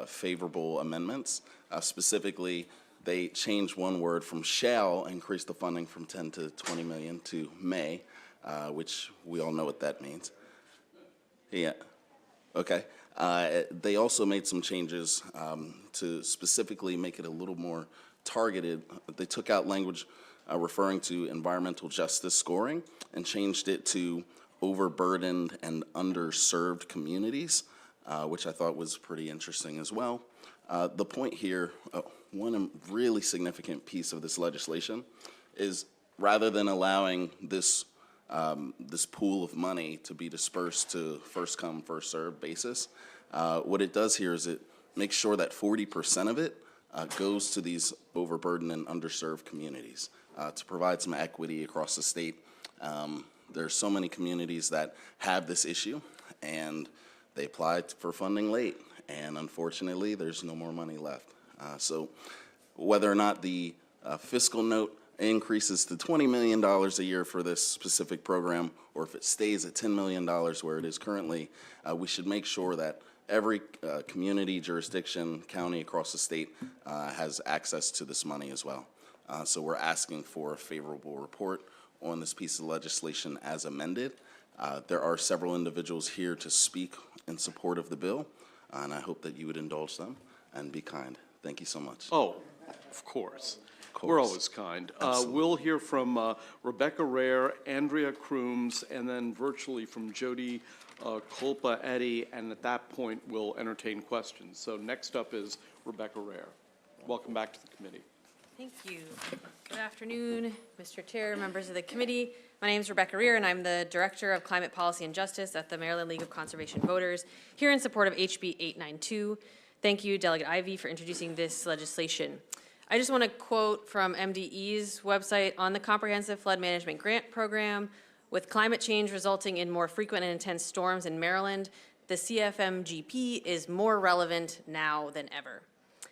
favorable amendments. Specifically, they changed one word from shall, increase the funding from 10 to 20 million to may, which we all know what that means. Yeah, okay. They also made some changes to specifically make it a little more targeted. They took out language referring to environmental justice scoring and changed it to overburdened and underserved communities, which I thought was pretty interesting as well. The point here, one really significant piece of this legislation is rather than allowing this this pool of money to be dispersed to first come, first served basis, what it does here is it makes sure that 40% of it goes to these overburdened and underserved communities to provide some equity across the state. There are so many communities that have this issue and they applied for funding late, and unfortunately there's no more money left. So whether or not the fiscal note increases to $20 million a year for this specific program, or if it stays at $10 million where it is currently, we should make sure that every community, jurisdiction, county across the state has access to this money as well. So we're asking for a favorable report on this piece of legislation as amended. There are several individuals here to speak in support of the bill, and I hope that you would indulge them and be kind. Thank you so much. Oh, of course. We're always kind. We'll hear from Rebecca Rare, Andrea Crooms, and then virtually from Jody Culpa Eddy, and at that point, we'll entertain questions. So next up is Rebecca Rare. Welcome back to the committee. Thank you. Good afternoon, Mr. Chair, members of the committee. My name is Rebecca Rear, and I'm the Director of Climate Policy and Justice at the Maryland League of Conservation Voters, here in support of HB 892. Thank you, Delegate Ivy, for introducing this legislation. I just want to quote from MDE's website on the Comprehensive Flood Management Grant Program. With climate change resulting in more frequent and intense storms in Maryland, the CFMGP is more relevant now than ever.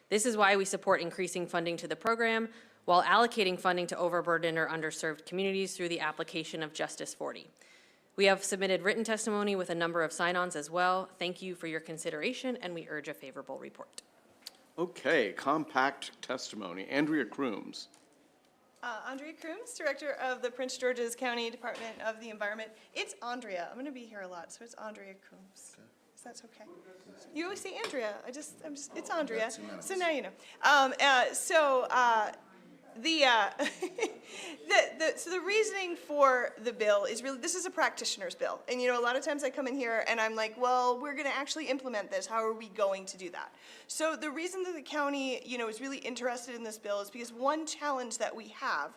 This is why we support increasing funding to the program while allocating funding to overburdened or underserved communities through the application of Justice 40. We have submitted written testimony with a number of sign-ons as well. Thank you for your consideration, and we urge a favorable report. Okay, compact testimony. Andrea Crooms. Andrea Crooms, Director of the Prince George's County Department of the Environment. It's Andrea. I'm going to be here a lot, so it's Andrea Crooms. Okay. If that's okay. You always say Andrea. It's Andrea. So now you know. So the reasoning for the bill is really, this is a practitioner's bill. And, you know, a lot of times I come in here and I'm like, well, we're going to actually implement this. How are we going to do that? So the reason that the county, you know, is really interested in this bill is because one challenge that we have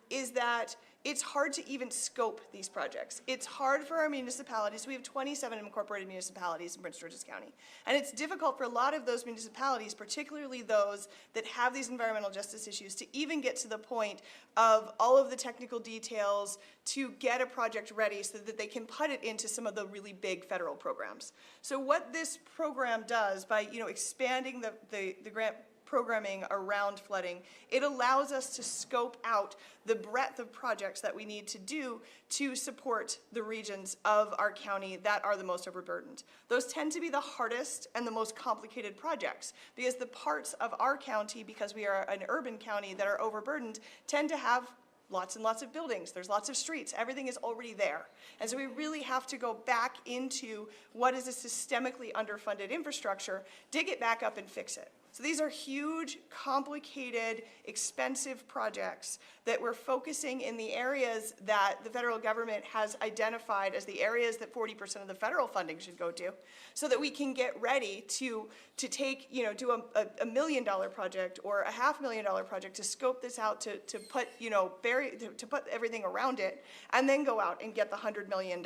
is that it's hard to even scope these projects. It's hard for our municipalities. We have 27 incorporated municipalities in Prince George's County. And it's difficult for a lot of those municipalities, particularly those that have these environmental justice issues, to even get to the point of all of the technical details to get a project ready so that they can put it into some of the really big federal programs. So what this program does by, you know, expanding the grant programming around flooding, it allows us to scope out the breadth of projects that we need to do to support the regions of our county that are the most overburdened. Those tend to be the hardest and the most complicated projects because the parts of our county, because we are an urban county that are overburdened, tend to have lots and lots of buildings. There's lots of streets. Everything is already there. And so we really have to go back into what is a systemically underfunded infrastructure, dig it back up and fix it. So these are huge, complicated, expensive projects that we're focusing in the areas that the federal government has identified as the areas that 40% of the federal funding should go to, so that we can get ready to take, do $1 million project or a $500,000 project, to scope this out, to put, to put everything around it, and then go out and get the $100 million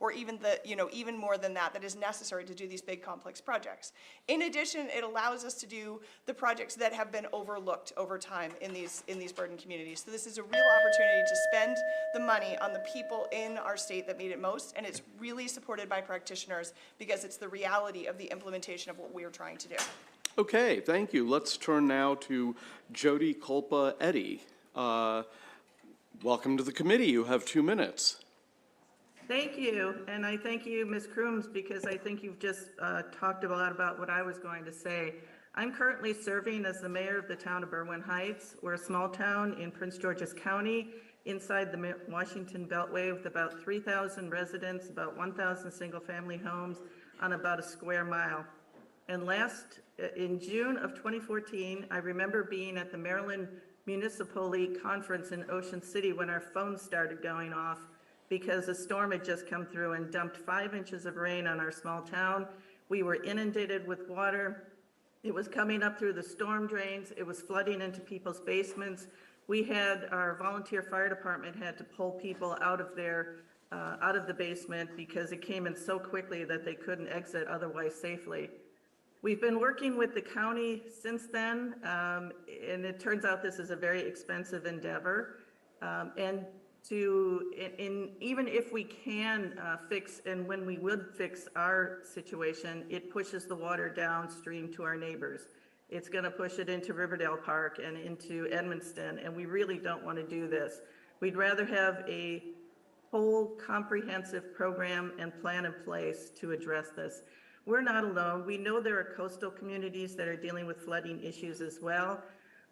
or even even more than that is necessary to do these big complex projects. In addition, it allows us to do the projects that have been overlooked over time in these burden communities. So this is a real opportunity to spend the money on the people in our state that need it most, and it's really supported by practitioners because it's the reality of the implementation of what we're trying to do. Okay, thank you. Let's turn now to Jody Culpa Eddy. Welcome to the committee. You have 2 minutes. Thank you, and I thank you, Ms. Crooms, because I think you've just talked a lot about what I was going to say. I'm currently serving as the mayor of the town of Berwyn Heights. We're a small town in Prince George's County, inside the Washington Beltway, with about 3,000 residents, about 1,000 single-family homes on about a square mile. And in June of 2014, I remember being at the Maryland Municipal League Conference in Ocean City when our phones started going off, because a storm had just come through and dumped 5 inches of rain on our small town. We were inundated with water. It was coming up through the storm drains. It was flooding into people's basements. Our volunteer fire department had to pull people out of the basement because it came in so quickly that they couldn't exit otherwise safely. We've been working with the county since then, and it turns out this is a very expensive endeavor. Even if we can fix, and when we would fix our situation, it pushes the water downstream to our neighbors. It's going to push it into Riverdale Park and into Edmonston, and we really don't want to do this. We'd rather have a whole comprehensive program and plan in place to address this. We're not alone. We know there are coastal communities that are dealing with flooding issues as well,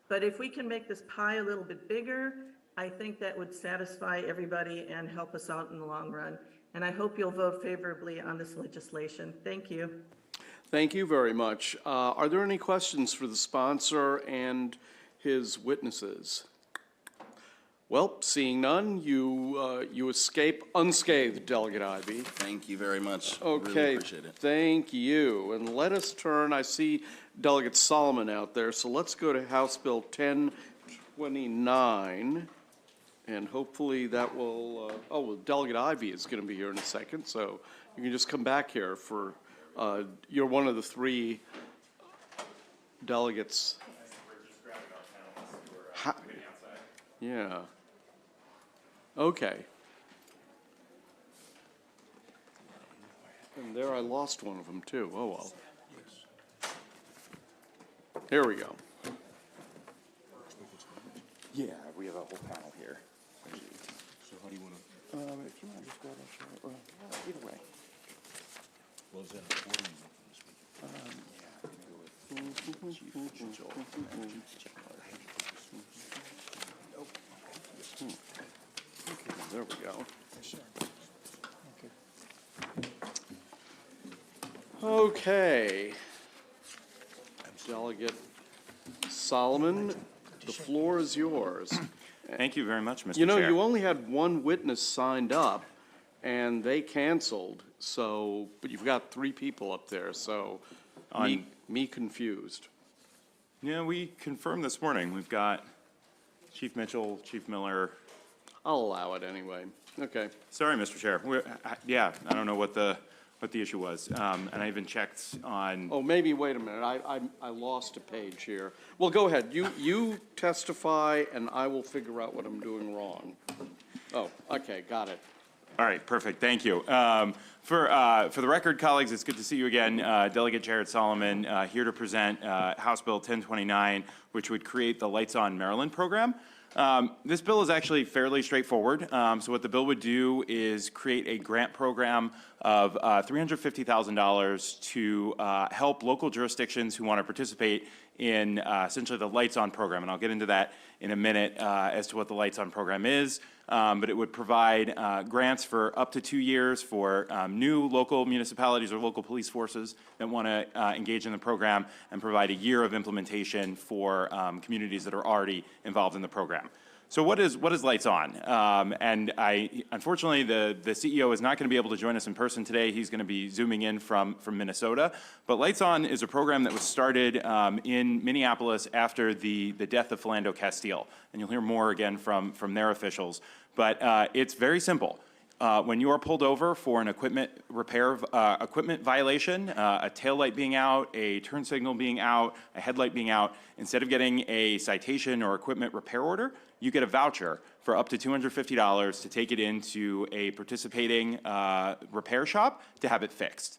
but if we can make this pie a little bit bigger, I think that would satisfy everybody and help us out in the long run. And I hope you'll vote favorably on this legislation. Thank you. Thank you very much. Are there any questions for the sponsor and his witnesses? Well, seeing none, you escape unscathed, Delegate Ivey. Thank you very much. Okay, Really appreciate it. thank you. And let us turn, I see Delegate Solomon out there, so let's go to House Bill 1029. And hopefully that will, Delegate Ivey is going to be here in a second, so you can just come back here for, you're one of the 3 delegates. Yeah. Okay. And there I lost one of them too. Oh, well. Here we go. Yeah, we have a whole panel here. So how do you want to? If you want to just grab that chair, or, either way. Well, is that important this week? Yeah, I'm gonna go with Chief Mitchell and Chief Chandler. Okay, there we go. Okay. Delegate Solomon, the floor is yours. Thank you very much, Mr. Chair. You know, you only had 1 witness signed up, and they canceled, so, but you've got 3 people up there, so me confused. Yeah, we confirmed this morning. We've got Chief Mitchell, Chief Miller. I'll allow it anyway. Okay. Sorry, Mr. Chair. I don't know what the issue was, and I even checked on. Oh, maybe, wait a minute, I lost a page here. Well, go ahead, you testify, and I will figure out what I'm doing wrong. Oh, okay, got it. All right, perfect, thank you. For the record, colleagues, it's good to see you again. Delegate Jared Solomon, here to present House Bill 1029, which would create the Lights On Maryland program. This bill is actually fairly straightforward. So what the bill would do is create a grant program of $350,000 to help local jurisdictions who want to participate in essentially the Lights On program. And I'll get into that in a minute as to what the Lights On program is. but it would provide grants for up to 2 years for new local municipalities or local police forces that want to engage in the program, and provide a year of implementation for communities that are already involved in the program. So what is Lights On? And unfortunately, the CEO is not going to be able to join us in person today. He's going to be zooming in from Minnesota. But Lights On is a program that was started in Minneapolis after the death of Philando Castile. And you'll hear more again from their officials. But it's very simple. When you are pulled over for an equipment violation, a taillight being out, a turn signal being out, a headlight being out, instead of getting a citation or equipment repair order, you get a voucher for up to $250 to take it into a participating repair shop to have it fixed.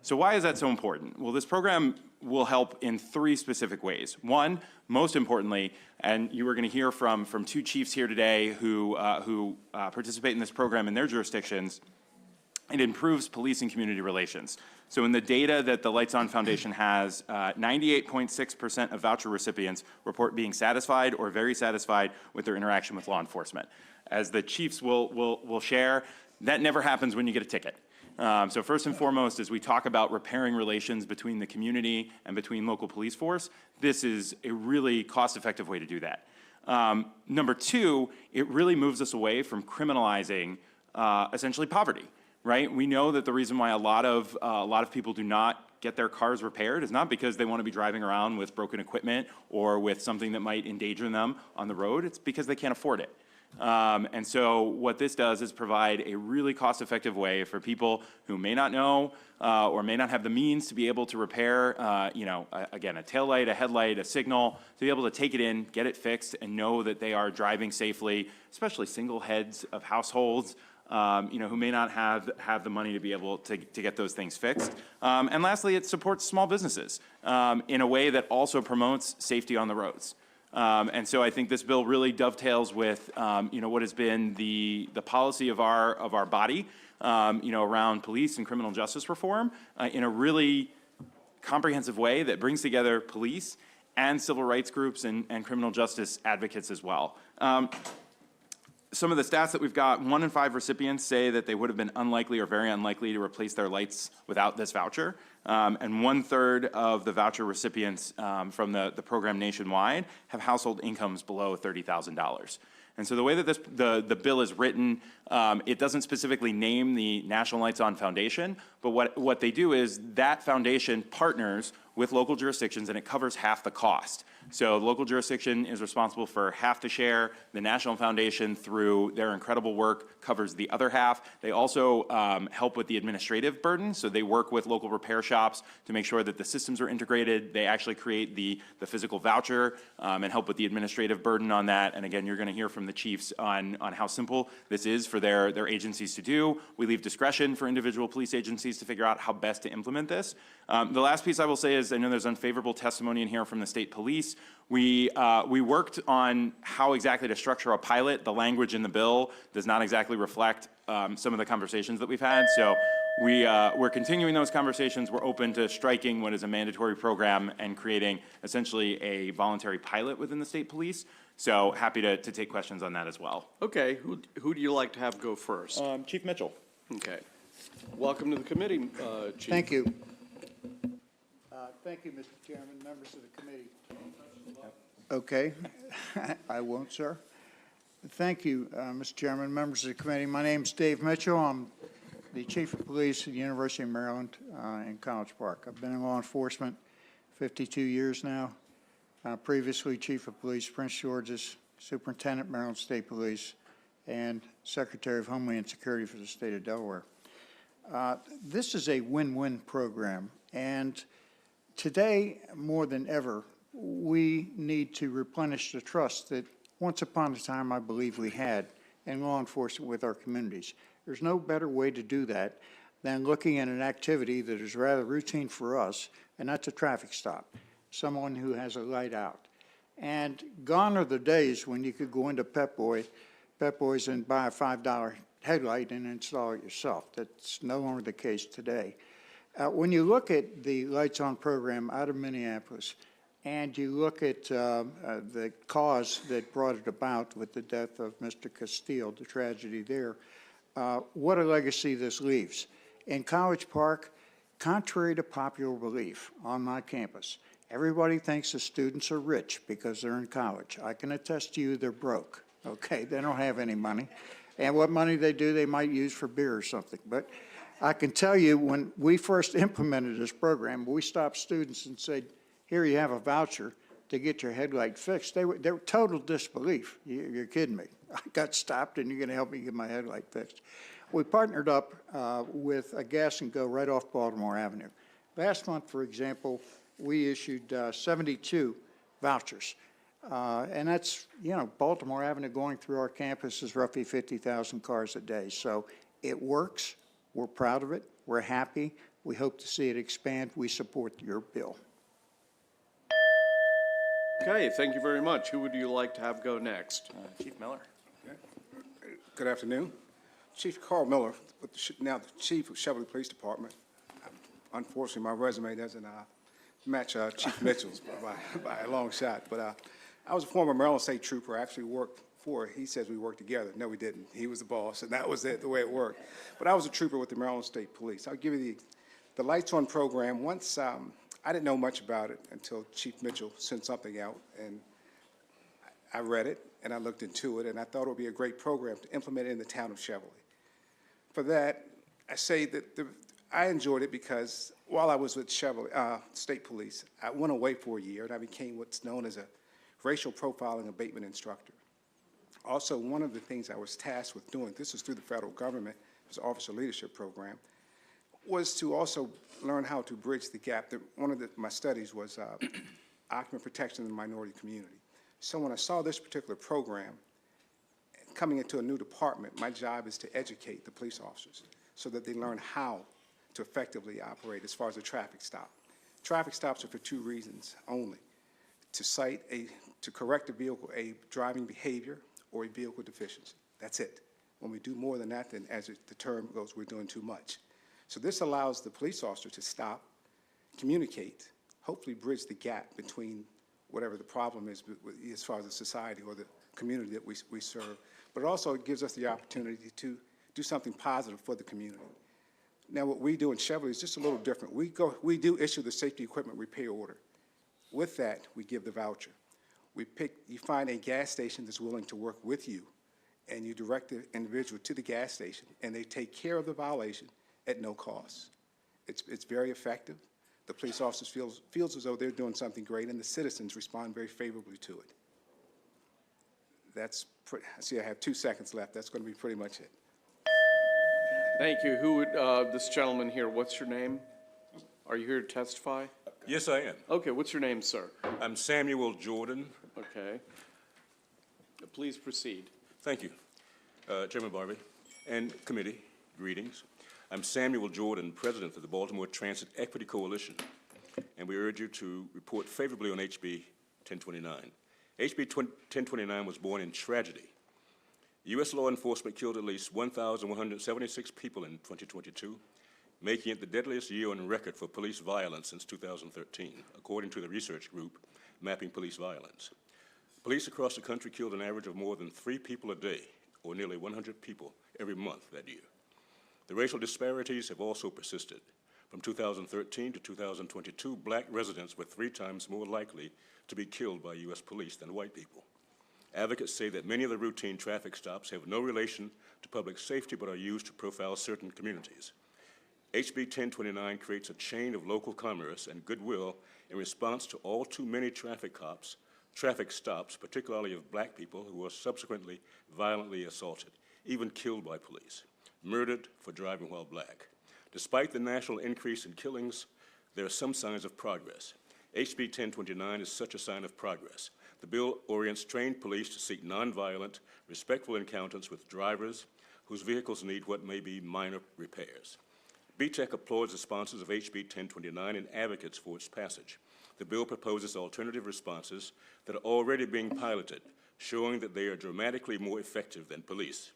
So why is that so important? Well, this program will help in 3 specific ways. One, most importantly, and you are going to hear from 2 chiefs here today who participate in this program in their jurisdictions, it improves police and community relations. So in the data that the Lights On Foundation has, 98.6% of voucher recipients report being satisfied or very satisfied with their interaction with law enforcement. As the chiefs will share, that never happens when you get a ticket. So first and foremost, as we talk about repairing relations between the community and between local police force, this is a really cost-effective way to do that. Number 2, it really moves us away from criminalizing essentially poverty, right? We know that the reason why a lot of people do not get their cars repaired is not because they want to be driving around with broken equipment or with something that might endanger them on the road. It's because they can't afford it. And so what this does is provide a really cost-effective way for people who may not know or may not have the means to be able to repair, again, a taillight, a headlight, a signal, to be able to take it in, get it fixed, and know that they are driving safely, especially single heads of households, who may not have the money to be able to get those things fixed. And lastly, it supports small businesses in a way that also promotes safety on the roads. And so I think this bill really dovetails with, what has been the policy of our body, around police and criminal justice reform in a really comprehensive way that brings together police and civil rights groups and criminal justice advocates as well. Some of the stats that we've got, 1 in 5 recipients say that they would have been unlikely or very unlikely to replace their lights without this voucher. And 1/3 of the voucher recipients from the program nationwide have household incomes below $30,000. And so the way that the bill is written, it doesn't specifically name the National Lights On Foundation, but what they do is that foundation partners with local jurisdictions, and it covers half the cost. So the local jurisdiction is responsible for half the share. The National Foundation, through their incredible work, covers the other half. They also help with the administrative burden. So they work with local repair shops to make sure that the systems are integrated. They actually create the physical voucher and help with the administrative burden on that. And again, you're going to hear from the chiefs on how simple this is for their agencies to do. We leave discretion for individual police agencies to figure out how best to implement this. The last piece I will say is, I know there's unfavorable testimony in here from the state police. We worked on how exactly to structure a pilot. The language in the bill does not exactly reflect some of the conversations that we've had. So we're continuing those conversations. We're open to striking what is a mandatory program and creating essentially a voluntary pilot within the state police. So happy to take questions on that as well. Okay, who do you like to have go first? Chief Mitchell. Okay. Welcome to the committee, Chief. Thank you. Thank you, Mr. Chairman, members of the committee. Okay, I won't, sir. Thank you, Mr. Chairman, members of the committee. My name is Dave Mitchell. I'm the Chief of Police at the University of Maryland in College Park. I've been in law enforcement 52 years now. Previously Chief of Police, Prince George's, Superintendent, Maryland State Police, and Secretary of Homeland Security for the state of Delaware. This is a win-win program, and today, more than ever, we need to replenish the trust that once upon a time I believe we had in law enforcement with our communities. There's no better way to do that than looking at an activity that is rather routine for us, and that's a traffic stop, someone who has a light out. And gone are the days when you could go into Pep Boys and buy a $5 headlight and install it yourself. That's no longer the case today. When you look at the Lights On program out of Minneapolis, and you look at the cause that brought it about with the death of Mr. Castile, the tragedy there, what a legacy this leaves. In College Park, contrary to popular belief on my campus, everybody thinks the students are rich because they're in college. I can attest to you they're broke, okay? They don't have any money. And what money they do, they might use for beer or something. But I can tell you, when we first implemented this program, we stopped students and said, here you have a voucher to get your headlight fixed. They were total disbelief. You're kidding me. I got stopped and you're going to help me get my headlight fixed. We partnered up with a Gas and Go right off Baltimore Avenue. Last month, for example, we issued 72 vouchers. And that's, you know, Baltimore Avenue going through our campus is roughly 50,000 cars a day. So it works. We're proud of it. We're happy. We hope to see it expand. We support your bill. Okay, thank you very much. Who would you like to have go next? Chief Miller. Good afternoon. Chief Carl Miller, now the Chief of Cheverly Police Department. Unfortunately, my resume doesn't match Chief Mitchell's by a long shot. But I was a former Maryland State Trooper. I actually worked for, he says we worked together. No, we didn't. He was the boss, and that was it, the way it worked. But I was a trooper with the Maryland State Police. I'll give you the Lights On program. Once, I didn't know much about it until Chief Mitchell sent something out, and I read it, and I looked into it, and I thought it would be a great program to implement it in the town of Cheverly. For that, I say that I enjoyed it because while I was with Cheverly State Police, I went away for a year, and I became what's known as a racial profiling abatement instructor. Also, one of the things I was tasked with doing, this is through the federal government, it was an officer leadership program, was to also learn how to bridge the gap. One of my studies was occupant protection in the minority community. So when I saw this particular program, coming into a new department, my job is to educate the police officers so that they learn how to effectively operate as far as a traffic stop. Traffic stops are for two reasons only: to correct a driving behavior or a vehicle deficiency. That's it. When we do more than that, then as the term goes, we're doing too much. So this allows the police officer to stop, communicate, hopefully bridge the gap between whatever the problem is as far as the society or the community that we serve. But it also gives us the opportunity to do something positive for the community. Now, what we do in Cheverly is just a little different. We do issue the safety equipment repair order. With that, we give the voucher. You find a gas station that's willing to work with you, and you direct the individual to the gas station, and they take care of the violation at no cost. It's very effective. The police officers feels as though they're doing something great, and the citizens respond very favorably to it. I see I have 2 seconds left. That's going to be pretty much it. Thank you. This gentleman here, what's your name? Are you here to testify? Yes, I am. Okay, what's your name, sir? I'm Samuel Jordan. Okay. Please proceed. Thank you. Chairman Barbie and committee, greetings. I'm Samuel Jordan, president of the Baltimore Transit Equity Coalition, and we urge you to report favorably on HB 1029. HB 1029 was born in tragedy. U.S. law enforcement killed at least 1,176 people in 2022, making it the deadliest year on record for police violence since 2013, according to the research group Mapping Police Violence. Police across the country killed an average of more than 3 people a day, or nearly 100 people every month that year. The racial disparities have also persisted. From 2013 to 2022, black residents were 3 times more likely to be killed by U.S. police than white people. Advocates say that many of the routine traffic stops have no relation to public safety but are used to profile certain communities. HB 1029 creates a chain of local commerce and goodwill in response to all too many traffic stops, particularly of black people who are subsequently violently assaulted, even killed by police, murdered for driving while black. Despite the national increase in killings, there are some signs of progress. HB 1029 is such a sign of progress. The bill orients trained police to seek nonviolent, respectful encounters with drivers whose vehicles need what may be minor repairs. BTEC applauds the sponsors of HB 1029 and advocates for its passage. The bill proposes alternative responses that are already being piloted, showing that they are dramatically more effective than police.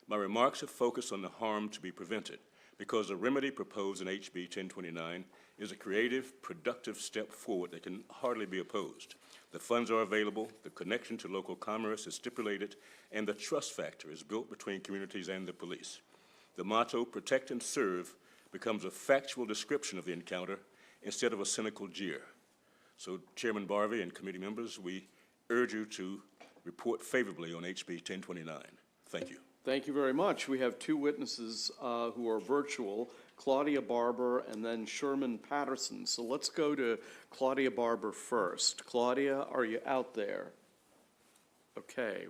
My remarks have focused on the harm to be prevented, because the remedy proposed in HB 1029 is a creative, productive step forward that can hardly be opposed. The funds are available, the connection to local commerce is stipulated, and the trust factor is built between communities and the police. The motto, protect and serve, becomes a factual description of the encounter instead of a cynical jeer. So, Chairman Barvey and committee members, we urge you to report favorably on HB 1029. Thank you. Thank you very much. We have two witnesses who are virtual, Claudia Barber and then Sherman Patterson. So let's go to Claudia Barber first. Claudia, are you out there? Okay.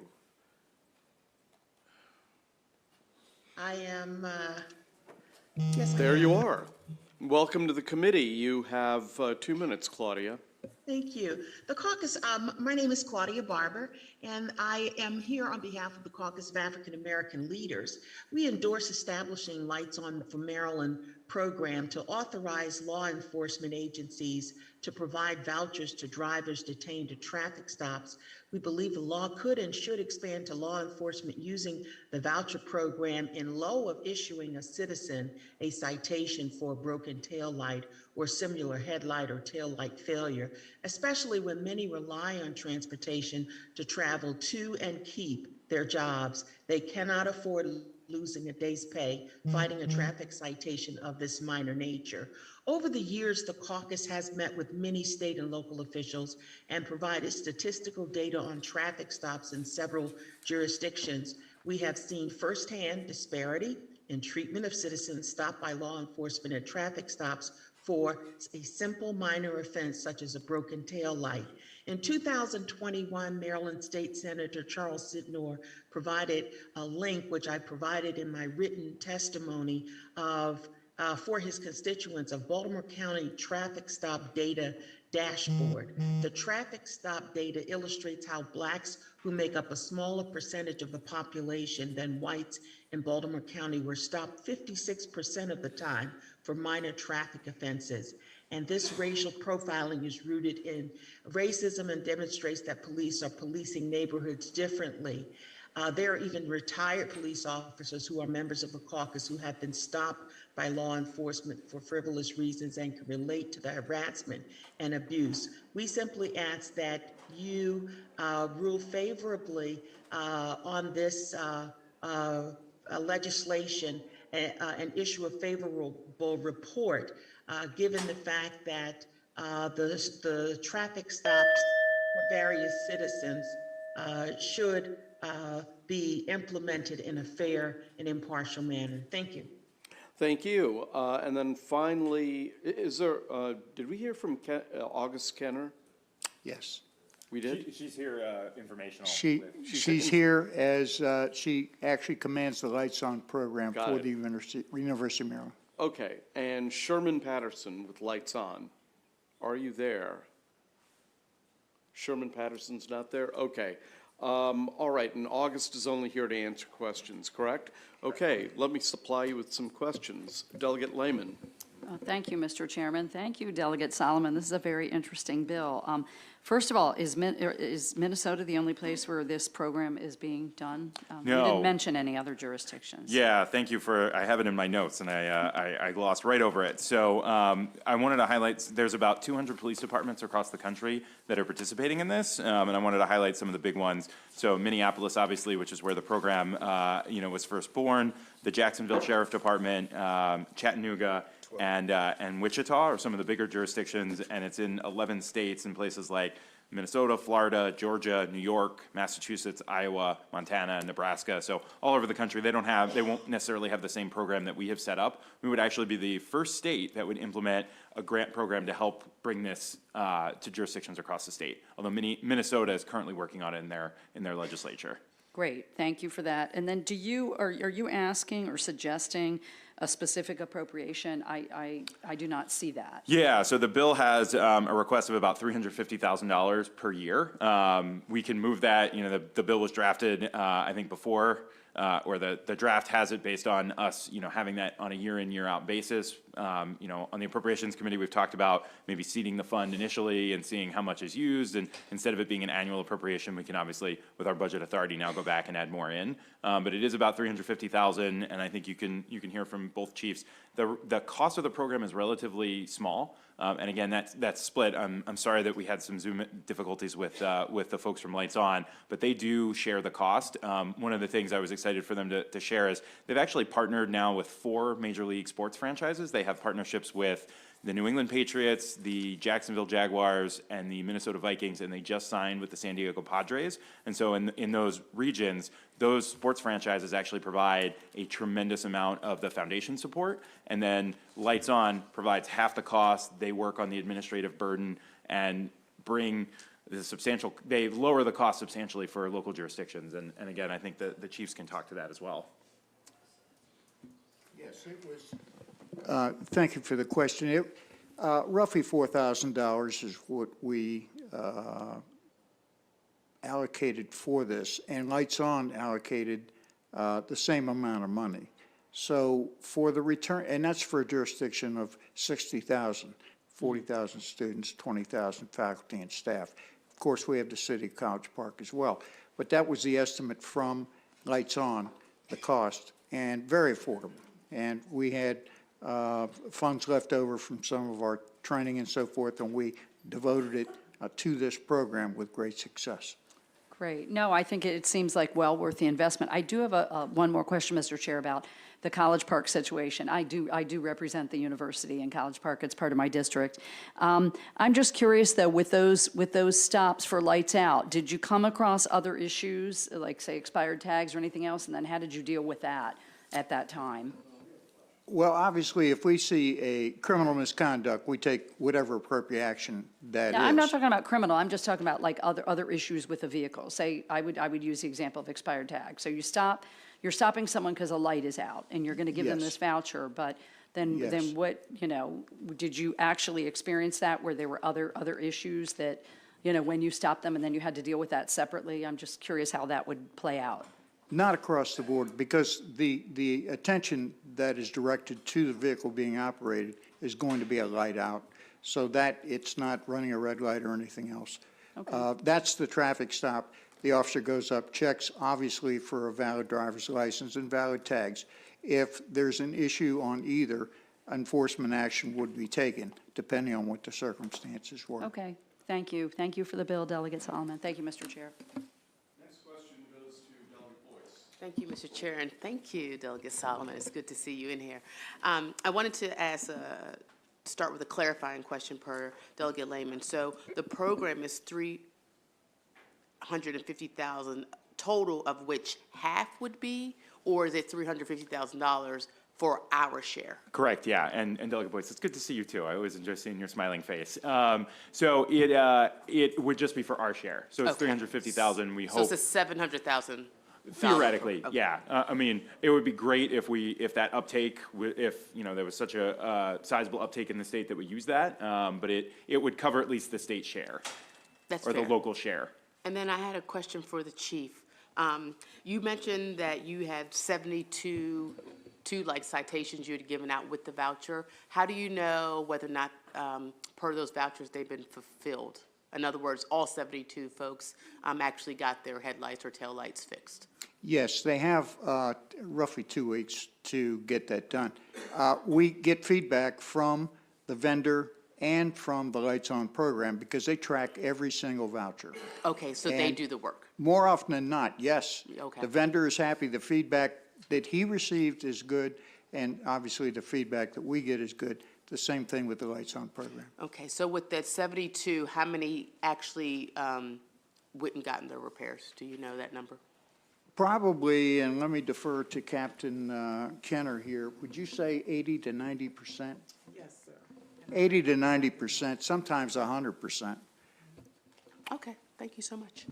I am, yes, I There you am. are. Welcome to the committee. You have 2 minutes, Claudia. Thank you. The caucus, my name is Claudia Barber, and I am here on behalf of the Caucus of African American Leaders. We endorse establishing Lights On for Maryland program to authorize law enforcement agencies to provide vouchers to drivers detained at traffic stops. We believe the law could and should expand to law enforcement using the voucher program in lieu of issuing a citizen a citation for a broken tail light or similar headlight or tail light failure, especially when many rely on transportation to travel to and keep their jobs. They cannot afford losing a day's pay fighting a traffic citation of this minor nature. Over the years, the caucus has met with many state and local officials and provided statistical data on traffic stops in several jurisdictions. We have seen firsthand disparity in treatment of citizens stopped by law enforcement at traffic stops for a simple minor offense such as a broken tail light. In 2021, Maryland State Senator Charles Sidnor provided a link, which I provided in my written testimony of for his constituents, of Baltimore County traffic stop data dashboard. The traffic stop data illustrates how Blacks, who make up a smaller percentage of the population than whites in Baltimore County, were stopped 56% of the time for minor traffic offenses. And this racial profiling is rooted in racism and demonstrates that police are policing neighborhoods differently. There are even retired police officers who are members of the caucus who have been stopped by law enforcement for frivolous reasons and can relate to the harassment and abuse. We simply ask that you rule favorably on this legislation and issue a favorable report, given the fact that the traffic stops for various citizens should be implemented in a fair and impartial manner. Thank you. Thank you. And then finally, is there, did we hear from August Kenner? Yes. We did? She's here informational. She's here as, she actually commands the Lights On program Got for it. the University of Maryland. Okay, and Sherman Patterson with Lights On. Are you there? Sherman Patterson's not there? Okay. All right, and August is only here to answer questions, correct? Okay, let me supply you with some questions. Delegate Lehman. Thank you, Mr. Chairman. Thank you, Delegate Solomon. This is a very interesting bill. First of all, is Minnesota the only place where this program is being done? You No. didn't mention any other jurisdictions. Yeah, thank you for, I have it in my notes, and I glossed right over it. So I wanted to highlight, there's about 200 police departments across the country that are participating in this, and I wanted to highlight some of the big ones. So Minneapolis, obviously, which is where the program was first born, the Jacksonville Sheriff Department, Chattanooga, and Wichita are some of the bigger jurisdictions, and it's in 11 states in places like Minnesota, Florida, Georgia, New York, Massachusetts, Iowa, Montana, and Nebraska. So all over the country, they won't necessarily have the same program that we have set up. We would actually be the first state that would implement a grant program to help bring this to jurisdictions across the state. Although Minnesota is currently working on it in their legislature. Great, thank you for that. And then are you asking or suggesting a specific appropriation? I do not see that. Yeah, so the bill has a request of about $350,000 per year. We can move that, the bill was drafted, I think, before or the draft has it based on us, having that on a year in, year out basis. On the Appropriations Committee, we've talked about maybe seeding the fund initially and seeing how much is used, and instead of it being an annual appropriation, we can obviously, with our budget authority, now go back and add more in. But it is about $350,000, and I think you can hear from both chiefs. The cost of the program is relatively small. And again, that's split. I'm sorry that we had some Zoom difficulties with the folks from Lights On, but they do share the cost. One of the things I was excited for them to share is they've actually partnered now with 4 Major League sports franchises. They have partnerships with the New England Patriots, the Jacksonville Jaguars, and the Minnesota Vikings, and they just signed with the San Diego Padres. And so in those regions, those sports franchises actually provide a tremendous amount of the foundation support, and then Lights On provides half the cost. They work on the administrative burden and bring they lower the cost substantially for local jurisdictions. And again, I think the chiefs can talk to that as well. Yes, it was. Thank you for the question. Roughly $4,000 is what we allocated for this, and Lights On allocated the same amount of money. So for the return, and that's for a jurisdiction of 60,000, 40,000 students, 20,000 faculty and staff. Of course, we have the city of College Park as well. But that was the estimate from Lights On, the cost, and very affordable. And we had funds left over from some of our training and so forth, and we devoted it to this program with great success. Great. No, I think it seems like well worth the investment. I do have one more question, Mr. Chair, about the College Park situation. I do represent the university in College Park. It's part of my district. I'm just curious, though, with those stops for Lights Out, did you come across other issues, like, say, expired tags or anything else? And then how did you deal with that at that time? Well, obviously, if we see a criminal misconduct, we take whatever appropriate action that is. Now, I'm not talking about criminal. I'm just talking about like other issues with the vehicle. Say, I would use the example of expired tag. So you're stopping someone because a light is out, and you're going to give them Yes. this voucher, but then Yes. what, did you actually experience that where there were other issues that, when you stopped them and then you had to deal with that separately? I'm just curious how that would play out. Not across the board, because the attention that is directed to the vehicle being operated is going to be a light out, so that it's not running a red light or anything else. Okay. That's the traffic stop. The officer goes up, checks obviously for a valid driver's license and valid tags. If there's an issue on either, enforcement action would be taken, depending on what the circumstances were. Okay, thank you. Thank you for the bill, Delegate Solomon. Thank you, Mr. Chair. Thank you, Mr. Chair, and thank you, Delegate Solomon. It's good to see you in here. I wanted to start with a clarifying question per Delegate Lehman. So the program is $350,000 total, of which half would be, or is it $350,000 for our share? Correct, yeah, and Delegate Boyce, it's good to see you too. I always enjoy seeing your smiling face. So it would just be for our share. So it's Okay. $350,000. We So hope it's a $700,000. theoretically, Okay. yeah. I mean, it would be great if that uptake, if there was such a sizable uptake in the state that would use that. But it would cover at least the state share. That's or fair. the local share. And then I had a question for the chief. You mentioned that you had 72 citations you had given out with the voucher. How do you know whether or not, per those vouchers, they've been fulfilled? In other words, all 72 folks actually got their headlights or taillights fixed? Yes, they have roughly 2 weeks to get that done. We get feedback from the vendor and from the Lights On program because they track every single voucher. Okay, so they And do the work. More often than not, yes. Okay. The vendor is happy, the feedback that he received is good, and obviously the feedback that we get is good. The same thing with the Lights On program. Okay, so with that 72, how many actually went and gotten their repairs? Do you know that number? Probably, and let me defer to Captain Kenner here, would you say 80 to 90%? Yes, sir. 80 to 90%, sometimes 100%. Okay, thank you so much.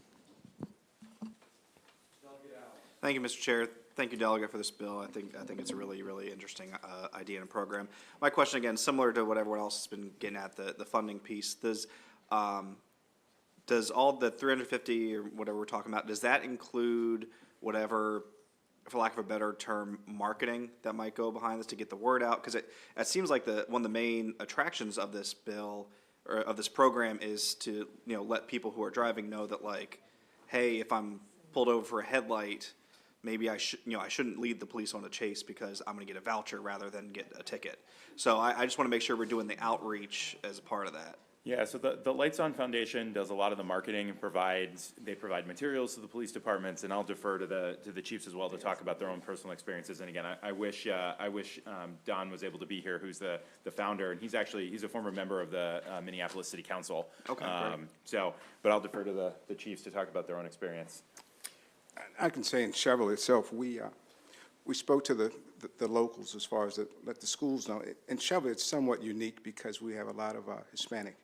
Thank you, Mr. Chair. Thank you, Delegate, for this bill. I think it's a really, really interesting idea and program. My question, again, similar to what everyone else has been getting at, the funding piece. Does all the 350 or whatever we're talking about, does that include whatever for lack of a better term, marketing that might go behind this to get the word out? Because it seems like one of the main attractions of this bill or of this program is to, let people who are driving know that, like, hey, if I'm pulled over for a headlight, maybe I shouldn't lead the police on a chase because I'm going to get a voucher rather than get a ticket. So I just want to make sure we're doing the outreach as a part of that. Yeah, so the Lights On Foundation does a lot of the marketing and they provide materials to the police departments, and I'll defer to the chiefs as well to talk about their own personal experiences. And again, I wish Don was able to be here, who's the founder, and he's a former member of the Minneapolis City Council. Okay, great. But I'll defer to the chiefs to talk about their own experience. I can say in Chevrolet itself, we spoke to the locals as far as let the schools know. In Chevrolet, it's somewhat unique because we have a lot of Hispanic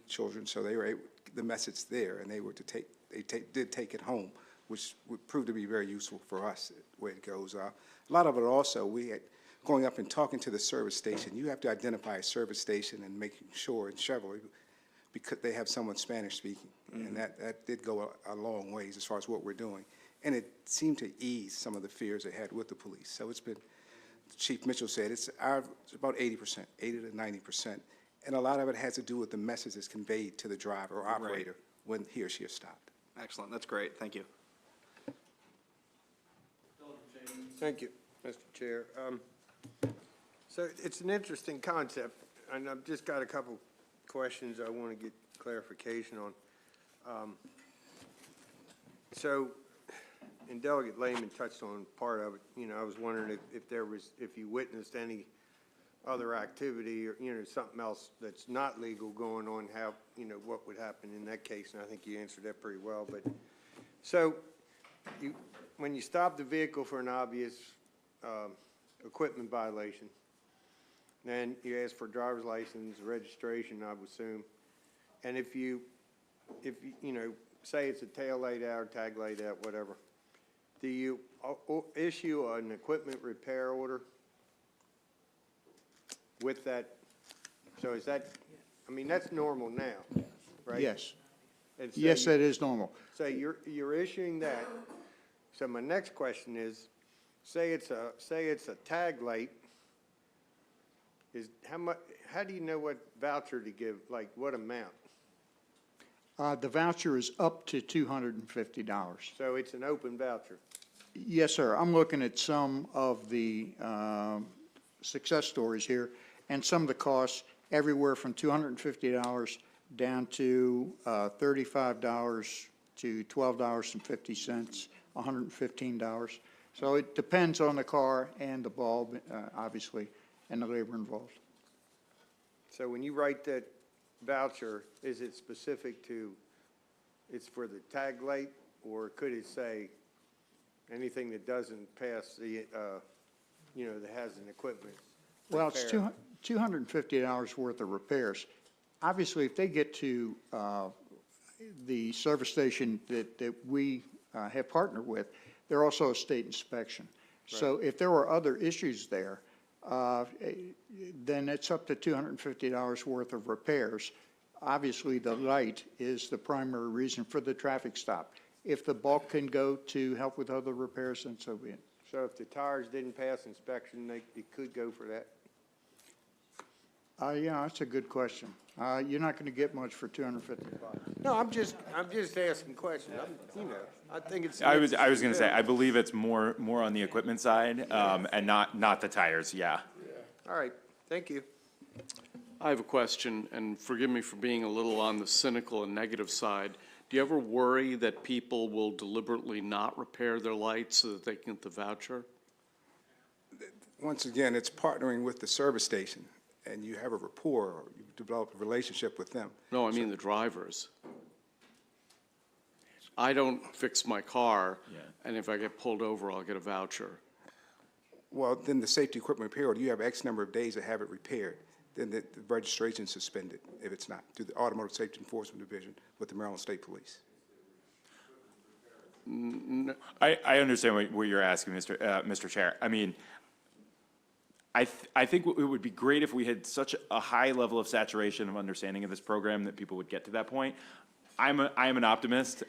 children, so they were able, the message there, and they did take it home, which would prove to be very useful for us where it goes. A lot of it also, going up and talking to the service station, you have to identify a service station and making sure in Chevrolet, because they have someone Spanish speaking, and that did go a long ways as far as what we're doing. And it seemed to ease some of the fears they had with the police. So it's been, Chief Mitchell said, it's about 80%, 80 to 90%. And a lot of it has to do with the message that's conveyed to the driver or operator when he or she is stopped. Excellent. That's great. Thank you. Thank you, Mr. Chair. So it's an interesting concept, and I've just got a couple questions I want to get clarification on. And Delegate Lehman touched on part of it. I was wondering if you witnessed any other activity or, something else that's not legal going on, how, what would happen in that case, and I think you answered that pretty well. But, so, when you stop the vehicle for an obvious equipment violation, then you ask for a driver's license, registration, I would assume, and if you say it's a tail light out or tag light out, whatever, do you issue an equipment repair order with that? So is that, that's normal now, right? Yes. And so Yes, that is normal. So you're issuing that. So my next question is, say it's a tag light, how do you know what voucher to give, like what amount? The voucher is up to $250. So it's an open voucher? Yes, sir. I'm looking at some of the success stories here, and some of the costs everywhere from $250 down to $35 to $12.50, $115. So it depends on the car and the bulb, obviously, and the labor involved. So when you write that voucher, is it specific to, it's for the tag light, or could it say anything that doesn't pass the, that has an equipment Well, it's repair? $250 worth of repairs. Obviously, if they get to the service station that we have partnered with, they're also a state inspection. So if there were other issues there, then it's up to $250 worth of repairs. Obviously, the light is the primary reason for the traffic stop. If the bulk can go to help with other repairs, then so be it. So if the tires didn't pass inspection, it could go for that? Yeah, that's a good question. You're not going to get much for $250. No, I'm just asking questions. I think it's. I was going to say, I believe it's more on the equipment side, and not the tires, yeah. All right, thank you. I have a question, and forgive me for being a little on the cynical and negative side. Do you ever worry that people will deliberately not repair their lights so that they can get the voucher? Once again, it's partnering with the service station, and you have a rapport, or you develop a relationship with them. No, I mean the drivers. I don't fix my car, and if I get pulled over, I'll get a voucher. Well, then the safety equipment repair order, you have X number of days to have it repaired. Then the registration is suspended if it's not, through the Automotive Safety Enforcement Division with the Maryland State Police. I understand what you're asking, Mr. Chair. I mean, I think it would be great if we had such a high level of saturation of understanding of this program that people would get to that point. I am an optimist.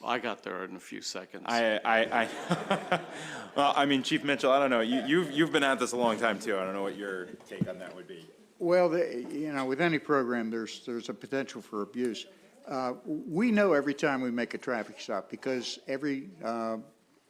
I got there in a few seconds. Well, I mean, Chief Mitchell, I don't know, you've been at this a long time too. I don't know what your take on that would be. Well, you know, with any program, there's a potential for abuse. We know every time we make a traffic stop, because every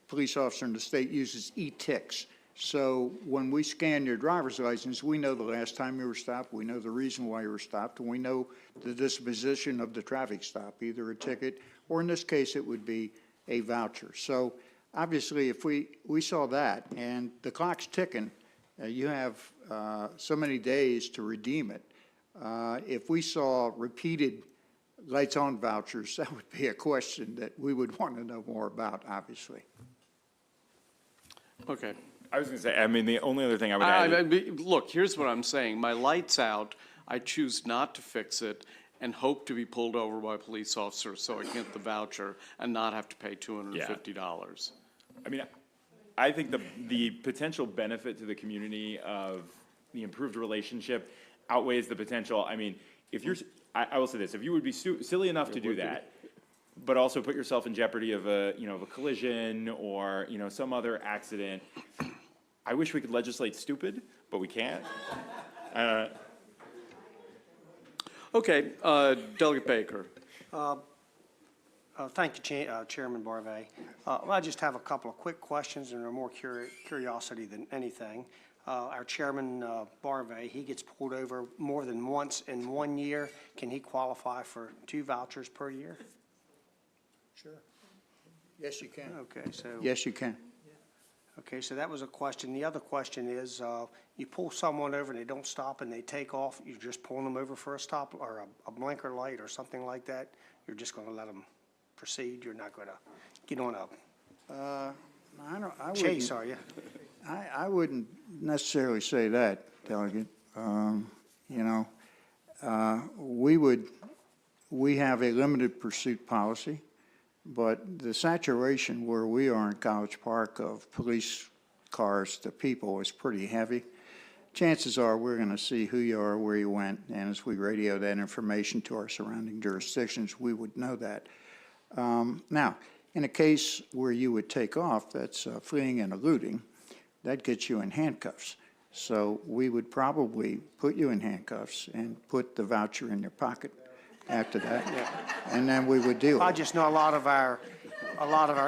police officer in the state uses e-tics. So when we scan your driver's license, we know the last time you were stopped, we know the reason why you were stopped, and we know the disposition of the traffic stop, either a ticket, or in this case, it would be a voucher. So obviously, if we saw that, and the clock's ticking, you have so many days to redeem it. If we saw repeated lights on vouchers, that would be a question that we would want to know more about, obviously. Okay. I was going to say, I mean, the only other thing I would add. Look, here's what I'm saying. My light's out. I choose not to fix it and hope to be pulled over by a police officer so I can get the voucher and not have to pay $250. I mean, I think the potential benefit to the community of the improved relationship outweighs the potential. I mean, if you're, I will say this, if you would be silly enough to do that, but also put yourself in jeopardy of a collision or, some other accident, I wish we could legislate stupid, but we can't. Okay, Delegate Baker. Thank you, Chairman Barvey. I just have a couple of quick questions, and they're more curiosity than anything. Our Chairman Barvey, he gets pulled over more than once in 1 year. Can he qualify for 2 vouchers per year? Sure. Yes, you can. Okay, so. Yes, you can. Okay, so that was a question. The other question is, you pull someone over and they don't stop and they take off, you're just pulling them over for a stop or a blinker light or something like that? You're just going to let them proceed? You're not going to get on a chase, are you? I wouldn't necessarily say that, Delegate. We have a limited pursuit policy, but the saturation where we are in College Park of police cars to people is pretty heavy. Chances are we're going to see who you are, where you went, and as we radio that information to our surrounding jurisdictions, we would know that. Now, in a case where you would take off, that's fleeing and eluding, that gets you in handcuffs. So we would probably put you in handcuffs and put the voucher in your pocket after that, and then we would deal with it. I just know a lot of our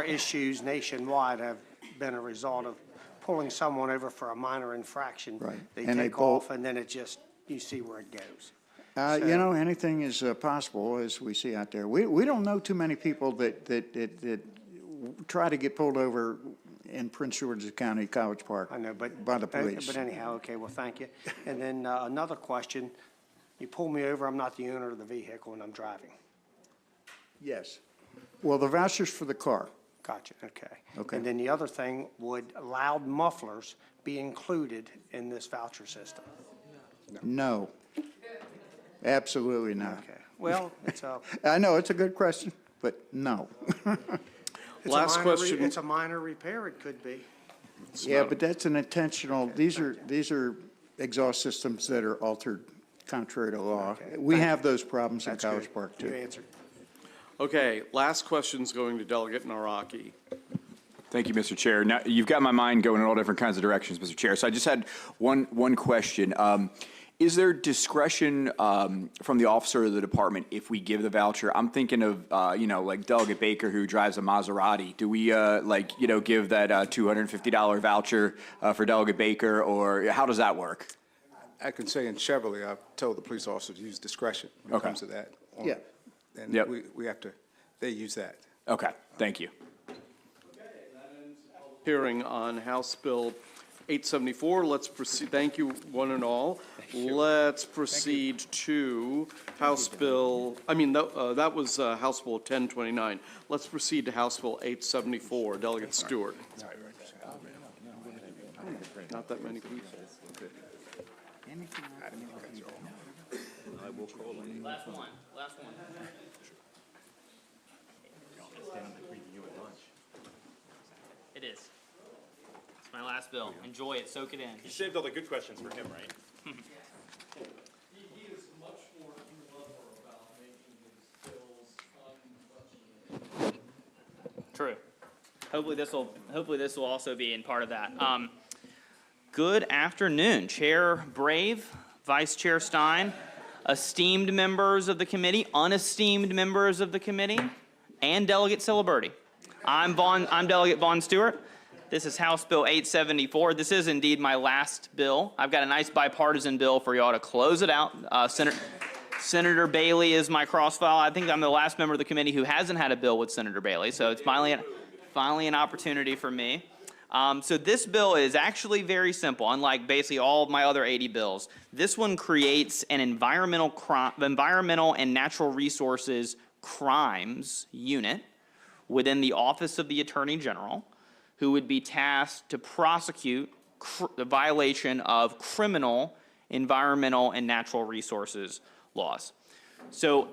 issues nationwide have been a result of pulling someone over for a minor infraction. Right. They And take off, and then you see where it goes. Anything is possible, as we see out there. We don't know too many people that try to get pulled over in Prince George's County, College Park. I know, but by the police. But anyhow, okay, well, thank you. And then another question: you pull me over, I'm not the owner of the vehicle, and I'm driving. Yes. Well, the voucher's for the car. Gotcha. Okay. Okay. And then the other thing: would loud mufflers be included in this voucher system? No. Absolutely not. Okay. Well, it's a. I know it's a good question, but no. Last question. It's a minor repair. It could be. Yeah, but that's an intentional. These are exhaust systems that are altered contrary to law. Okay. We have those problems in That's College good. Park too. You answered. Okay, last question's going to Delegate Naraki. Thank you, Mr. Chair. Now, you've got my mind going in all different kinds of directions, Mr. Chair. So I just had one question. Is there discretion from the officer of the department if we give the voucher? I'm thinking of, like Delegate Baker who drives a Maserati. Do we, give that $250 voucher for Delegate Baker, or how does that work? I can say in Chevrolet, I've told the police officer to use discretion when it comes to that. Yeah. And Yep. they use that. Okay, thank you. Hearing on House Bill 874. Let's proceed. Thank you, one and all. Let's proceed to House Bill, that was House Bill 1029. Let's proceed to House Bill 874. Delegate Stewart. Not that many people. Last one. It is. It's my last bill. Enjoy it. Soak it in. You saved all the good questions for him, right? He is much more clever about making his bills unbudgeted. hopefully this will also be in part of that. Good afternoon, Chair Brave, Vice Chair Stein, esteemed members of the committee, unesteemed members of the committee, and Delegate Ciliberti. I'm Delegate Vaughn Stewart. This is House Bill 874. This is indeed my last bill. I've got a nice bipartisan bill for y'all to close it out. Senator Bailey is my cross-file. I think I'm the last member of the committee who hasn't had a bill with Senator Bailey, so it's finally an opportunity for me. So this bill is actually very simple, unlike basically all of my other 80 bills. This one creates an environmental and natural resources crimes unit within the Office of the Attorney General, who would be tasked to prosecute the violation of criminal, environmental, and natural resources laws. So,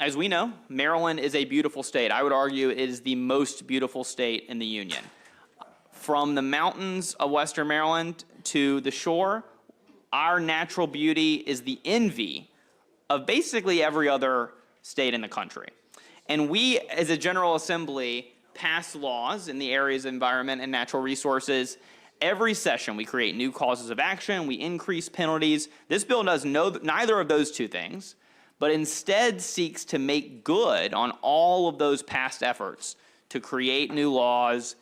as we know, Maryland is a beautiful state. I would argue it is the most beautiful state in the Union. From the mountains of Western Maryland to the shore, our natural beauty is the envy of basically every other state in the country. And we, as a General Assembly, pass laws in the areas of environment and natural resources. Every session, we create new causes of action, we increase penalties. This bill does neither of those two things, but instead seeks to make good on all of those past efforts to create new laws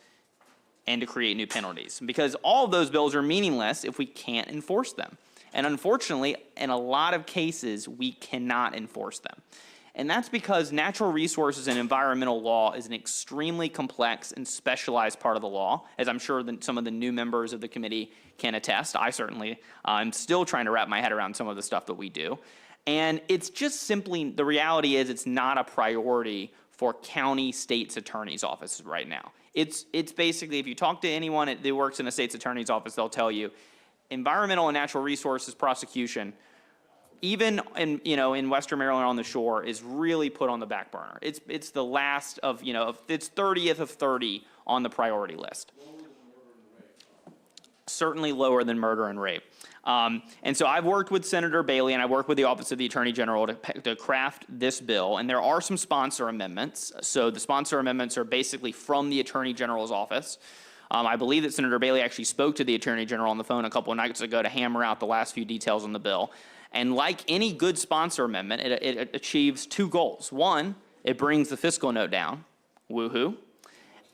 and to create new penalties. Because all of those bills are meaningless if we can't enforce them. And unfortunately, in a lot of cases, we cannot enforce them. And that's because natural resources and environmental law is an extremely complex and specialized part of the law, as I'm sure some of the new members of the committee can attest. I certainly am still trying to wrap my head around some of the stuff that we do. And it's just simply, the reality is it's not a priority for county state's attorney's offices right now. It's basically, if you talk to anyone that works in a state's attorney's office, they'll tell you environmental and natural resources prosecution, even in Western Maryland on the shore, is really put on the back burner. It's the last of, it's 30th of 30 on the priority list. Certainly lower than murder and rape. And so I've worked with Senator Bailey and I worked with the Office of the Attorney General to craft this bill. And there are some sponsor amendments. So the sponsor amendments are basically from the Attorney General's office. I believe that Senator Bailey actually spoke to the Attorney General on the phone a couple of nights ago to hammer out the last few details on the bill. And like any good sponsor amendment, it achieves two goals. One, it brings the fiscal note down. Woohoo.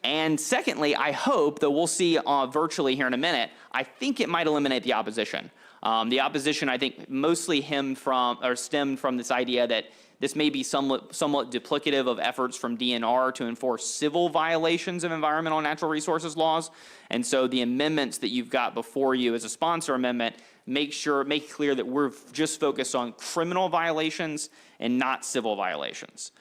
And secondly, I hope, though we'll see virtually here in a minute, I think it might eliminate the opposition. The opposition, I think, mostly stemmed from this idea that this may be somewhat duplicative of efforts from DNR to enforce civil violations of environmental and natural resources laws. And so the amendments that you've got before you as a sponsor amendment make clear that we're just focused on criminal violations and not civil violations.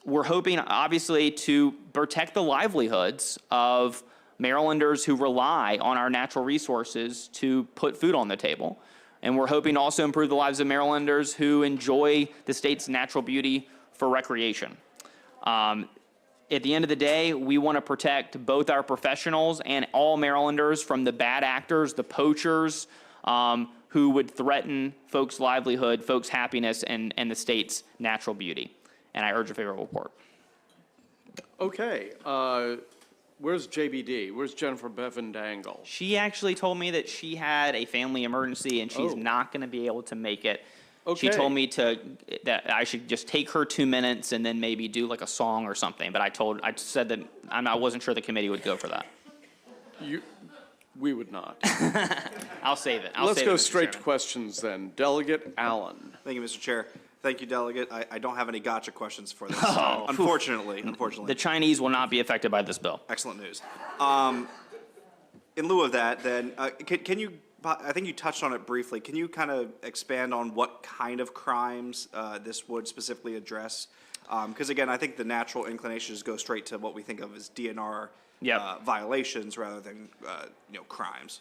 We're hoping, obviously, to protect the livelihoods of Marylanders who rely on our natural resources to put food on the table. And we're hoping to also improve the lives of Marylanders who enjoy the state's natural beauty for recreation. At the end of the day, we want to protect both our professionals and all Marylanders from the bad actors, the poachers, who would threaten folks' livelihood, folks' happiness, and the state's natural beauty. And I urge a favorable report. Okay, where's JBD? Where's Jennifer Bevan-Dangle? She actually told me that she had a family emergency and she's not going to be able to make it. She Okay. told me that I should just take her 2 minutes and then maybe do like a song or something. But I said that I wasn't sure the committee would go for that. We would not. I'll save it. Let's go straight to questions then. Delegate Allen. Thank you, Mr. Chair. Thank you, Delegate. I don't have any gotcha questions for this, Oh, unfortunately. The Chinese will not be affected by this bill. Excellent news. In lieu of that, then, can you, I think you touched on it briefly, can you kind of expand on what kind of crimes this would specifically address? Because again, I think the natural inclination is go straight to what we think of as DNR violations rather than crimes.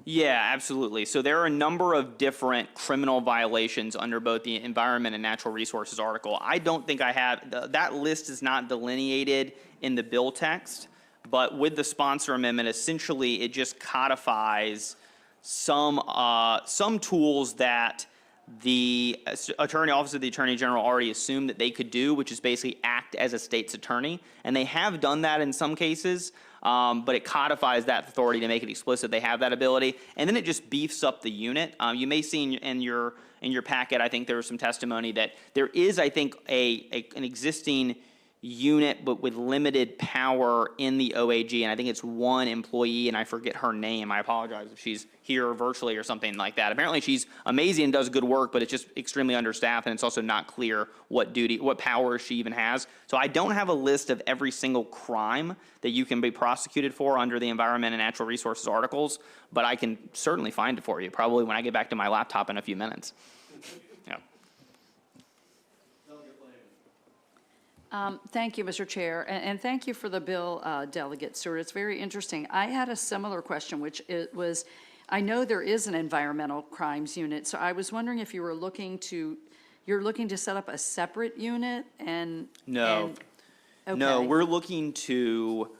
Yeah, absolutely. So there are a number of different criminal violations under both the Environment and Natural Resources article. I don't think I have, that list is not delineated in the bill text, but with the sponsor amendment, essentially it just codifies some tools that the Office of the Attorney General already assumed that they could do, which is basically act as a state's attorney. And they have done that in some cases, but it codifies that authority to make it explicit they have that ability. And then it just beefs up the unit. You may see in your packet, I think there was some testimony that there is, I think, an existing unit, but with limited power in the OAG, and I think it's one employee, and I forget her name. I apologize if she's here virtually or something like that. Apparently she's amazing and does good work, but it's just extremely understaffed, and it's also not clear what powers she even has. So I don't have a list of every single crime that you can be prosecuted for under the Environment and Natural Resources articles, but I can certainly find it for you, probably when I get back to my laptop in a few minutes. Yeah. Thank you, Mr. Chair, and thank you for the bill, Delegate Stewart. It's very interesting. I had a similar question, which it was, I know there is an environmental crimes unit, so I was wondering if you were looking to set up a separate unit and? No. No, Okay. we're looking to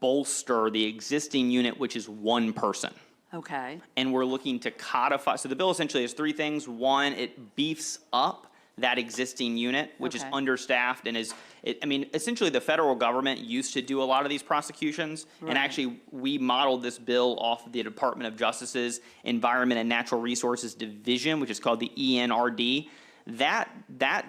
bolster the existing unit, which is one person. Okay, And we're looking to codify, so the bill essentially has three things. One, it beefs up that existing unit, which is Okay. understaffed and essentially the federal government used to do a lot of these prosecutions. Right. And actually, we modeled this bill off of the Department of Justice's Environment and Natural Resources Division, which is called the ENRD. That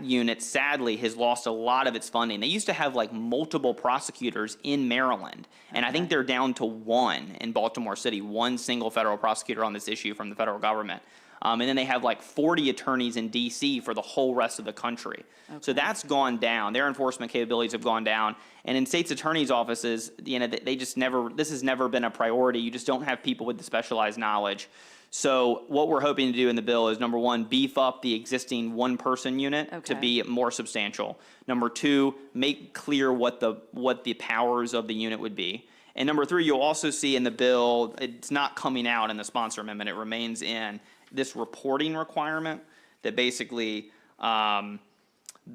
unit sadly has lost a lot of its funding. They used to have like multiple prosecutors in Maryland, and I think they're down to one in Baltimore City, one single federal prosecutor on this issue from the federal government. And then they have like 40 attorneys in D.C. for the whole rest of the country. So that's gone down. Their enforcement capabilities have gone down. And in states' attorneys' offices, they just never, this has never been a priority. You just don't have people with the specialized knowledge. So what we're hoping to do in the bill is, number one, beef up the existing one-person unit to be more substantial. Number two, make clear what the powers of the unit would be. And number three, you'll also see in the bill, it's not coming out in the sponsor amendment, it remains in this reporting requirement that basically the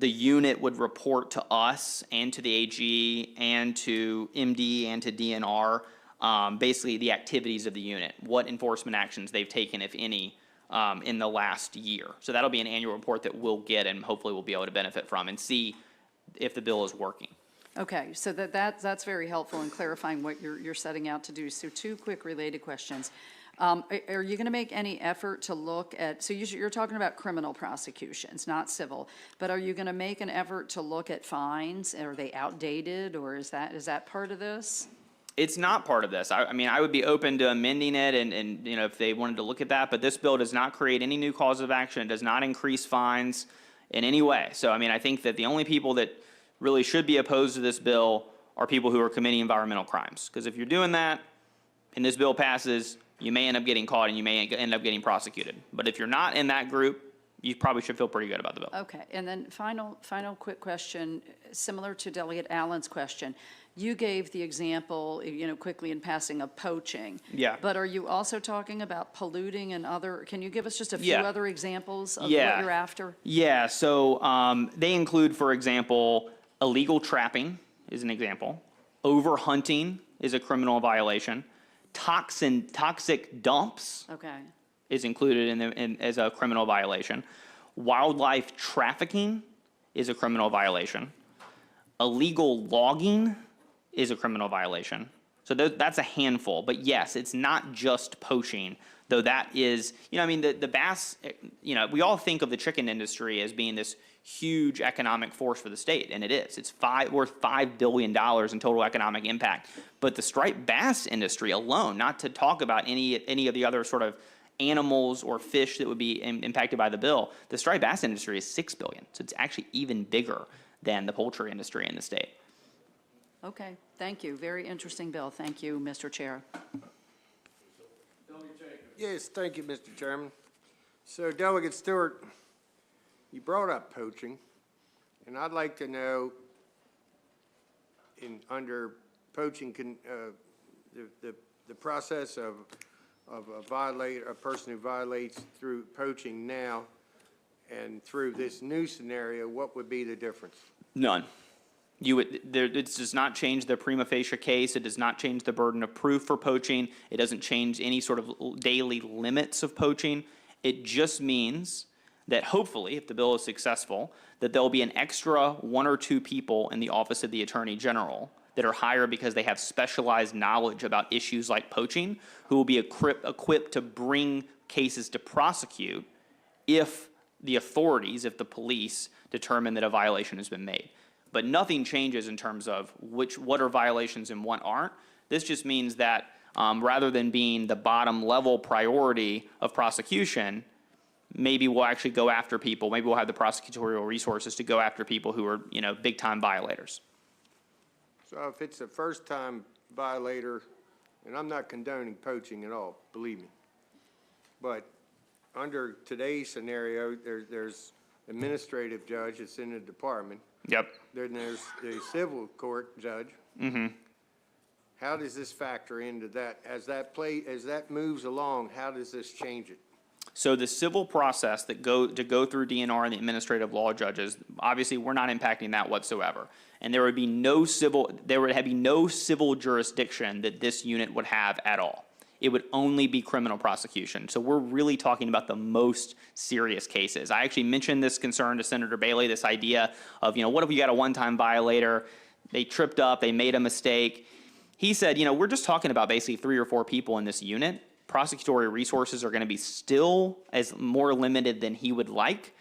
unit would report to us and to the AG and to MD and to DNR basically the activities of the unit, what enforcement actions they've taken, if any, in the last year. So that'll be an annual report that we'll get and hopefully we'll be able to benefit from and see if the bill is working. okay, so that's very helpful in clarifying what you're setting out to do. So two quick related questions. Are you going to make any effort to look at, so you're talking about criminal prosecutions, not civil, but are you going to make an effort to look at fines? Are they outdated, or is that part of this? It's not part of this. I mean, I would be open to amending it and if they wanted to look at that, but this bill does not create any new cause of action. It does not increase fines in any way. So, I mean, I think that the only people that really should be opposed to this bill are people who are committing environmental crimes. Because if you're doing that and this bill passes, you may end up getting caught and you may end up getting prosecuted. But if you're not in that group, you probably should feel pretty good about the bill. Okay, and then final quick question, similar to Delegate Allen's question. You gave the example, quickly in passing, of poaching. Yeah. But are you also talking about polluting and can you give us just a few Yeah. other examples of what Yeah. you're after? Yeah, so they include, for example, illegal trapping is an example. Overhunting is a criminal violation. Toxic dumps Okay, is included as a criminal violation. Wildlife trafficking is a criminal violation. Illegal logging is a criminal violation. So that's a handful. But yes, it's not just poaching, though that is, the bass, we all think of the chicken industry as being this huge economic force for the state, and it is. It's worth $5 billion in total economic impact. But the striped bass industry alone, not to talk about any of the other sort of animals or fish that would be impacted by the bill, the striped bass industry is $6 billion. So it's actually even bigger than the poultry industry in the state. okay, thank you. Very interesting bill. Thank you, Mr. Chair. Yes, thank you, Mr. Chairman. So Delegate Stewart, you brought up poaching, and I'd like to know, under poaching, the process of a person who violates through poaching now and through this new scenario, what would be the difference? None. It does not change the prima facie case. It does not change the burden of proof for poaching. It doesn't change any sort of daily limits of poaching. It just means that hopefully, if the bill is successful, that there'll be an extra 1 or 2 people in the Office of the Attorney General that are hired because they have specialized knowledge about issues like poaching, who will be equipped to bring cases to prosecute if the authorities, if the police determine that a violation has been made. But nothing changes in terms of what are violations and what aren't. This just means that rather than being the bottom level priority of prosecution, maybe we'll actually go after people. Maybe we'll have the prosecutorial resources to go after people who are, big time violators. So if it's a first-time violator, and I'm not condoning poaching at all, believe me, but under today's scenario, there's administrative judge that's in the department. Yep. Then there's the civil court judge. Mm-hmm. How does this factor into that? As that moves along, how does this change it? So the civil process to go through DNR and the administrative law judges, obviously, we're not impacting that whatsoever. And there would be no civil jurisdiction that this unit would have at all. It would only be criminal prosecution. So we're really talking about the most serious cases. I actually mentioned this concern to Senator Bailey, this idea of, what if you got a one-time violator, they tripped up, they made a mistake. He said, we're just talking about basically 3 or 4 people in this unit. Prosecutorial resources are going to be still as more limited than he would like.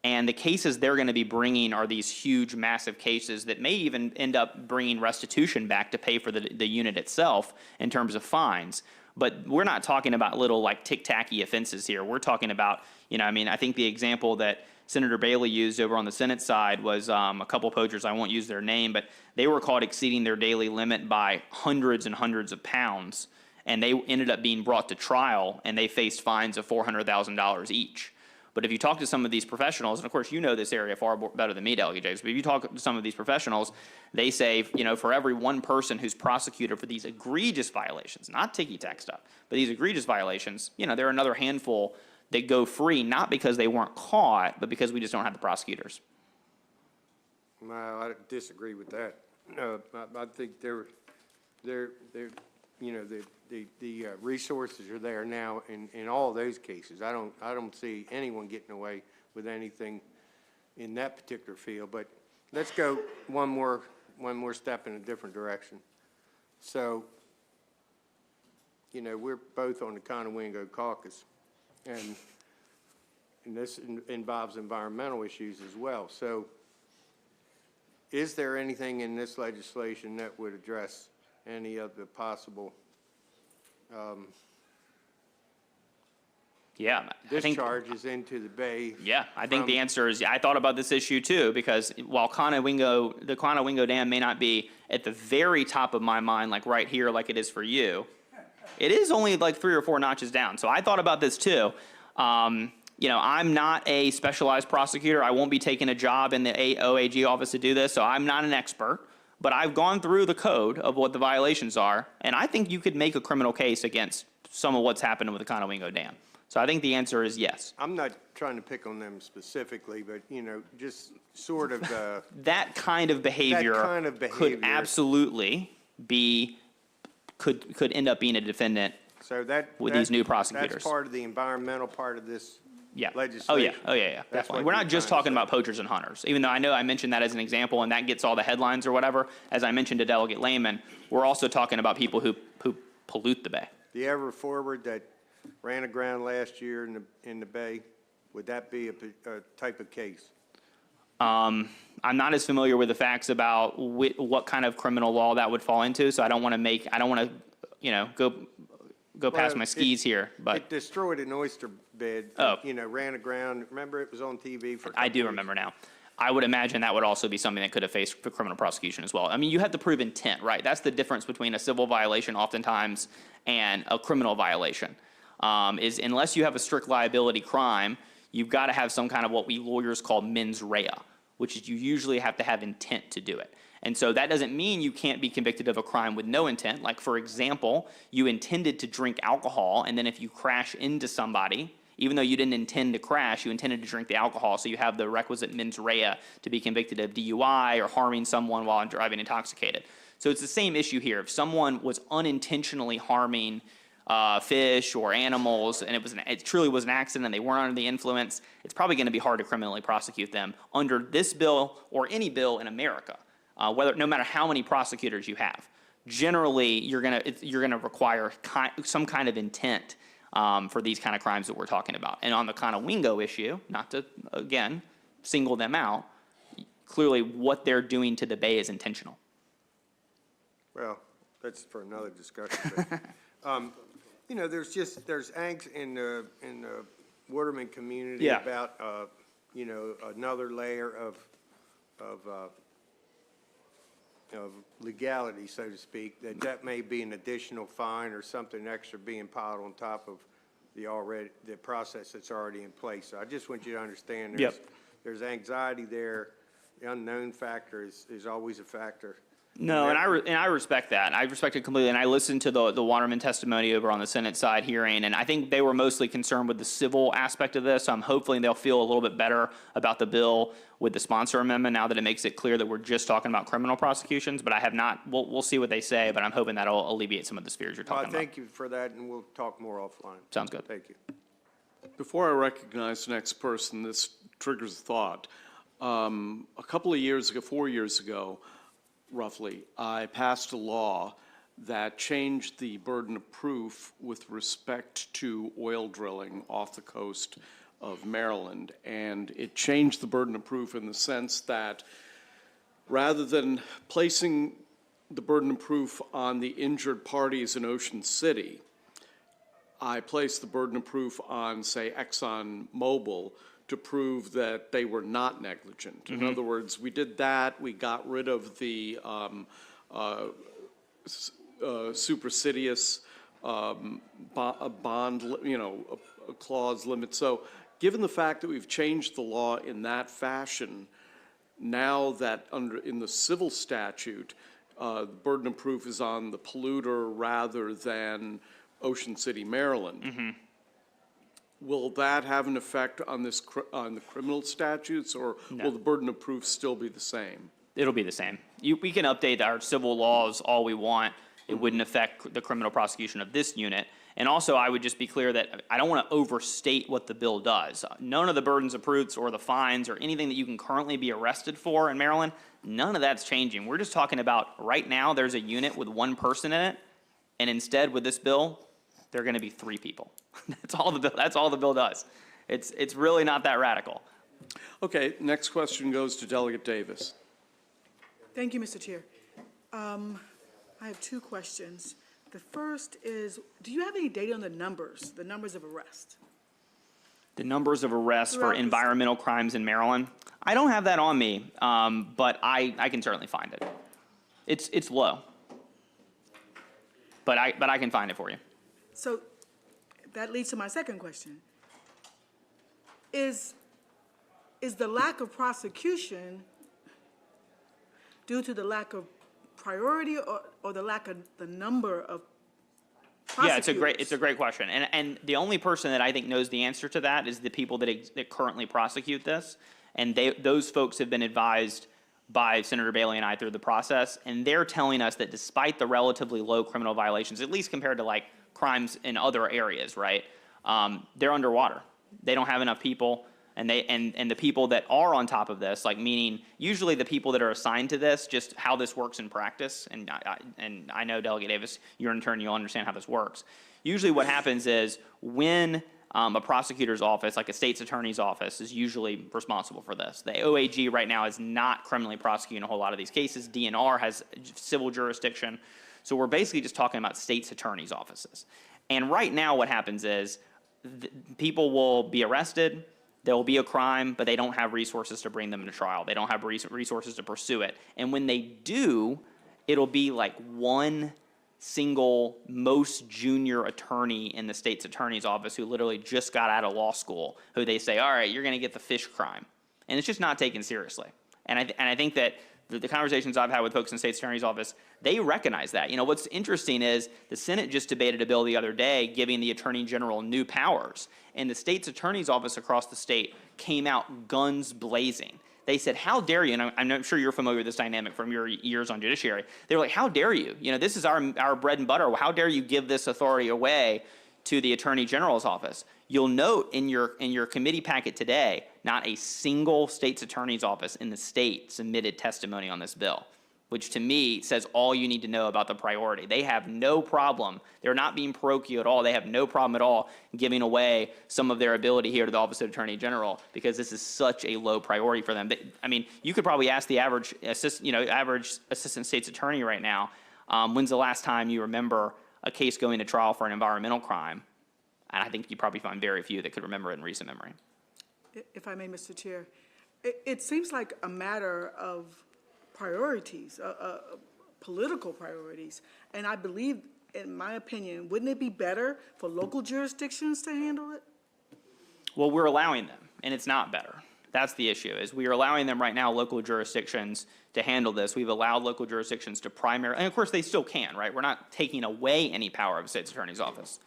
And the cases they're going to be bringing are these huge, massive cases that may even end up bringing restitution back to pay for the unit itself in terms of fines. But we're not talking about little tic-tacky offenses here. We're talking about, I think the example that Senator Bailey used over on the Senate side was a couple poachers, I won't use their name, but they were caught exceeding their daily limit by hundreds and hundreds of pounds. And they ended up being brought to trial, and they faced fines of $400,000 each. But if you talk to some of these professionals, and of course you know this area far better than me, Delegate Jakes, but if you talk to some of these professionals, they say, for every one person who's prosecuted for these egregious violations, not ticky-tack stuff, but these egregious violations, there are another handful that go free, not because they weren't caught, but because we just don't have the prosecutors. Well, I disagree with that. I think the resources are there now in all those cases. I don't see anyone getting away with anything in that particular field. But let's go one more step in a different direction. So, we're both on the Conowingo caucus, and this involves environmental issues as well. So, is there anything in this legislation that would address any of the possible discharges into the bay? Yeah, I think the answer is, I thought about this issue too, because while the Conowingo Dam may not be at the very top of my mind, like right here, like it is for you, it is only like 3 or 4 notches down. So I thought about this too. I'm not a specialized prosecutor. I won't be taking a job in the OAG office to do this, so I'm not an expert. But I've gone through the code of what the violations are, and I think you could make a criminal case against some of what's happened with the Conowingo Dam. So I think the answer is yes. I'm not trying to pick on them specifically, but, just sort of that kind of behavior could absolutely could end up being a defendant with these new prosecutors. That's part of the environmental part of this legislation. Oh yeah, definitely. We're not just talking about poachers and hunters, even though I know I mentioned that as an example and that gets all the headlines or whatever. As I mentioned to Delegate Lehman, we're also talking about people who pollute the bay. The Ever Forward that ran aground last year in the bay, would that be a type of case? I'm not as familiar with the facts about what kind of criminal law that would fall into, so I don't want to go past my skis here. But it destroyed an oyster bed. Ran aground. Remember, it was on TV for. I do remember now. I would imagine that would also be something that could have faced for criminal prosecution as well. I mean, you have to prove intent, right? That's the difference between a civil violation oftentimes and a criminal violation. Is unless you have a strict liability crime, you've got to have some kind of what we lawyers call mens rea, which is you usually have to have intent to do it. And so that doesn't mean you can't be convicted of a crime with no intent. Like, for example, you intended to drink alcohol, and then if you crash into somebody, even though you didn't intend to crash, you intended to drink the alcohol, so you have the requisite mens rea to be convicted of DUI or harming someone while driving intoxicated. So it's the same issue here. If someone was unintentionally harming fish or animals, and it truly was an accident and they weren't under the influence, it's probably going to be hard to criminally prosecute them under this bill or any bill in America, no matter how many prosecutors you have. Generally, you're gonna require some kind of intent for these kind of crimes that we're talking about. And on the kind of Wingo issue, not to again single them out, clearly what they're doing to the bay is intentional. Well, that's for another discussion. But, you know, there's angst in the Waterman community Yeah. about, you know, another layer of legality, so to speak, that may be an additional fine or something extra being piled on top of the process that's already in place. So I just want you to understand there's anxiety there. The unknown factor is always a factor. No, and I respect that. I respect it completely. And I listened to the Waterman testimony over on the Senate side hearing, and I think they were mostly concerned with the civil aspect of this. So I'm hoping they'll feel a little bit better about the bill with the sponsor amendment now that it makes it clear that we're just talking about criminal prosecutions. But I have not. We'll see what they say, but I'm hoping that'll alleviate some of the fears you're talking about. Thank you for that, and we'll talk more offline. Sounds good. Thank you. Before I recognize the next person, this triggers a thought. A couple of years ago, 4 years ago, roughly, I passed a law that changed the burden of proof with respect to oil drilling off the coast of Maryland. And it changed the burden of proof in the sense that rather than placing the burden of proof on the injured parties in Ocean City, I placed the burden of proof on, say, ExxonMobil to prove that they were not negligent. In other words, we did that. We got rid of the supersedious bond, a clause limit. So given the fact that we've changed the law in that fashion, now that in the civil statute, the burden of proof is on the polluter rather than Ocean City, Maryland. Will that have an effect on on the criminal statutes, or will the burden of proof still be the same? It'll be the same. We can update our civil laws all we want. It wouldn't affect the criminal prosecution of this unit. And also, I would just be clear that I don't want to overstate what the bill does. None of the burdens of proofs or the fines or anything that you can currently be arrested for in Maryland, none of that's changing. We're just talking about right now there's a unit with one person in it, and instead with this bill, there are going to be 3 people. That's all the bill does. It's really not that radical. Okay, next question goes to Delegate Davis. Thank you, Mr. Chair. I have 2 questions. The first is, do you have any data on the numbers of arrests? The numbers of arrests for environmental crimes in Maryland, I don't have that on me, but I can certainly find it. It's low, but I can find it for you. So that leads to my second question. Is the lack of prosecution due to the lack of priority or the lack of the number of prosecutors? Yeah, it's a great question. And the only person that I think knows the answer to that is the people that currently prosecute this. And those folks have been advised by Senator Bailey and I through the process. And they're telling us that despite the relatively low criminal violations, at least compared to like crimes in other areas, right? They're underwater. They don't have enough people, and the people that are on top of this, like meaning usually the people that are assigned to this, just how this works in practice. And I know Delegate Davis, you're an attorney, you'll understand how this works. Usually, what happens is when a prosecutor's office, like a state's attorney's office, is usually responsible for this. The OAG right now is not criminally prosecuting a whole lot of these cases. DNR has civil jurisdiction. So we're basically just talking about state's attorney's offices. And right now what happens is people will be arrested, there will be a crime, but they don't have resources to bring them to trial. They don't have resources to pursue it. And when they do, it'll be like one single most junior attorney in the state's attorney's office who literally just got out of law school, who they say, all right, you're going to get the fish crime. And it's just not taken seriously. And I think that the conversations I've had with folks in the state's attorney's office, they recognize that. You know, what's interesting is the Senate just debated a bill the other day giving the attorney general new powers. And the state's attorney's office across the state came out guns blazing. They said, how dare you, and I'm sure you're familiar with this dynamic from your years on judiciary. They were like, how dare you? You know, this is our bread and butter. How dare you give this authority away to the Attorney General's office? You'll note in your committee packet today, not a single state's attorney's office in the state submitted testimony on this bill, which to me says all you need to know about the priority. They have no problem. They're not being parochial at all. They have no problem at all giving away some of their ability here to the Office of Attorney General because this is such a low priority for them. I mean, you could probably ask the average assistant state's attorney right now, when's the last time you remember a case going to trial for an environmental crime? And I think you probably find very few that could remember it in recent memory. If I may, Mr. Chair, it seems like a matter of priorities, political priorities. And I believe, in my opinion, wouldn't it be better for local jurisdictions to handle it? Well, we're allowing them, and it's not better. That's the issue, is we are allowing them right now, local jurisdictions, to handle this. We've allowed local jurisdictions to primary, and of course they still can, right? We're not taking away any power of the state's attorney's office.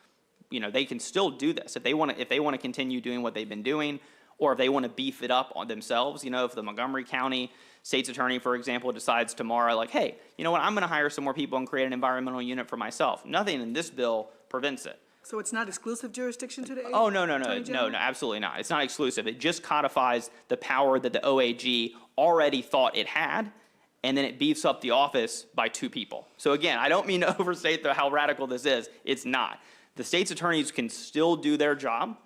You know, they can still do this if they want to continue doing what they've been doing, or if they want to beef it up on themselves. You know, if the Montgomery County state's attorney, for example, decides tomorrow, like, hey, you know what, I'm going to hire some more people and create an environmental unit for myself. Nothing in this bill prevents it. So it's not exclusive jurisdiction to the Oh, no, Attorney General? no, absolutely not. It's not exclusive. It just codifies the power that the OAG already thought it had, and then it beefs up the office by 2 people. So again, I don't mean to overstate how radical this is. It's not. The state's attorneys can still do their job.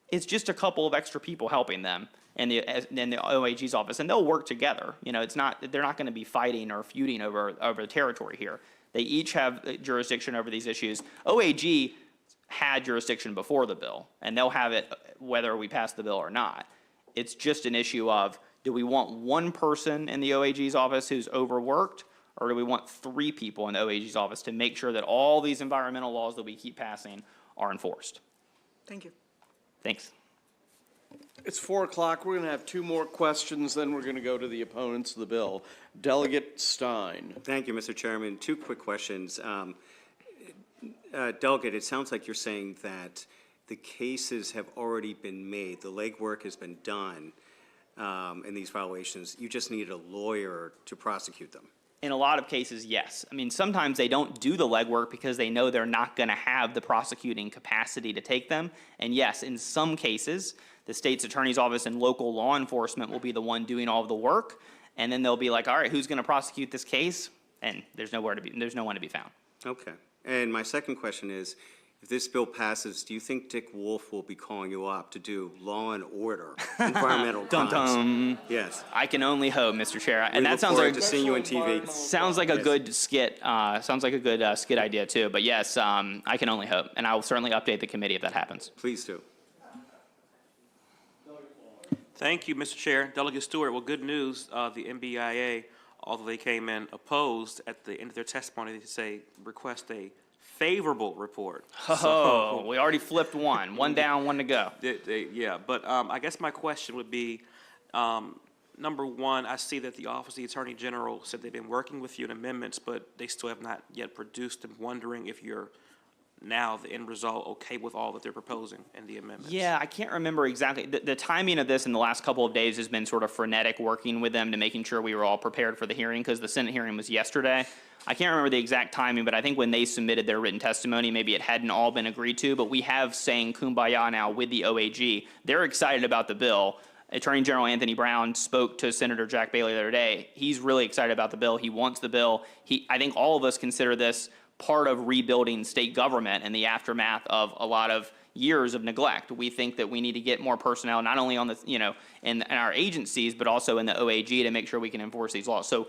It's just a couple of extra people helping them in the OAG's office, and they'll work together. You know, they're not going to be fighting or feuding over the territory here. They each have jurisdiction over these issues. OAG had jurisdiction before the bill, and they'll have it whether we pass the bill or not. It's just an issue of, do we want one person in the OAG's office who's overworked, or do we want 3 people in the OAG's office to make sure that all these environmental laws that we keep passing are enforced? Thank you. Thanks. It's 4 o'clock. We're going to have 2 more questions, then we're going to go to the opponents of the bill. Delegate Stein. Thank you, Mr. Chairman. 2 quick questions. Delegate, it sounds like you're saying that the cases have already been made, the legwork has been done in these violations. You just need a lawyer to prosecute them. In a lot of cases, yes. I mean, sometimes they don't do the legwork because they know they're not going to have the prosecuting capacity to take them. And yes, in some cases, the state's attorney's office and local law enforcement will be the one doing all of the work. And then they'll be like, all right, who's going to prosecute this case? And there's no one to be found. Okay. And my second question is, if this bill passes, do you think Dick Wolf will be calling you up to do law and order, environmental crimes? Dum-dum. Yes. I can only hope, Mr. Chair. We And that look sounds forward like to seeing you on TV. Sounds like a Yes. good skit. Sounds like a good skit idea too. But yes, I can only hope, and I will certainly update the committee if that happens. Please do. Thank you, Mr. Chair. Delegate Stewart, well, good news. The MBIA, although they came in opposed at the end of their testimony, they say request a favorable report. Oh, we already flipped one. One down, one to go. Yeah, but I guess my question would be, number one, I see that the Office of the Attorney General said they've been working with you on amendments, but they still have not yet produced them. Wondering if you're now, the end result, okay with all that they're proposing in the amendments? Yeah, I can't remember exactly. The timing of this in the last couple of days has been sort of frenetic, working with them to making sure we were all prepared for the hearing, because the Senate hearing was yesterday. I can't remember the exact timing, but I think when they submitted their written testimony, maybe it hadn't all been agreed to, but we have saying kumbaya now with the OAG. They're excited about the bill. Attorney General Anthony Brown spoke to Senator Jack Bailey the other day. He's really excited about the bill. He wants the bill. I think all of us consider this part of rebuilding state government in the aftermath of a lot of years of neglect. We think that we need to get more personnel, not only on the, in our agencies, but also in the OAG to make sure we can enforce these laws. So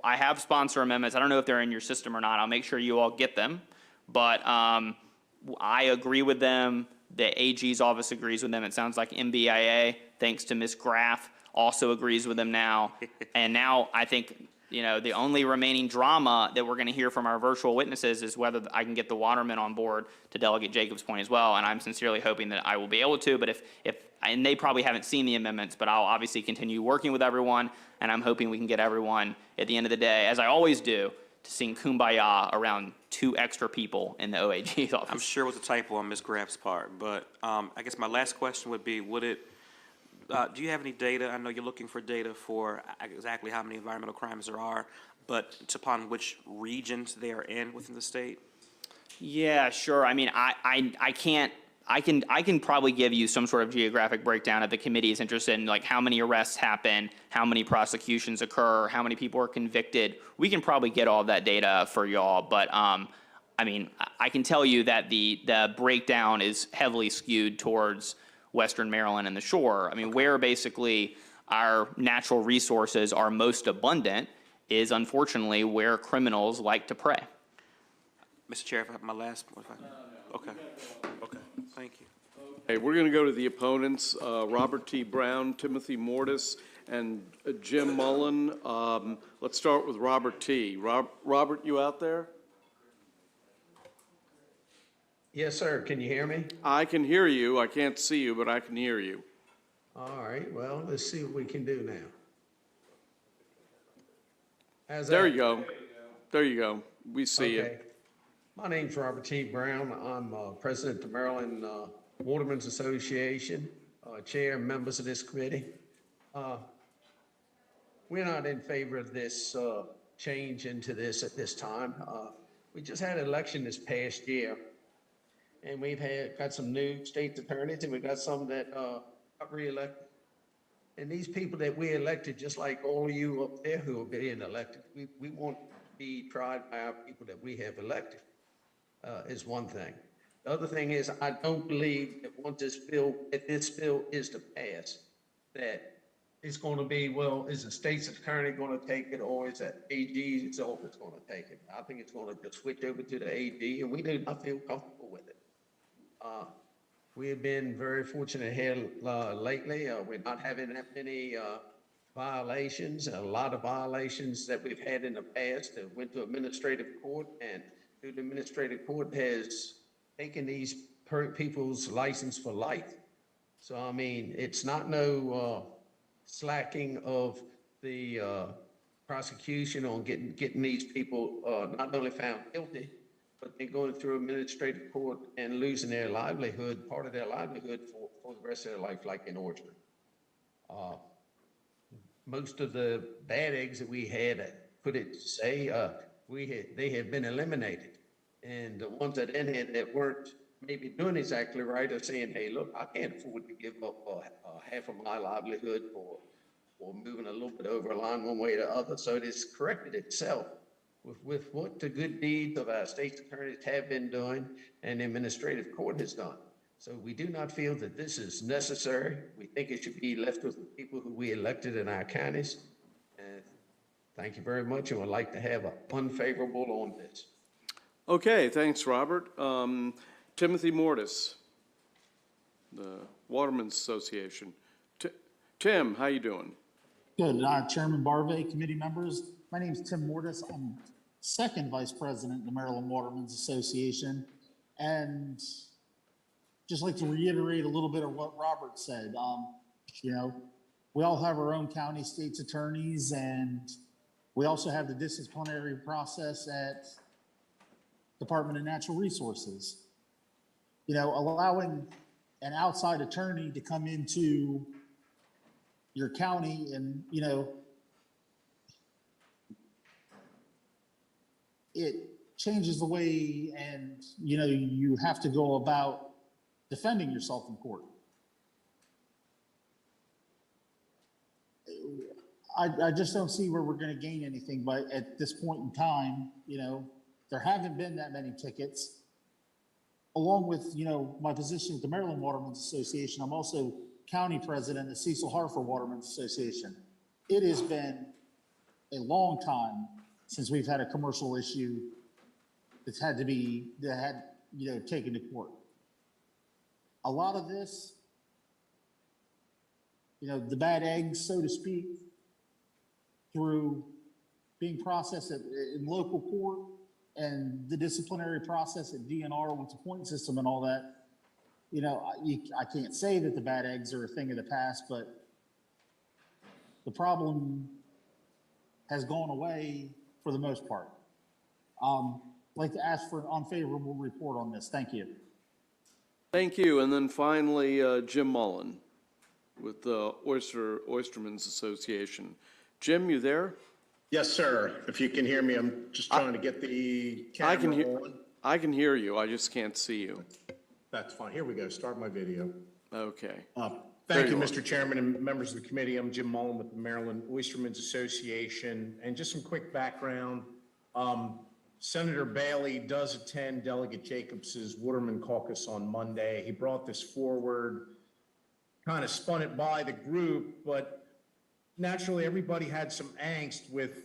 I have sponsor amendments. I don't know if they're in your system or not. I'll make sure you all get them. But I agree with them. The AG's office agrees with them. It sounds like MBIA, thanks to Ms. Graff, also agrees with them now. And now I think, the only remaining drama that we're going to hear from our virtual witnesses is whether I can get the Waterman on board, to Delegate Jacobs' point as well. And I'm sincerely hoping that I will be able to. But and they probably haven't seen the amendments, but I'll obviously continue working with everyone. And I'm hoping we can get everyone at the end of the day, as I always do, to sing kumbaya around 2 extra people in the OAG's office. I'm sure it was a typo on Ms. Graff's part, but I guess my last question would be, would it do you have any data? I know you're looking for data for exactly how many environmental crimes there are, but it's upon which regions they are in within the state? Yeah, sure. I mean, I can't, I can probably give you some sort of geographic breakdown if the committee is interested in, like, how many arrests happen, how many prosecutions occur, how many people are convicted. We can probably get all that data for y'all, but, I mean, I can tell you that the breakdown is heavily skewed towards Western Maryland and the shore. I mean, where basically our natural resources are most abundant is unfortunately where criminals like to prey. Mr. Chair, if I have my last, okay, thank you. Okay, we're going to go to the opponents, Robert T. Brown, Timothy Mortis, and Jim Mullen. Let's start with Robert T. Robert, you out there? Yes, sir. Can you hear me? I can hear you. I can't see you, but I can hear you. All right. Well, let's see what we can do now. There you go. There you go. We see you. Okay. My name's Robert T. Brown. I'm president of the Maryland Watermen's Association, chair and members of this committee. We're not in favor of this change into this at this time. We just had an election this past year, and we've got some new state attorneys, and we've got some that got reelected. And these people that we elected, just like all of you up there who are being elected, we want to be tried by our people that we have elected, is one thing. The other thing is, I don't believe that once this bill is to pass, that it's going to be, well, is the state's attorney going to take it, or is that AG's office going to take it? I think it's going to just switch over to the AG, and we do not feel comfortable with it. We have been very fortunate here lately. We're not having that many violations. A lot of violations that we've had in the past that went to administrative court, and the administrative court has taken these people's license for life. So, I mean, it's not no slacking of the prosecution on getting these people not only found guilty, but they're going through administrative court and losing their livelihood, part of their livelihood for the rest of their life, like in Orchard. Most of the bad eggs that we had, put it to say, they have been eliminated. And the ones that that weren't maybe doing exactly right are saying, hey, look, I can't afford to give up half of my livelihood for moving a little bit over a line one way or the other. So it has corrected itself with what the good deeds of our state's attorneys have been doing and the administrative court has done. So we do not feel that this is necessary. We think it should be left with the people who we elected in our counties. And thank you very much, and would like to have an unfavorable on this. Okay, thanks, Robert. Timothy Mortis, the Watermen's Association. Tim, how you doing? Good. Chairman Barve, committee members. My name is Tim Mortis. I'm second vice president of the Maryland Watermen's Association. And just like to reiterate a little bit of what Robert said. You know, we all have our own county state's attorneys, and we also have the disciplinary process at Department of Natural Resources. You know, allowing an outside attorney to come into your county and, you know, it changes the way, and, you know, you have to go about defending yourself in court. I just don't see where we're going to gain anything, but at this point in time, you know, there haven't been that many tickets. Along with, you know, my position at the Maryland Watermen's Association, I'm also county president of the Cecil Hartford Watermen's Association. It has been a long time since we've had a commercial issue that's had, you know, taken to court. A lot of this, you know, the bad eggs, so to speak, through being processed in local court and the disciplinary process at DNR with the point system and all that, you know, I can't say that the bad eggs are a thing of the past, but the problem has gone away for the most part. I'd like to ask for an unfavorable report on this. Thank you. Thank you. And then finally, Jim Mullen. with the Oystermen's Association. Jim, you there? Yes, sir. If you can hear me, I'm just trying to get the camera on. I can hear you, I just can't see you. That's fine. Here we go. Start my video. Okay. Thank you, Mr. Chairman and members of the committee. I'm Jim Mullen with the Maryland Oystermen's Association. And just some quick background. Senator Bailey does attend Delegate Jacobs's Waterman Caucus on Monday. He brought this forward, kind of spun it by the group, but naturally everybody had some angst with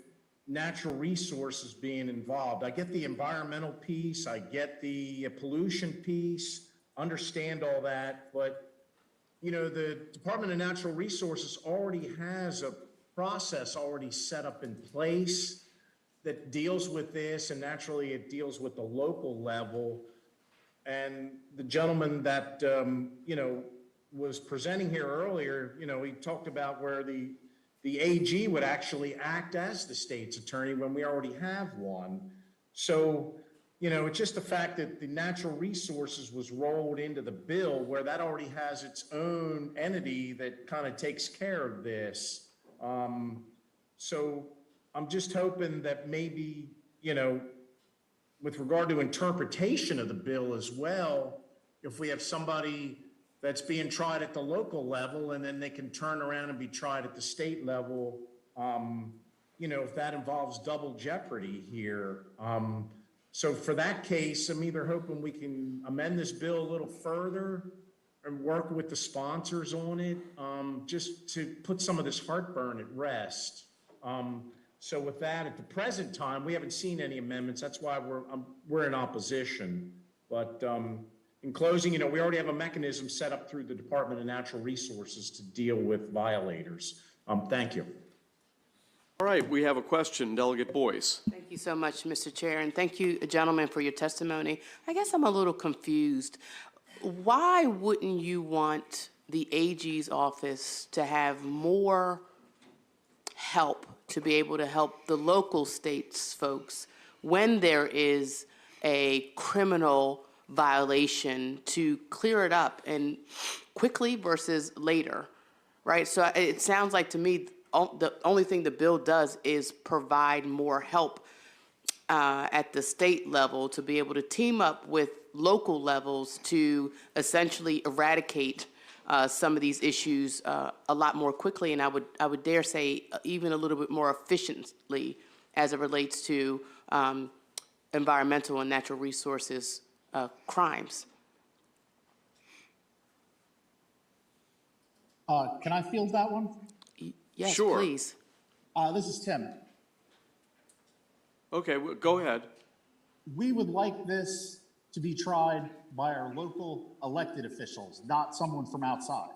natural resources being involved. I get the environmental piece, I get the pollution piece, understand all that, but you know, the Department of Natural Resources already has a process already set up in place that deals with this, and naturally it deals with the local level. And the gentleman that, you know, was presenting here earlier, you know, he talked about where the AG would actually act as the state's attorney when we already have one. So, you know, it's just the fact that the natural resources was rolled into the bill where that already has its own entity that kind of takes care of this. So I'm just hoping that maybe, you know, with regard to interpretation of the bill as well, if we have somebody that's being tried at the local level and then they can turn around and be tried at the state level, you know, if that involves double jeopardy here. So for that case, I'm either hoping we can amend this bill a little further and work with the sponsors on it, just to put some of this heartburn at rest. So with that, at the present time, we haven't seen any amendments. That's why we're in opposition. But in closing, you know, we already have a mechanism set up through the Department of Natural Resources to deal with violators. Thank you. All right, we have a question, Delegate Boyce. Thank you so much, Mr. Chair, and thank you, gentlemen, for your testimony. I guess I'm a little confused. Why wouldn't you want the AG's office to have more help to be able to help the local states folks when there is a criminal violation to clear it up and quickly versus later, right? So it sounds like to me the only thing the bill does is provide more help at the state level to be able to team up with local levels to essentially eradicate some of these issues a lot more quickly, and I would dare say even a little bit more efficiently as it relates to environmental and natural resources crimes. Can I field that one? Yes, Sure. please. This is Tim. Okay, go ahead. We would like this to be tried by our local elected officials, not someone from outside.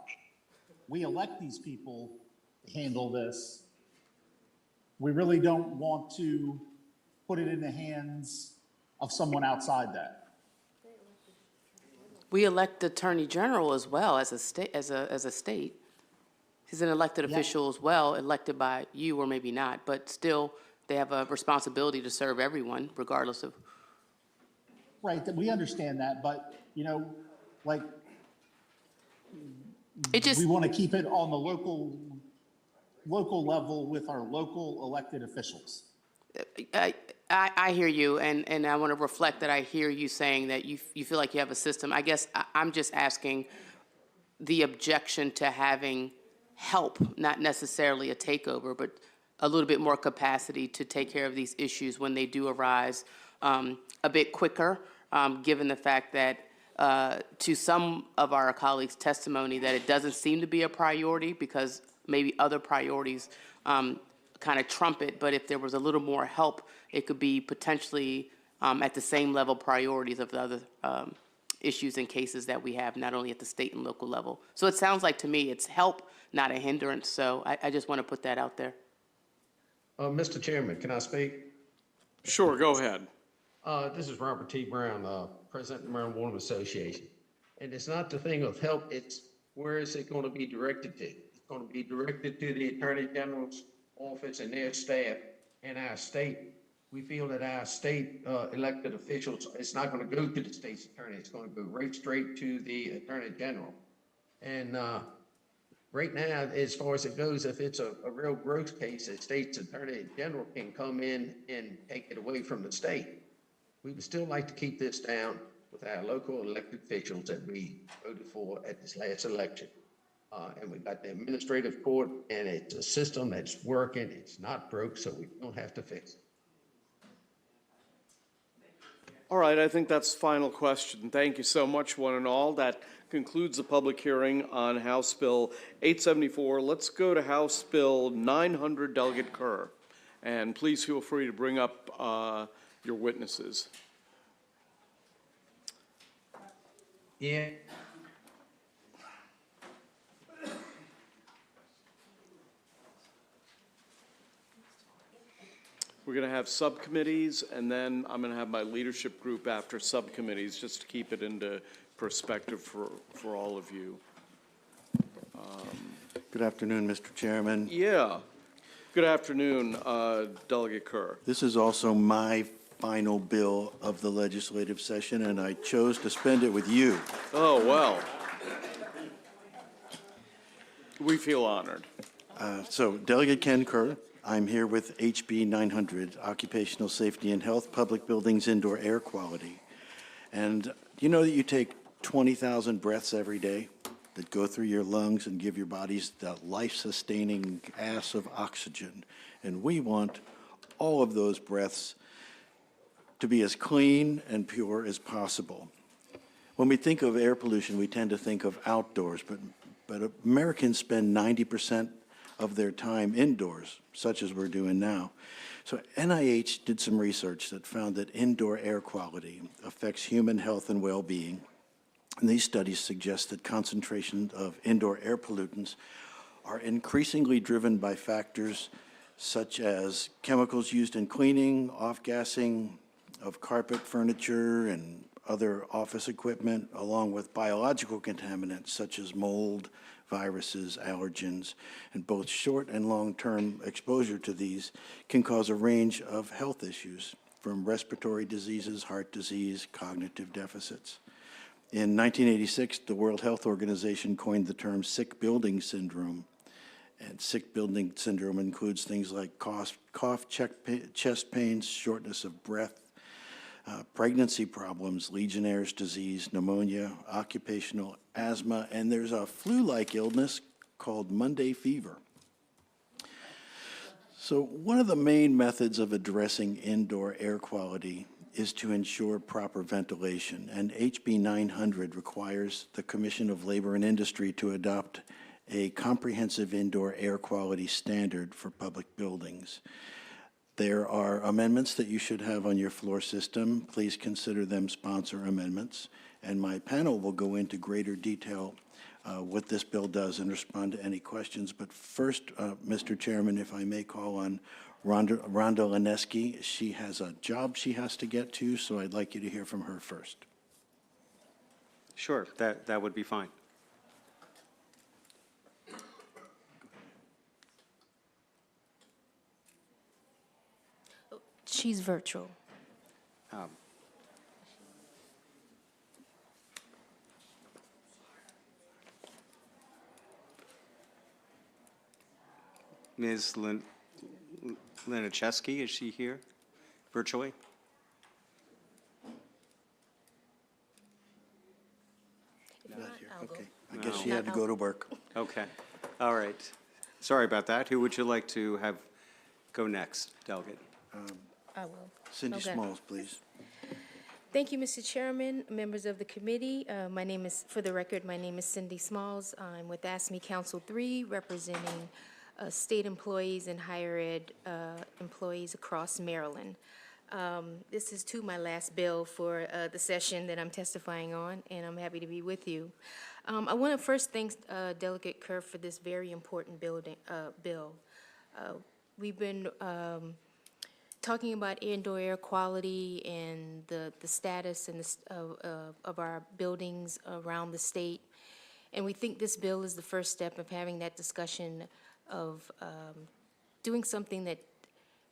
We elect these people to handle this. We really don't want to put it in the hands of someone outside that. We elect the Attorney General as well as a state, as a state. He's an elected official as well, elected by you or maybe not, but still they have a responsibility to serve everyone regardless of. Right, that we understand that, but you know, like we want to keep it on the local level with our local elected officials. I hear you, and I want to reflect that I hear you saying that you feel like you have a system. I guess I'm just asking the objection to having help, not necessarily a takeover, but a little bit more capacity to take care of these issues when they do arise a bit quicker, given the fact that to some of our colleagues' testimony that it doesn't seem to be a priority because maybe other priorities kind of trump it, but if there was a little more help, it could be potentially at the same level priorities of the other issues and cases that we have, not only at the state and local level. So it sounds like to me it's help, not a hindrance. So I just want to put that out there. Mr. Chairman, can I speak? Sure, go ahead. This is Robert T. Brown, President of the Maryland Waterman Association. And it's not the thing of help, it's where is it going to be directed to? It's going to be directed to the Attorney General's office and their staff and our state. We feel that our state elected officials, it's not going to go to the state's attorney. It's going to go right straight to the Attorney General. And Right now, as far as it goes, if it's a real gross case, the state's attorney general can come in and take it away from the state. We would still like to keep this down with our local elected officials that we voted for at this last election. And we got the administrative court, and it's a system that's working. It's not broke, so we don't have to fix it. All right, I think that's the final question. Thank you so much, one and all. That concludes the public hearing on House Bill 874. Let's go to House Bill 900, Delegate Kerr. And please feel free to bring up your witnesses. Yeah. We're going to have subcommittees, and then I'm going to have my leadership group after subcommittees, just to keep it into perspective for all of you. Good afternoon, Mr. Chairman. Yeah. Good afternoon, Delegate Kerr. This is also my final bill of the legislative session, and I chose to spend it with you. Oh, well. We feel honored. So Delegate Ken Kerr, I'm here with HB 900, Occupational Safety and Health, Public Buildings, Indoor Air Quality. And you know that you take 20,000 breaths every day that go through your lungs and give your bodies the life-sustaining gas of oxygen. And we want all of those breaths to be as clean and pure as possible. When we think of air pollution, we tend to think of outdoors, but Americans spend 90% of their time indoors, such as we're doing now. So NIH did some research that found that indoor air quality affects human health and well-being. And these studies suggest that concentration of indoor air pollutants are increasingly driven by factors such as chemicals used in cleaning, off-gassing of carpet, furniture, and other office equipment, along with biological contaminants such as mold, viruses, allergens, and both short and long-term exposure to these can cause a range of health issues, from respiratory diseases, heart disease, cognitive deficits. In 1986, the World Health Organization coined the term sick building syndrome. And sick building syndrome includes things like cough, chest pains, shortness of breath, pregnancy problems, Legionnaire's disease, pneumonia, occupational asthma, and there's a flu-like illness called Monday fever. So one of the main methods of addressing indoor air quality is to ensure proper ventilation, and HB 900 requires the Commission of Labor and Industry to adopt a comprehensive indoor air quality standard for public buildings. There are amendments that you should have on your floor system. Please consider them sponsor amendments. And my panel will go into greater detail what this bill does and respond to any questions. But first, Mr. Chairman, if I may call on Rhonda Lineski. She has a job she has to get to, so I'd like you to hear from her first. Sure, that would be fine. She's virtual. Ms. Linichewski, is she here virtually? Not here. Okay. I guess she had to go to work. Okay, all right. Sorry about that. Who would you like to have go next, Delegate? I will. Cindy Okay. Smalls, please. Thank you, Mr. Chairman, members of the committee. My name is, for the record, my name is Cindy Smalls. I'm with ASME Council 3, representing state employees and higher ed employees across Maryland. This is my last bill for the session that I'm testifying on, and I'm happy to be with you. I want to first thank Delegate Kerr for this very important bill. We've been talking about indoor air quality and the status and of our buildings around the state. And we think this bill is the first step of having that discussion of doing something that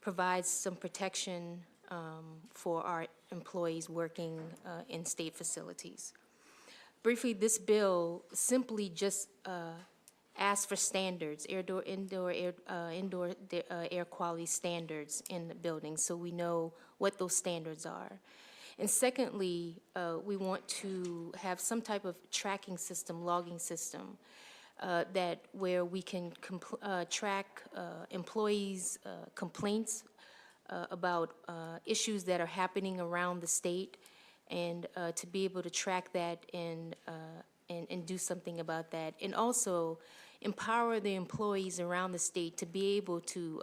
provides some protection for our employees working in state facilities. Briefly, this bill simply just asked for standards, indoor air quality standards in the building, so we know what those standards are. And secondly, we want to have some type of tracking system, logging system, that where we can track employees' complaints about issues that are happening around the state, and to be able to track that and do something about that. And also empower the employees around the state to be able to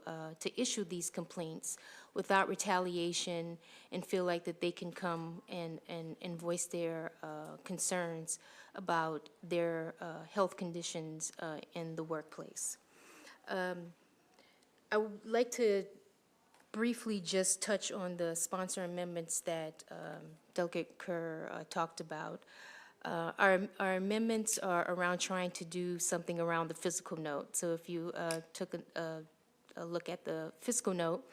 issue these complaints without retaliation, and feel like that they can come and voice their concerns about their health conditions in the workplace. I would like to briefly just touch on the sponsor amendments that Delegate Kerr talked about. Our amendments are around trying to do something around the fiscal note. So if you took a look at the fiscal note,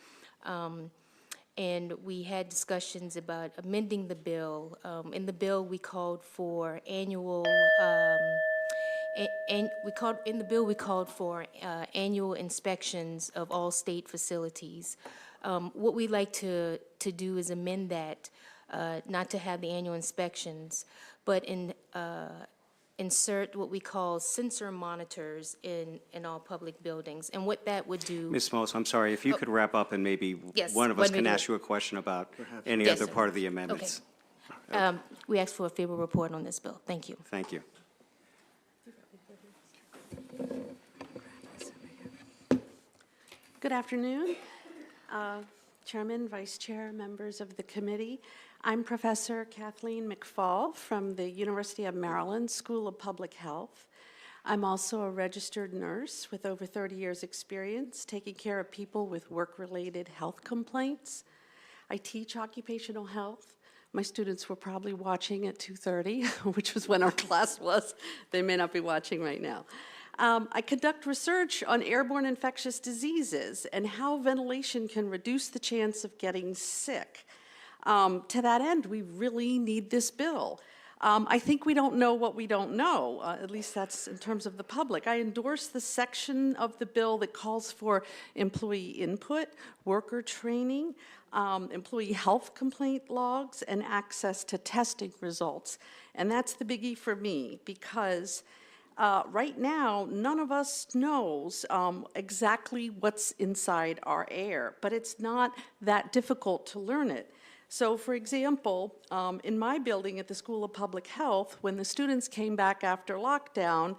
and we had discussions about amending the bill. In the bill, we called for annual, annual inspections of all state facilities. What we'd like to do is amend that, not to have the annual inspections, but insert what we call sensor monitors in all public buildings. And what that would do. Ms. Smalls, I'm sorry, if you could wrap up and maybe Yes, one of us when we can do ask it. you a question about any Yes, other sir. part of the amendments. We asked for a favorable report on this bill. Thank you. Thank you. Good afternoon, Chairman, Vice Chair, members of the committee. I'm Professor Kathleen McFall from the University of Maryland School of Public Health. I'm also a registered nurse with over 30 years' experience taking care of people with work-related health complaints. I teach occupational health. My students were probably watching at 2:30, which was when our class was. They may not be watching right now. I conduct research on airborne infectious diseases and how ventilation can reduce the chance of getting sick. To that end, we really need this bill. I think we don't know what we don't know, at least that's in terms of the public. I endorse the section of the bill that calls for employee input, worker training, employee health complaint logs, and access to testing results. And that's the biggie for me, because right now, none of us knows exactly what's inside our air, but it's not that difficult to learn it. So, for example, in my building at the School of Public Health, when the students came back after lockdown,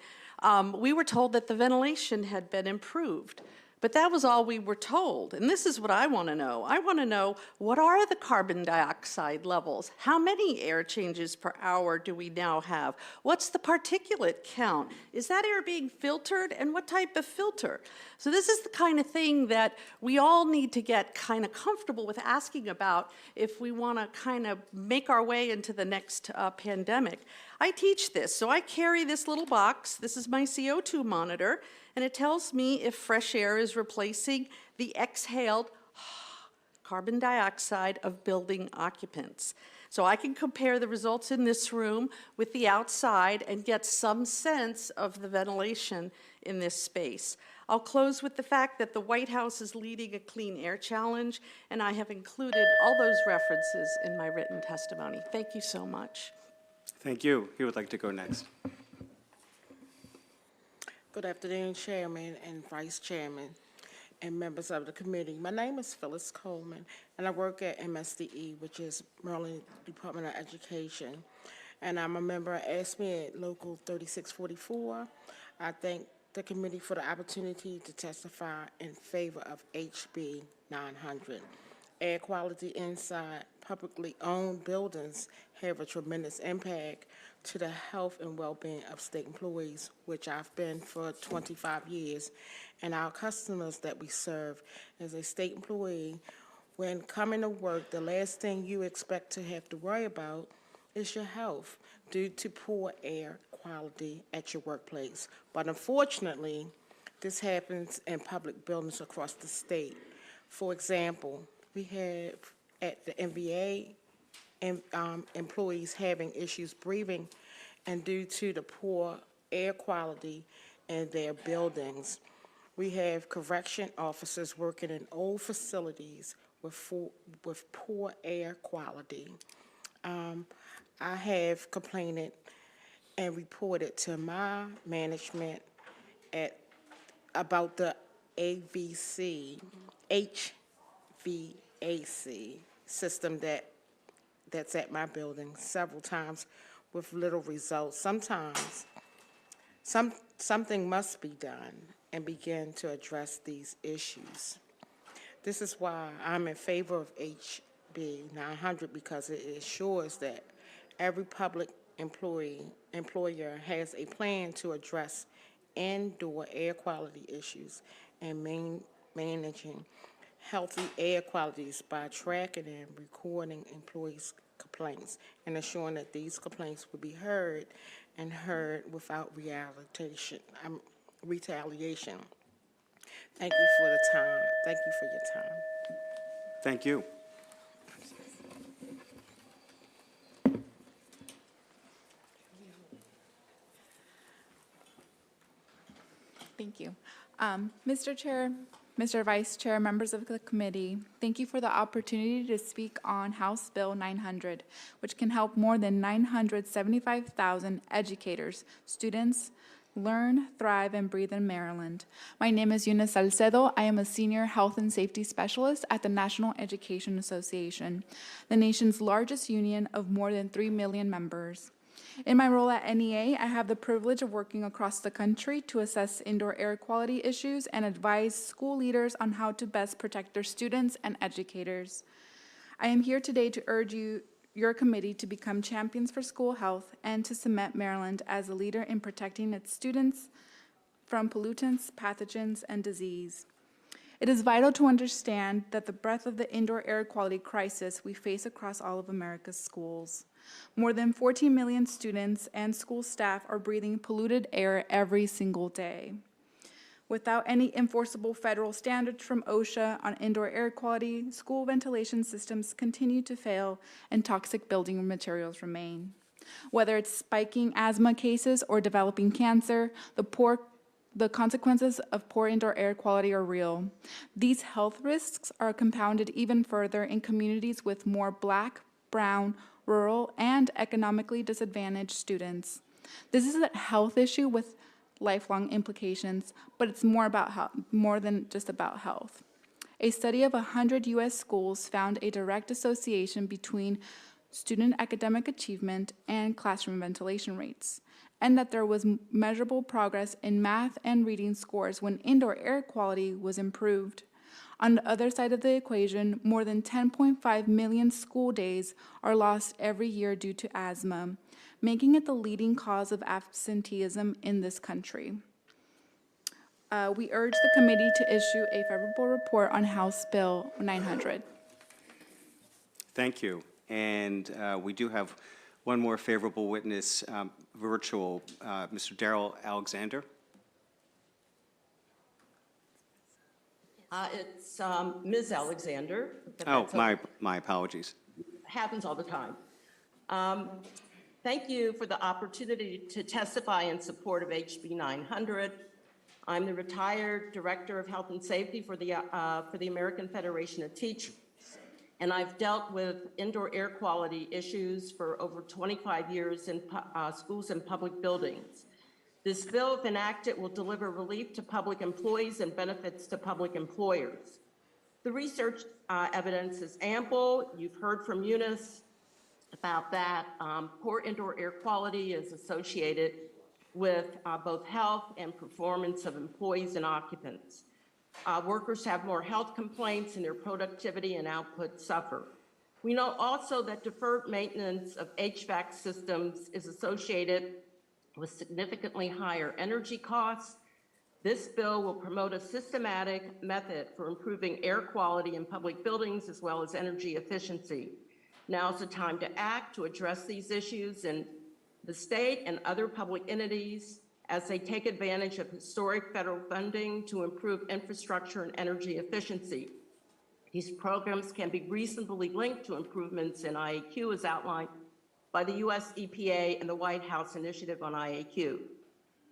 we were told that the ventilation had been improved. But that was all we were told. And this is what I want to know. I want to know, what are the carbon dioxide levels? How many air changes per hour do we now have? What's the particulate count? Is that air being filtered? And what type of filter? So this is the kind of thing that we all need to get kind of comfortable with asking about if we want to kind of make our way into the next pandemic. I teach this, so I carry this little box. This is my CO2 monitor, and it tells me if fresh air is replacing the exhaled carbon dioxide of building occupants. So I can compare the results in this room with the outside and get some sense of the ventilation in this space. I'll close with the fact that the White House is leading a clean air challenge, and I have included all those references in my written testimony. Thank you so much. Thank you. Who would like to go next? Good afternoon, Chairman and Vice Chairman and members of the committee. My name is Phyllis Coleman, and I work at MSDE, which is Maryland Department of Education. And I'm a member of ASME at Local 3644. I thank the committee for the opportunity to testify in favor of HB 900. Air quality inside publicly owned buildings have a tremendous impact to the health and well-being of state employees, which I've been for 25 years, and our customers that we serve. As a state employee, when coming to work, the last thing you expect to have to worry about is your health due to poor air quality at your workplace. But unfortunately, this happens in public buildings across the state. For example, we have at the MVA employees having issues breathing, and due to the poor air quality in their buildings. We have correction officers working in old facilities with poor air quality. I have complained and reported to my management about the HVAC system that's at my building several times with little results. Sometimes something must be done and begin to address these issues. This is why I'm in favor of HB 900, because it ensures that every public employer has a plan to address indoor air quality issues and managing healthy air qualities by tracking and recording employees' complaints and ensuring that these complaints will be heard without retaliation. Thank you for the time. Thank you for your time. Thank you. Thank you. Mr. Chair, Mr. Vice Chair, members of the committee, thank you for the opportunity to speak on House Bill 900, which can help more than 975,000 educators, students, learn, thrive, and breathe in Maryland. My name is Eunice Salcedo. I am a senior health and safety specialist at the National Education Association, the nation's largest union of more than 3 million members. In my role at NEA, I have the privilege of working across the country to assess indoor air quality issues and advise school leaders on how to best protect their students and educators. I am here today to urge your committee to become champions for school health and to cement Maryland as a leader in protecting its students from pollutants, pathogens, and disease. It is vital to understand that the breadth of the indoor air quality crisis we face across all of America's schools. More than 14 million students and school staff are breathing polluted air every single day. Without any enforceable federal standards from OSHA on indoor air quality, school ventilation systems continue to fail and toxic building materials remain. Whether it's spiking asthma cases or developing cancer, the consequences of poor indoor air quality are real. These health risks are compounded even further in communities with more Black, brown, rural, and economically disadvantaged students. This is a health issue with lifelong implications, but it's more than just about health. A study of 100 U.S. schools found a direct association between student academic achievement and classroom ventilation rates, and that there was measurable progress in math and reading scores when indoor air quality was improved. On the other side of the equation, more than 10.5 million school days are lost every year due to asthma, making it the leading cause of absenteeism in this country. We urge the committee to issue a favorable report on House Bill 900. Thank you. And we do have one more favorable witness, virtual, Mr. Darrell Alexander. It's Ms. Alexander. Oh, my apologies. Happens all the time. Thank you for the opportunity to testify in support of HB 900. I'm the retired Director of Health and Safety for the American Federation of Teachers, and I've dealt with indoor air quality issues for over 25 years in schools and public buildings. This bill, if enacted, will deliver relief to public employees and benefits to public employers. The research evidence is ample. You've heard from Eunice about that. Poor indoor air quality is associated with both health and performance of employees and occupants. Workers have more health complaints and their productivity and output suffer. We know also that deferred maintenance of HVAC systems is associated with significantly higher energy costs. This bill will promote a systematic method for improving air quality in public buildings as well as energy efficiency. Now is the time to act to address these issues in the state and other public entities as they take advantage of historic federal funding to improve infrastructure and energy efficiency. These programs can be reasonably linked to improvements in IAQ as outlined by the US EPA and the White House Initiative on IAQ.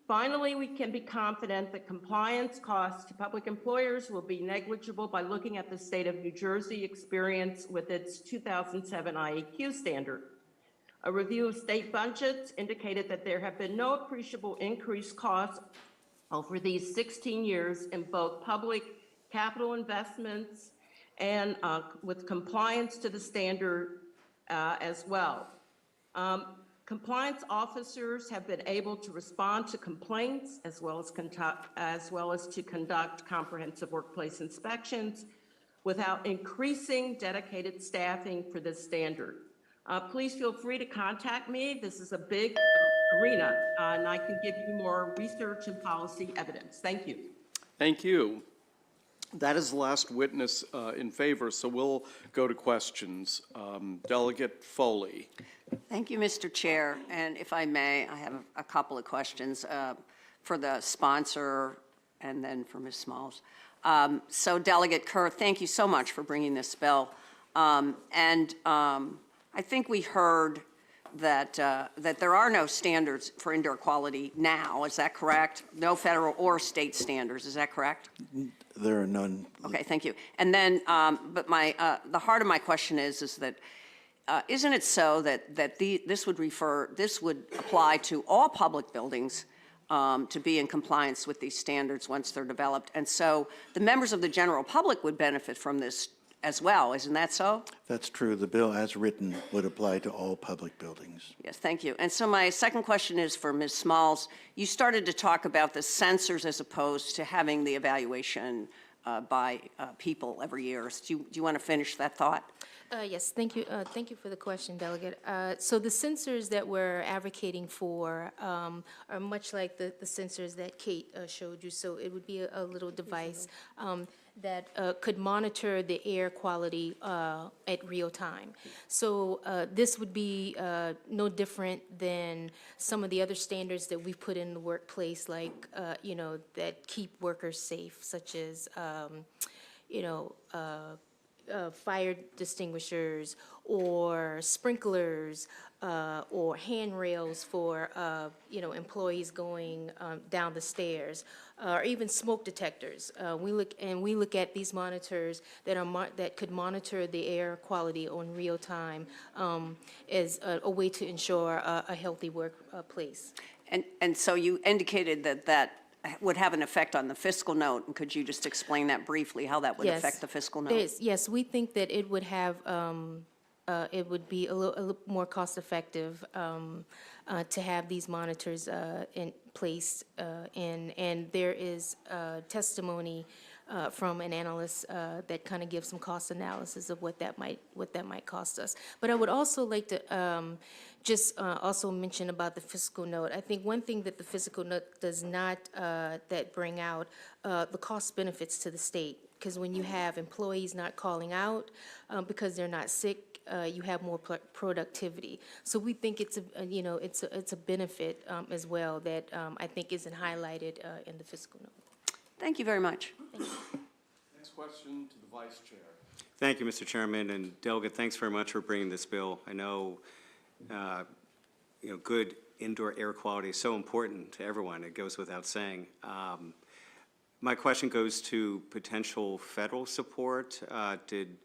Finally, we can be confident that compliance costs to public employers will be negligible by looking at the state of New Jersey experience with its 2007 IEQ standard. A review of state budgets indicated that there have been no appreciable increased costs over these 16 years in both public capital investments and with compliance to the standard as well. Compliance officers have been able to respond to complaints as well as to conduct comprehensive workplace inspections without increasing dedicated staffing for this standard. Please feel free to contact me. This is a big arena, and I can give you more research and policy evidence. Thank you. Thank you. That is the last witness in favor, so we'll go to questions. Delegate Foley. Thank you, Mr. Chair. And if I may, I have a couple of questions for the sponsor and then for Ms. Smalls. So Delegate Kerr, thank you so much for bringing this bill. I think we heard that there are no standards for indoor quality now. Is that correct? No federal or state standards. Is that correct? There are none. Okay, thank you. And then, but the heart of my question is that isn't it so that this would apply to all public buildings to be in compliance with these standards once they're developed? And so the members of the general public would benefit from this as well, isn't that so? That's true. The bill as written would apply to all public buildings. Yes, thank you. And so my second question is for Ms. Smalls. You started to talk about the sensors as opposed to having the evaluation by people every year. Do you want to finish that thought? Yes, thank you. Thank you for the question, Delegate. So the sensors that we're advocating for are much like the sensors that Kate showed you. So it would be a little device that could monitor the air quality at real time. So this would be no different than some of the other standards that we've put in the workplace, like, that keep workers safe, such as, fire extinguishers or sprinklers or handrails for, employees going down the stairs, or even smoke detectors. We look at these monitors that could monitor the air quality on real time as a way to ensure a healthy workplace. And so you indicated that would have an effect on the fiscal note. And could you just explain that briefly, how that would affect the fiscal note? Yes, we think that it would have, it would be a little more cost effective to have these monitors in place. And there is testimony from an analyst that kind of gives some cost analysis of what that might cost us. But I would also like to just also mention about the fiscal note. I think one thing that the fiscal note does not that bring out the cost benefits to the state, because when you have employees not calling out because they're not sick, you have more productivity. So we think it's a benefit as well that I think isn't highlighted in the fiscal note. Thank you very much. Thank you. Next question to the Vice Chair. Thank you, Mr. Chairman, and Delegate, thanks very much for bringing this bill. I know, good indoor air quality is so important to everyone. It goes without saying. My question goes to potential federal support. Did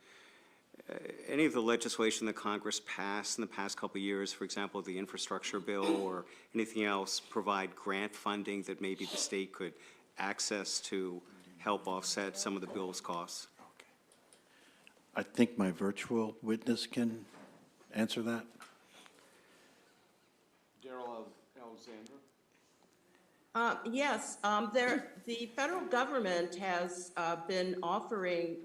any of the legislation that Congress passed in the past couple of years, for example, the infrastructure bill or anything else, provide grant funding that maybe the state could access to help offset some of the bill's costs? I think my virtual witness can answer that. Daryl Alexander. Yes, the federal government has been offering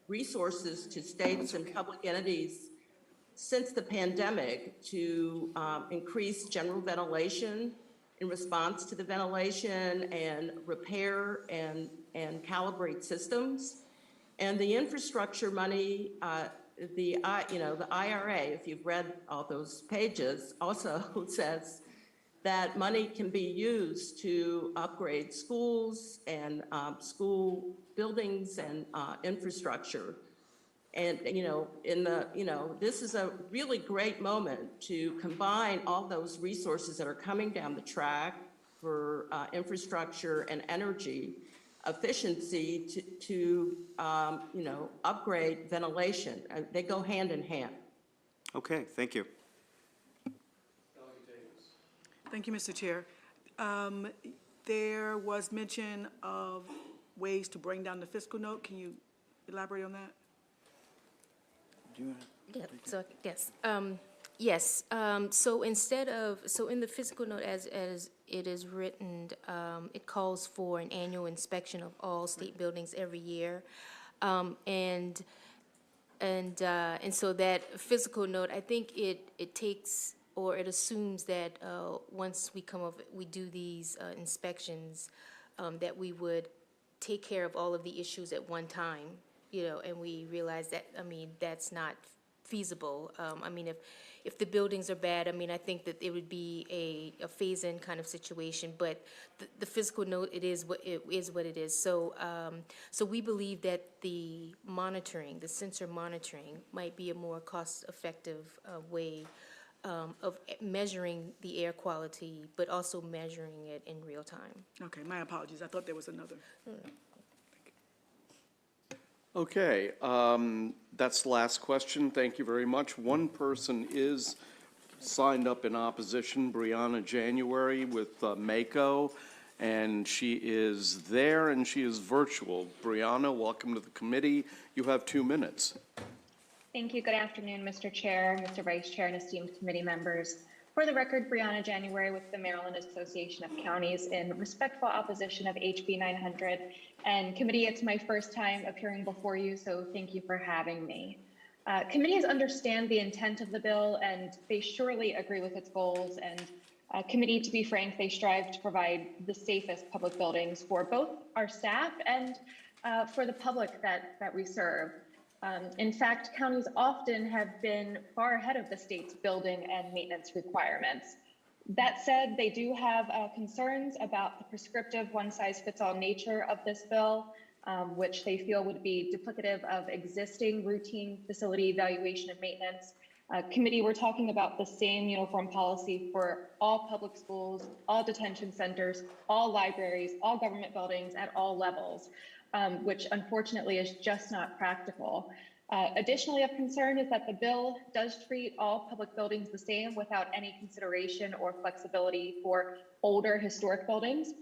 resources to states and public entities since the pandemic to increase general ventilation in response to the ventilation and repair and calibrate systems. And the infrastructure money, the IRA, if you've read all those pages, also says that money can be used to upgrade schools and school buildings and infrastructure. And, this is a really great moment to combine all those resources that are coming down the track for infrastructure and energy efficiency to upgrade ventilation. They go hand in hand. Okay, thank you. Thank you, Mr. Chair. There was mention of ways to bring down the fiscal note. Can you elaborate on that? Yeah, so, yes. Yes, so in the fiscal note as it is written, it calls for an annual inspection of all state buildings every year. And so that fiscal note, I think it takes, or it assumes that once we do these inspections, that we would take care of all of the issues at one time, and we realize that, that's not feasible. If the buildings are bad, I think that it would be a phase-in kind of situation, but the fiscal note, it is what it is. So we believe that the sensor monitoring might be a more cost-effective way of measuring the air quality, but also measuring it in real time. Okay, my apologies. I thought there was another. Okay, that's the last question. Thank you very much. One person is signed up in opposition, Brianna January with MACO, and she is there and she is virtual. Brianna, welcome to the committee. You have 2 minutes. Thank you. Good afternoon, Mr. Chair, Mr. Vice Chair, and esteemed committee members. For the record, Brianna January with the Maryland Association of Counties in respectful opposition of HB 900. And committee, it's my first time appearing before you, so thank you for having me. Committees understand the intent of the bill and they surely agree with its goals. And committee, to be frank, they strive to provide the safest public buildings for both our staff and for the public that we serve. In fact, counties often have been far ahead of the state's building and maintenance requirements. That said, they do have concerns about the prescriptive one-size-fits-all nature of this bill, which they feel would be duplicative of existing routine facility evaluation and maintenance. Committee, we're talking about the same uniform policy for all public schools, all detention centers, all libraries, all government buildings at all levels. Which unfortunately is just not practical. Additionally, of concern is that the bill does treat all public buildings the same without any consideration or flexibility for older historic buildings.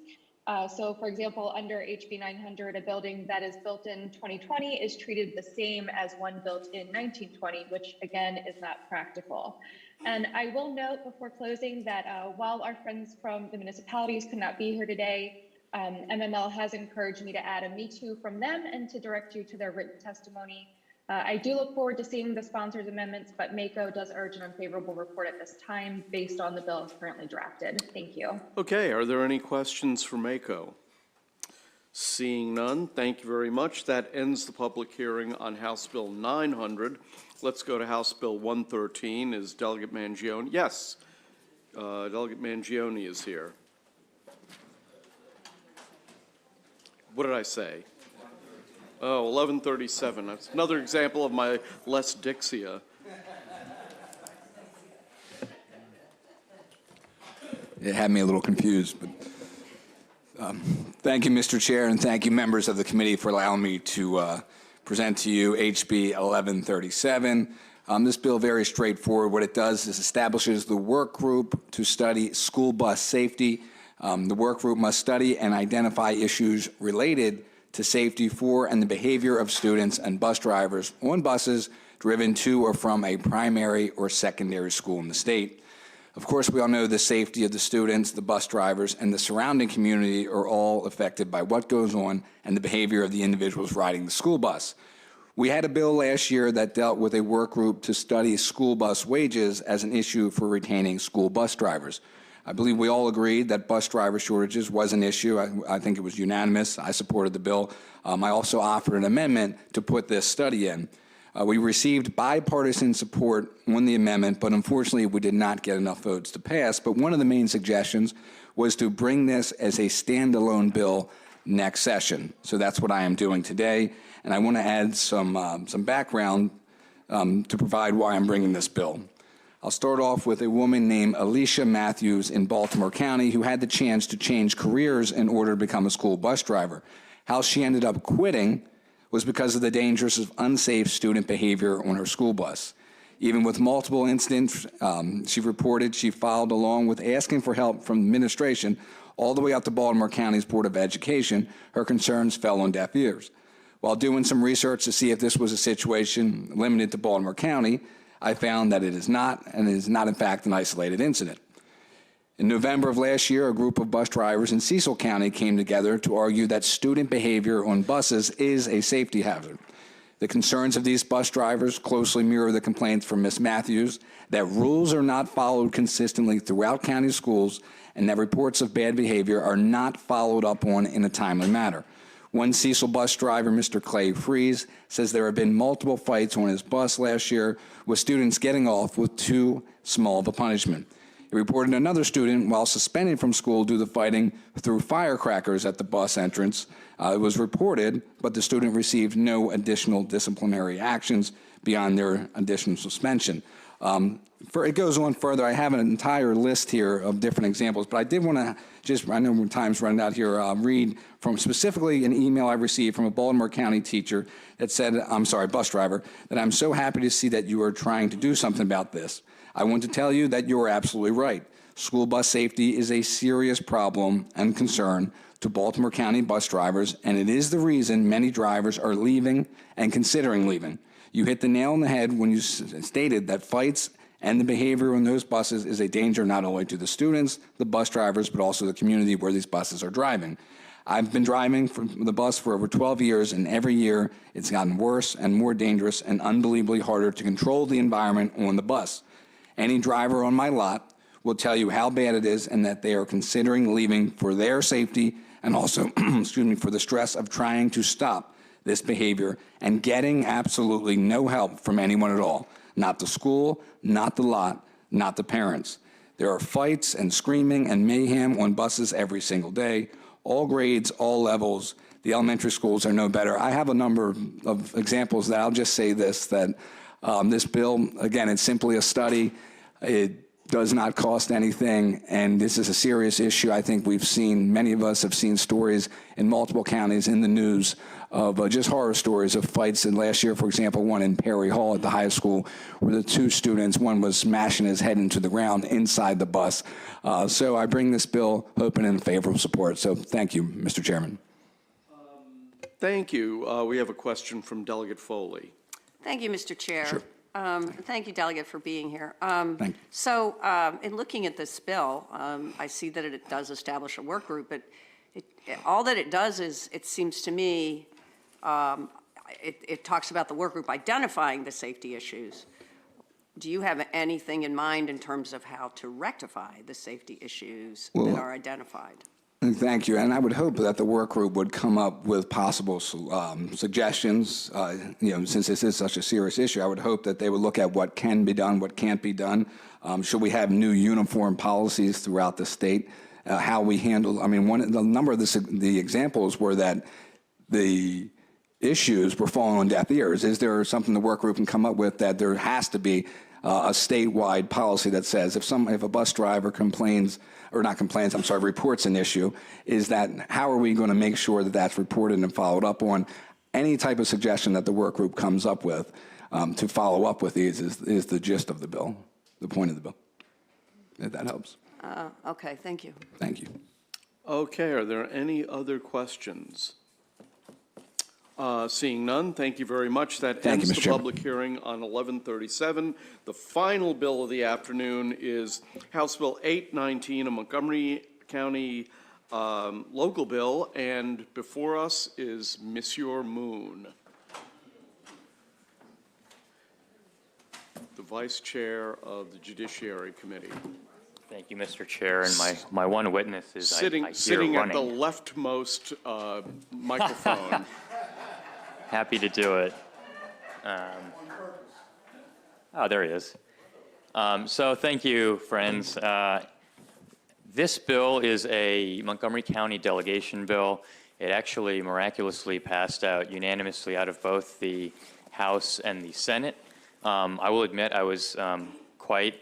So for example, under HB 900, a building that is built in 2020 is treated the same as one built in 1920, which again is not practical. And I will note before closing that while our friends from the municipalities could not be here today, MML has encouraged me to add a Me Too from them and to direct you to their written testimony. I do look forward to seeing the sponsors' amendments, but MACO does urge an unfavorable report at this time based on the bill as currently drafted. Thank you. Okay, are there any questions for MACO? Seeing none, thank you very much. That ends the public hearing on House Bill 900. Let's go to House Bill 113. Is Delegate Mangione? Yes, Delegate Mangione is here. What did I say? Oh, 1137. That's another example of my less Dixia. It had me a little confused, but thank you, Mr. Chair, and thank you, members of the committee, for allowing me to present to you HB 1137. This bill, very straightforward. What it does is establishes the work group to study school bus safety. The work group must study and identify issues related to safety for and the behavior of students and bus drivers on buses driven to or from a primary or secondary school in the state. Of course, we all know the safety of the students, the bus drivers, and the surrounding community are all affected by what goes on and the behavior of the individuals riding the school bus. We had a bill last year that dealt with a work group to study school bus wages as an issue for retaining school bus drivers. I believe we all agreed that bus driver shortages was an issue. I think it was unanimous. I supported the bill. I also offered an amendment to put this study in. We received bipartisan support on the amendment, but unfortunately we did not get enough votes to pass. But one of the main suggestions was to bring this as a standalone bill next session. So that's what I am doing today. And I want to add some background to provide why I'm bringing this bill. I'll start off with a woman named Alicia Matthews in Baltimore County who had the chance to change careers in order to become a school bus driver. How she ended up quitting was because of the dangers of unsafe student behavior on her school bus. Even with multiple incidents, she reported she filed along with asking for help from administration all the way up to Baltimore County's Board of Education. Her concerns fell on deaf ears. While doing some research to see if this was a situation limited to Baltimore County, I found that it is not, and it is not in fact an isolated incident. In November of last year, a group of bus drivers in Cecil County came together to argue that student behavior on buses is a safety hazard. The concerns of these bus drivers closely mirror the complaints from Ms. Matthews that rules are not followed consistently throughout county schools and that reports of bad behavior are not followed up on in a timely manner. One Cecil bus driver, Mr. Clay Freeze, says there have been multiple fights on his bus last year with students getting off with too small of a punishment. He reported another student, while suspended from school due to fighting, threw firecrackers at the bus entrance. It was reported, but the student received no additional disciplinary actions beyond their additional suspension. It goes on further. I have an entire list here of different examples, but I did want to just, I know time's running out here, read from specifically an email I received from a Baltimore County teacher that said, bus driver, that I'm so happy to see that you are trying to do something about this. I want to tell you that you are absolutely right. School bus safety is a serious problem and concern to Baltimore County bus drivers, and it is the reason many drivers are leaving and considering leaving. You hit the nail on the head when you stated that fights and the behavior on those buses is a danger not only to the students, the bus drivers, but also the community where these buses are driving. I've been driving the bus for over 12 years, and every year it's gotten worse and more dangerous and unbelievably harder to control the environment on the bus. Any driver on my lot will tell you how bad it is and that they are considering leaving for their safety and also, for the stress of trying to stop this behavior and getting absolutely no help from anyone at all. Not the school, not the lot, not the parents. There are fights and screaming and mayhem on buses every single day, all grades, all levels. The elementary schools are no better. I have a number of examples that I'll just say this, that this bill, again, it's simply a study. It does not cost anything, and this is a serious issue. I think many of us have seen stories in multiple counties in the news of just horror stories of fights. And last year, for example, one in Perry Hall at the high school where the two students, one was smashing his head into the ground inside the bus. So I bring this bill hoping in favorable support. So thank you, Mr. Chairman. Thank you. We have a question from Delegate Foley. Thank you, Mr. Chair. Sure. Thank you, Delegate, for being here. Thank you. So in looking at this bill, I see that it does establish a work group, but all that it does is, it seems to me, it talks about the work group identifying the safety issues. Do you have anything in mind in terms of how to rectify the safety issues that are identified? Thank you, and I would hope that the work group would come up with possible suggestions. Since this is such a serious issue, I would hope that they would look at what can be done, what can't be done. Should we have new uniform policies throughout the state? How we handle, the number of the examples were that the issues were falling on deaf ears. Is there something the work group can come up with that there has to be a statewide policy that says if a bus driver reports an issue, is that how are we going to make sure that that's reported and followed up on? Any type of suggestion that the work group comes up with to follow up with these is the gist of the bill, the point of the bill, if that helps. Okay, thank you. Thank you. Okay, are there any other questions? Seeing none, thank you very much. That ends the public hearing on 1137. The final bill of the afternoon is House Bill 819, a Montgomery County local bill, and before us is Monsieur Moon, the Vice Chair of the Judiciary Committee. Thank you, Mr. Chair, and my one witness is sitting I at running. the leftmost microphone. Happy to do it. There he is. So thank you, friends. This bill is a Montgomery County delegation bill. It actually miraculously passed out unanimously out of both the House and the Senate. I will admit I was quite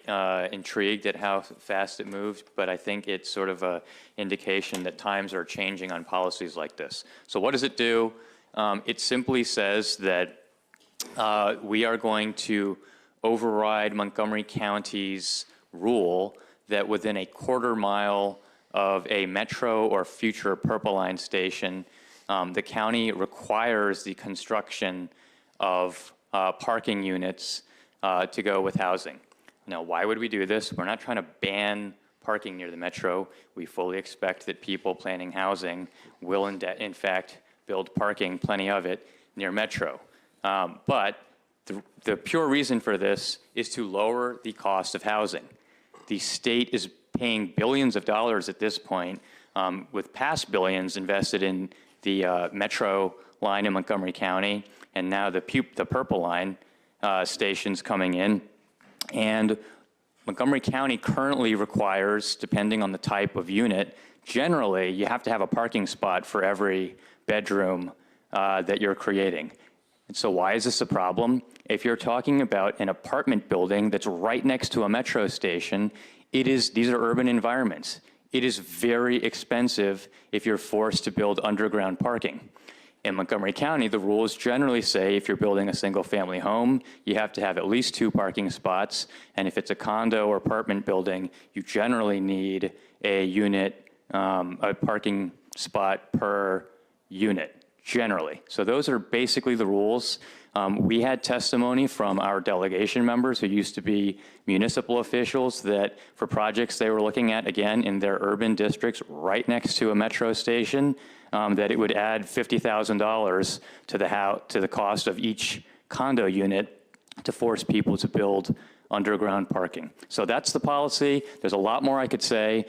intrigued at how fast it moved, but I think it's sort of an indication that times are changing on policies like this. So what does it do? It simply says that we are going to override Montgomery County's rule that within a quarter-mile of a Metro or future Purple Line station, the county requires the construction of parking units to go with housing. Now, why would we do this? We're not trying to ban parking near the Metro. We fully expect that people planning housing will, in fact, build parking, plenty of it, near Metro. But the pure reason for this is to lower the cost of housing. The state is paying billions of dollars at this point, with past billions invested in the Metro line in Montgomery County, and now the Purple Line stations coming in. And Montgomery County currently requires, depending on the type of unit, generally you have to have a parking spot for every bedroom that you're creating. And so why is this a problem? If you're talking about an apartment building that's right next to a metro station, these are urban environments. It is very expensive if you're forced to build underground parking. In Montgomery County, the rules generally say if you're building a single-family home, you have to have at least 2 parking spots, and if it's a condo or apartment building, you generally need a unit, a parking spot per unit, generally. So those are basically the rules. We had testimony from our delegation members who used to be municipal officials that for projects they were looking at, again, in their urban districts right next to a metro station, that it would add $50,000 to the cost of each condo unit to force people to build underground parking. So that's the policy. There's a lot more I could say.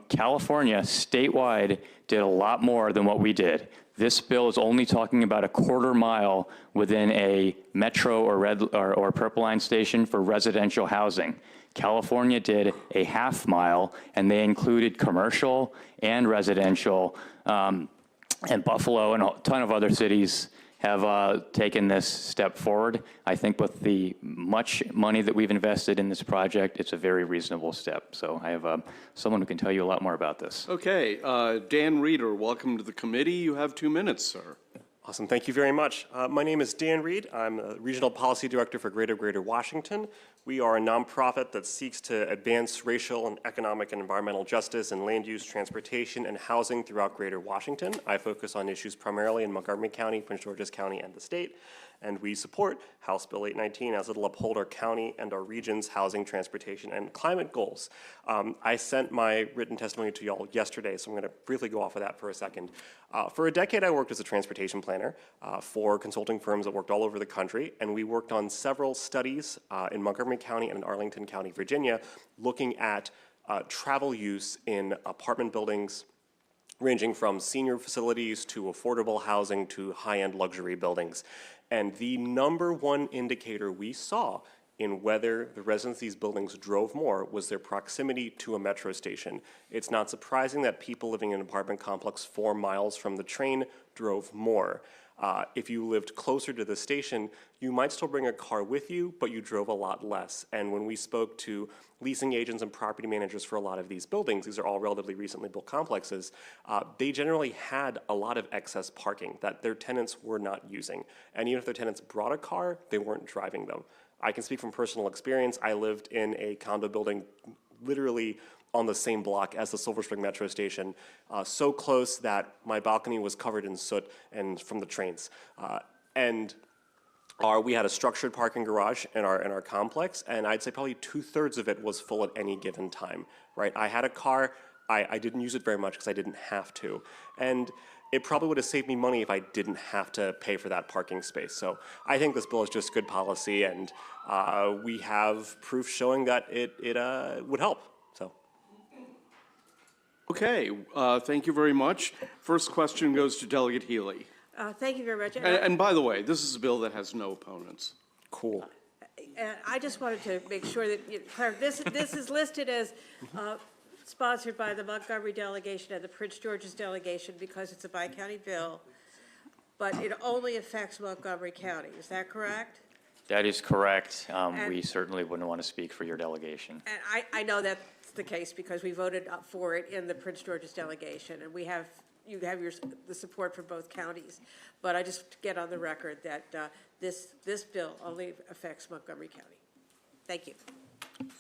California, statewide, did a lot more than what we did. This bill is only talking about a quarter-mile within a Metro or Purple Line station for residential housing. California did a half-mile, and they included commercial and residential, and Buffalo and a ton of other cities have taken this step forward. I think with the much money that we've invested in this project, it's a very reasonable step. So I have someone who can tell you a lot more about this. Okay, Dan Reeder, welcome to the committee. You have 2 minutes, sir. Awesome, thank you very much. My name is Dan Reed. I'm a Regional Policy Director for Greater Washington. We are a nonprofit that seeks to advance racial and economic and environmental justice in land use, transportation, and housing throughout Greater Washington. I focus on issues primarily in Montgomery County, Prince George's County, and the state. And we support House Bill 819 as it'll uphold our county and our region's housing, transportation, and climate goals. I sent my written testimony to y'all yesterday, so I'm going to briefly go off of that for a second. For a decade, I worked as a transportation planner for consulting firms that worked all over the country, and we worked on several studies in Montgomery County and in Arlington County, Virginia, looking at travel use in apartment buildings, ranging from senior facilities to affordable housing to high-end luxury buildings. And the #1 indicator we saw in whether the residents of these buildings drove more was their proximity to a metro station. It's not surprising that people living in an apartment complex 4 miles from the train drove more. If you lived closer to the station, you might still bring a car with you, but you drove a lot less. And when we spoke to leasing agents and property managers for a lot of these buildings, these are all relatively recently built complexes, they generally had a lot of excess parking that their tenants were not using. And even if their tenants brought a car, they weren't driving them. I can speak from personal experience. I lived in a condo building literally on the same block as the Silver Spring Metro Station, so close that my balcony was covered in soot and from the trains. We had a structured parking garage in our complex, and I'd say probably 2/3 of it was full at any given time, right? I had a car, I didn't use it very much because I didn't have to. And it probably would have saved me money if I didn't have to pay for that parking space. So I think this bill is just good policy, and we have proof showing that it would help. So. Okay, thank you very much. First question goes to Delegate Healy. Thank you very much. And by the way, this is a bill that has no opponents. Cool. And I just wanted to make sure that this is listed as sponsored by the Montgomery delegation and the Prince George's delegation because it's a bi-county bill, but it only affects Montgomery County. Is that correct? That is correct. We certainly wouldn't want to speak for your delegation. And I know that's the case because we voted up for it in the Prince George's delegation, and you have the support from both counties. But I just get on the record that this bill only affects Montgomery County. Thank you.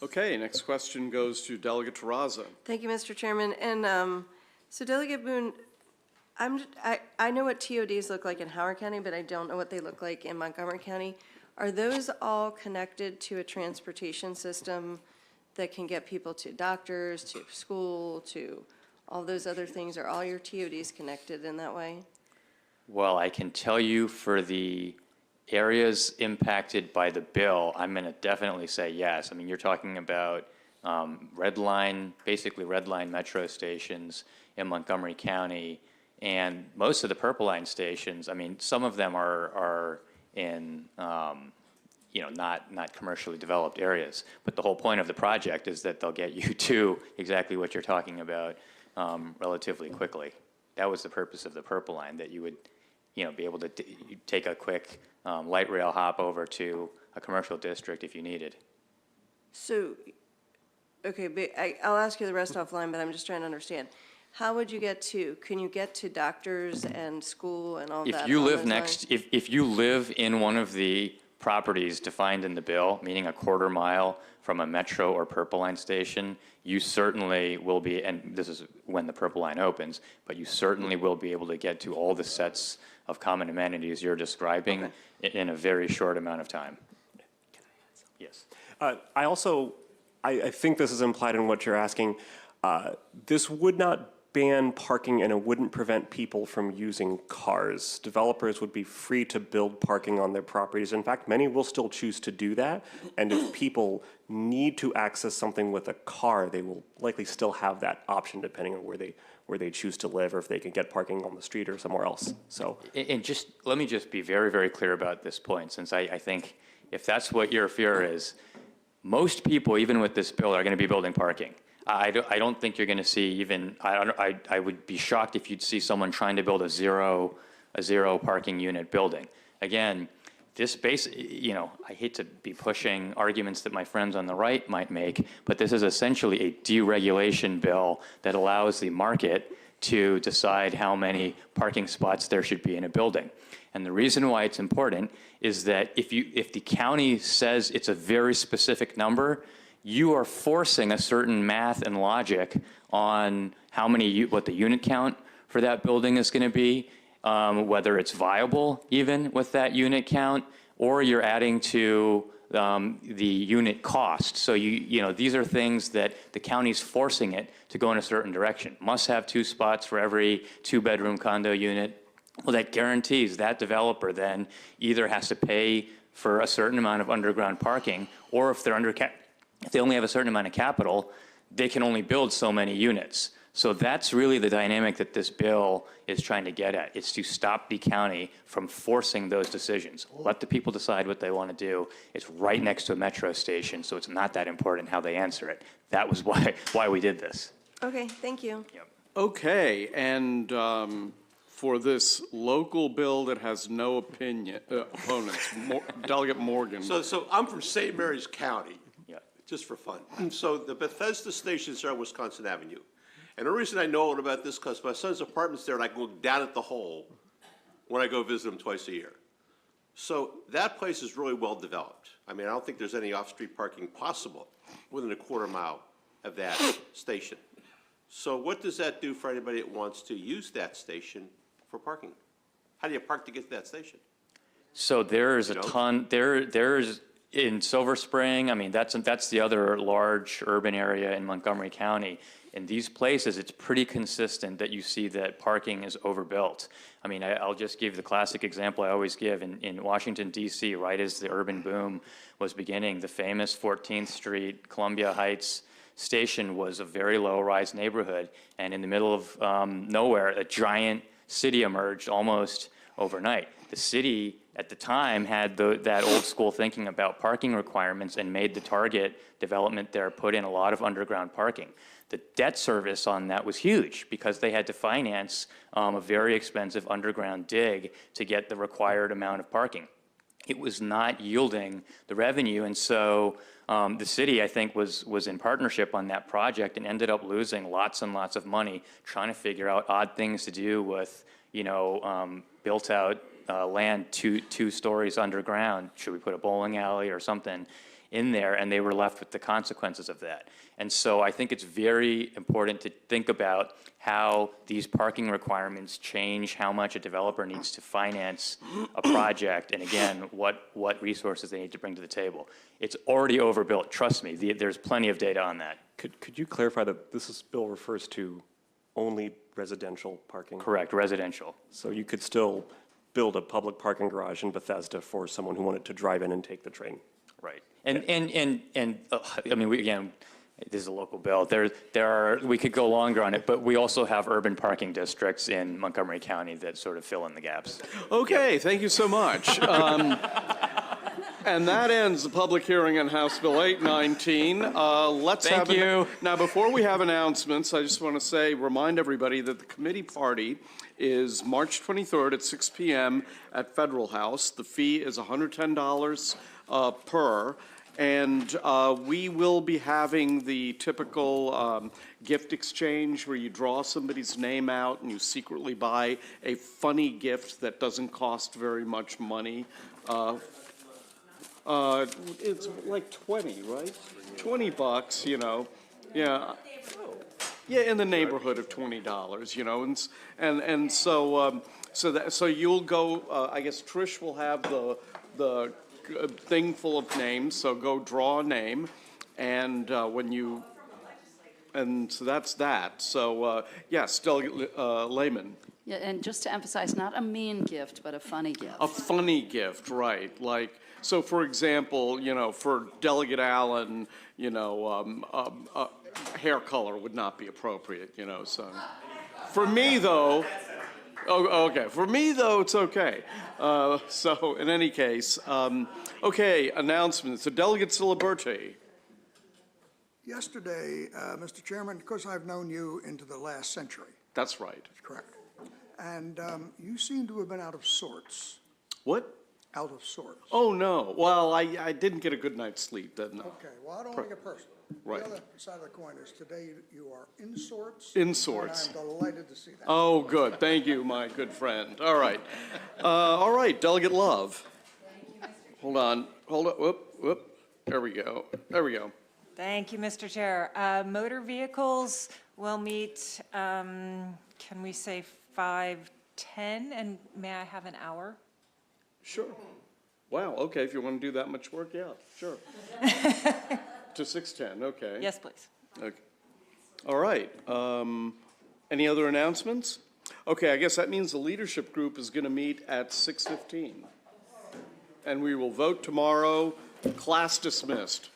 Okay, next question goes to Delegate Terraza. Thank you, Mr. Chairman. And so Delegate Boone, I know what TODs look like in Howard County, but I don't know what they look like in Montgomery County. Are those all connected to a transportation system that can get people to doctors, to school, to all those other things? Are all your TODs connected in that way? Well, I can tell you for the areas impacted by the bill, I'm going to definitely say yes. I mean, you're talking about basically red line metro stations in Montgomery County, and most of the Purple Line stations, I mean, some of them are in, not commercially developed areas. But the whole point of the project is that they'll get you to exactly what you're talking about relatively quickly. That was the purpose of the Purple Line, that you would, be able to take a quick light rail hop over to a commercial district if you needed. So, okay, but I'll ask you the rest offline, but I'm just trying to understand. How would you can you get to doctors and school and all that? If you on live those next, lines? if you live in one of the properties defined in the bill, meaning a quarter mile from a Metro or Purple Line station, you certainly will be, and this is when the Purple Line opens, but you certainly will be able to get to all the sets of common amenities you're describing in a very short amount of time. Yes. I think this is implied in what you're asking. This would not ban parking and it wouldn't prevent people from using cars. Developers would be free to build parking on their properties. In fact, many will still choose to do that. And if people need to access something with a car, they will likely still have that option depending on where they choose to live or if they can get parking on the street or somewhere else. So, and let me just be very, very clear about this point, since I think if that's what your fear is, most people, even with this bill, are going to be building parking. I don't think you're going to see even, I would be shocked if you'd see someone trying to build a zero parking unit building. Again, this I hate to be pushing arguments that my friends on the right might make, but this is essentially a deregulation bill that allows the market to decide how many parking spots there should be in a building. And the reason why it's important is that if the county says it's a very specific number, you are forcing a certain math and logic on what the unit count for that building is going to be, whether it's viable even with that unit count, or you're adding to the unit cost. So these are things that the county's forcing it to go in a certain direction. Must have 2 spots for every 2-bedroom condo unit. Well, that guarantees that developer then either has to pay for a certain amount of underground parking, or if they only have a certain amount of capital, they can only build so many units. So that's really the dynamic that this bill is trying to get at. It's to stop the county from forcing those decisions. Let the people decide what they want to do. It's right next to a metro station, so it's not that important how they answer it. That was why we did this. Okay, thank you. Yep. Okay, and for this local bill that has no opponents, Delegate Morgan. So I'm from St. Mary's County. Yeah. Just for fun. So the Bethesda stations are on Wisconsin Avenue. And the reason I know about this because my son's apartment's there and I can look down at the hole when I go visit him twice a year. So that place is really well developed. I mean, I don't think there's any off-street parking possible within a quarter mile of that station. So what does that do for anybody that wants to use that station for parking? How do you park to get to that station? So there's a ton, there's in Silver Spring, I mean, that's the other large urban area in Montgomery County. In these places, it's pretty consistent that you see that parking is overbuilt. I mean, I'll just give the classic example I always give. In Washington, D.C., right as the urban boom was beginning, the famous 14th Street, Columbia Heights station was a very low-rise neighborhood. And in the middle of nowhere, a giant city emerged almost overnight. The city at the time had that old school thinking about parking requirements and made the Target development there put in a lot of underground parking. The debt service on that was huge because they had to finance a very expensive underground dig to get the required amount of parking. it was not yielding the revenue. And so the city, I think, was in partnership on that project and ended up losing lots and lots of money trying to figure out odd things to do with, built out land two stories underground. Should we put a bowling alley or something in there? And they were left with the consequences of that. And so I think it's very important to think about how these parking requirements change how much a developer needs to finance a project, and again, what resources they need to bring to the table. It's already overbuilt, trust me, there's plenty of data on that. Could you clarify that bill refers to only residential parking? Correct, residential. So you could still build a public parking garage in Bethesda for someone who wanted to drive in and take the train? Right. And I mean, again, this is a local bill. We could go longer on it, but we also have urban parking districts in Montgomery County that sort of fill in the gaps. Okay, thank you so much. And that ends the public hearing on House Bill 819. Thank you. Now, before we have announcements, I just want to remind everybody that the committee party is March 23rd at 6 p.m. at Federal House. The fee is $110 per. And we will be having the typical gift exchange where you draw somebody's name out and you secretly buy a funny gift that doesn't cost very much money. It's like 20, right? $20, Yeah. Yeah, in the neighborhood of $20, and so you'll go. I guess Trish will have the thing full of names, so go draw a name, and so that's that. So yes, Delegate Lehman. Yeah, and just to emphasize, not a mean gift, but a funny gift. A funny gift, right? Like, so for example, for Delegate Allen, hair color would not be appropriate, so. For me, though, okay. For me, though, it's okay. So, in any case, okay, announcements. So, Delegate Ciliberti. Yesterday, Mr. Chairman, of course, I've known you into the last century. That's right. That's correct. And you seem to have been out of sorts. What? Out of sorts. Oh, no. Well, I didn't get a good night's sleep, then. Okay, well, I don't want to get personal. Right. The other side of the coin is today you are in sorts. In sorts. And I'm delighted to see that. Oh, good. Thank you, my good friend. All right. All right, Delegate Love. Hold on. Whoop. There we go. Thank you, Mr. Chair. Motor vehicles will meet, can we say 5:10, and may I have an hour? Sure. Wow, okay, if you want to do that much work, yeah, sure. To 6:10, okay. Yes, please. Okay. All right. Any other announcements? Okay, I guess that means the leadership group is going to meet at 6:15. And we will vote tomorrow. Class dismissed.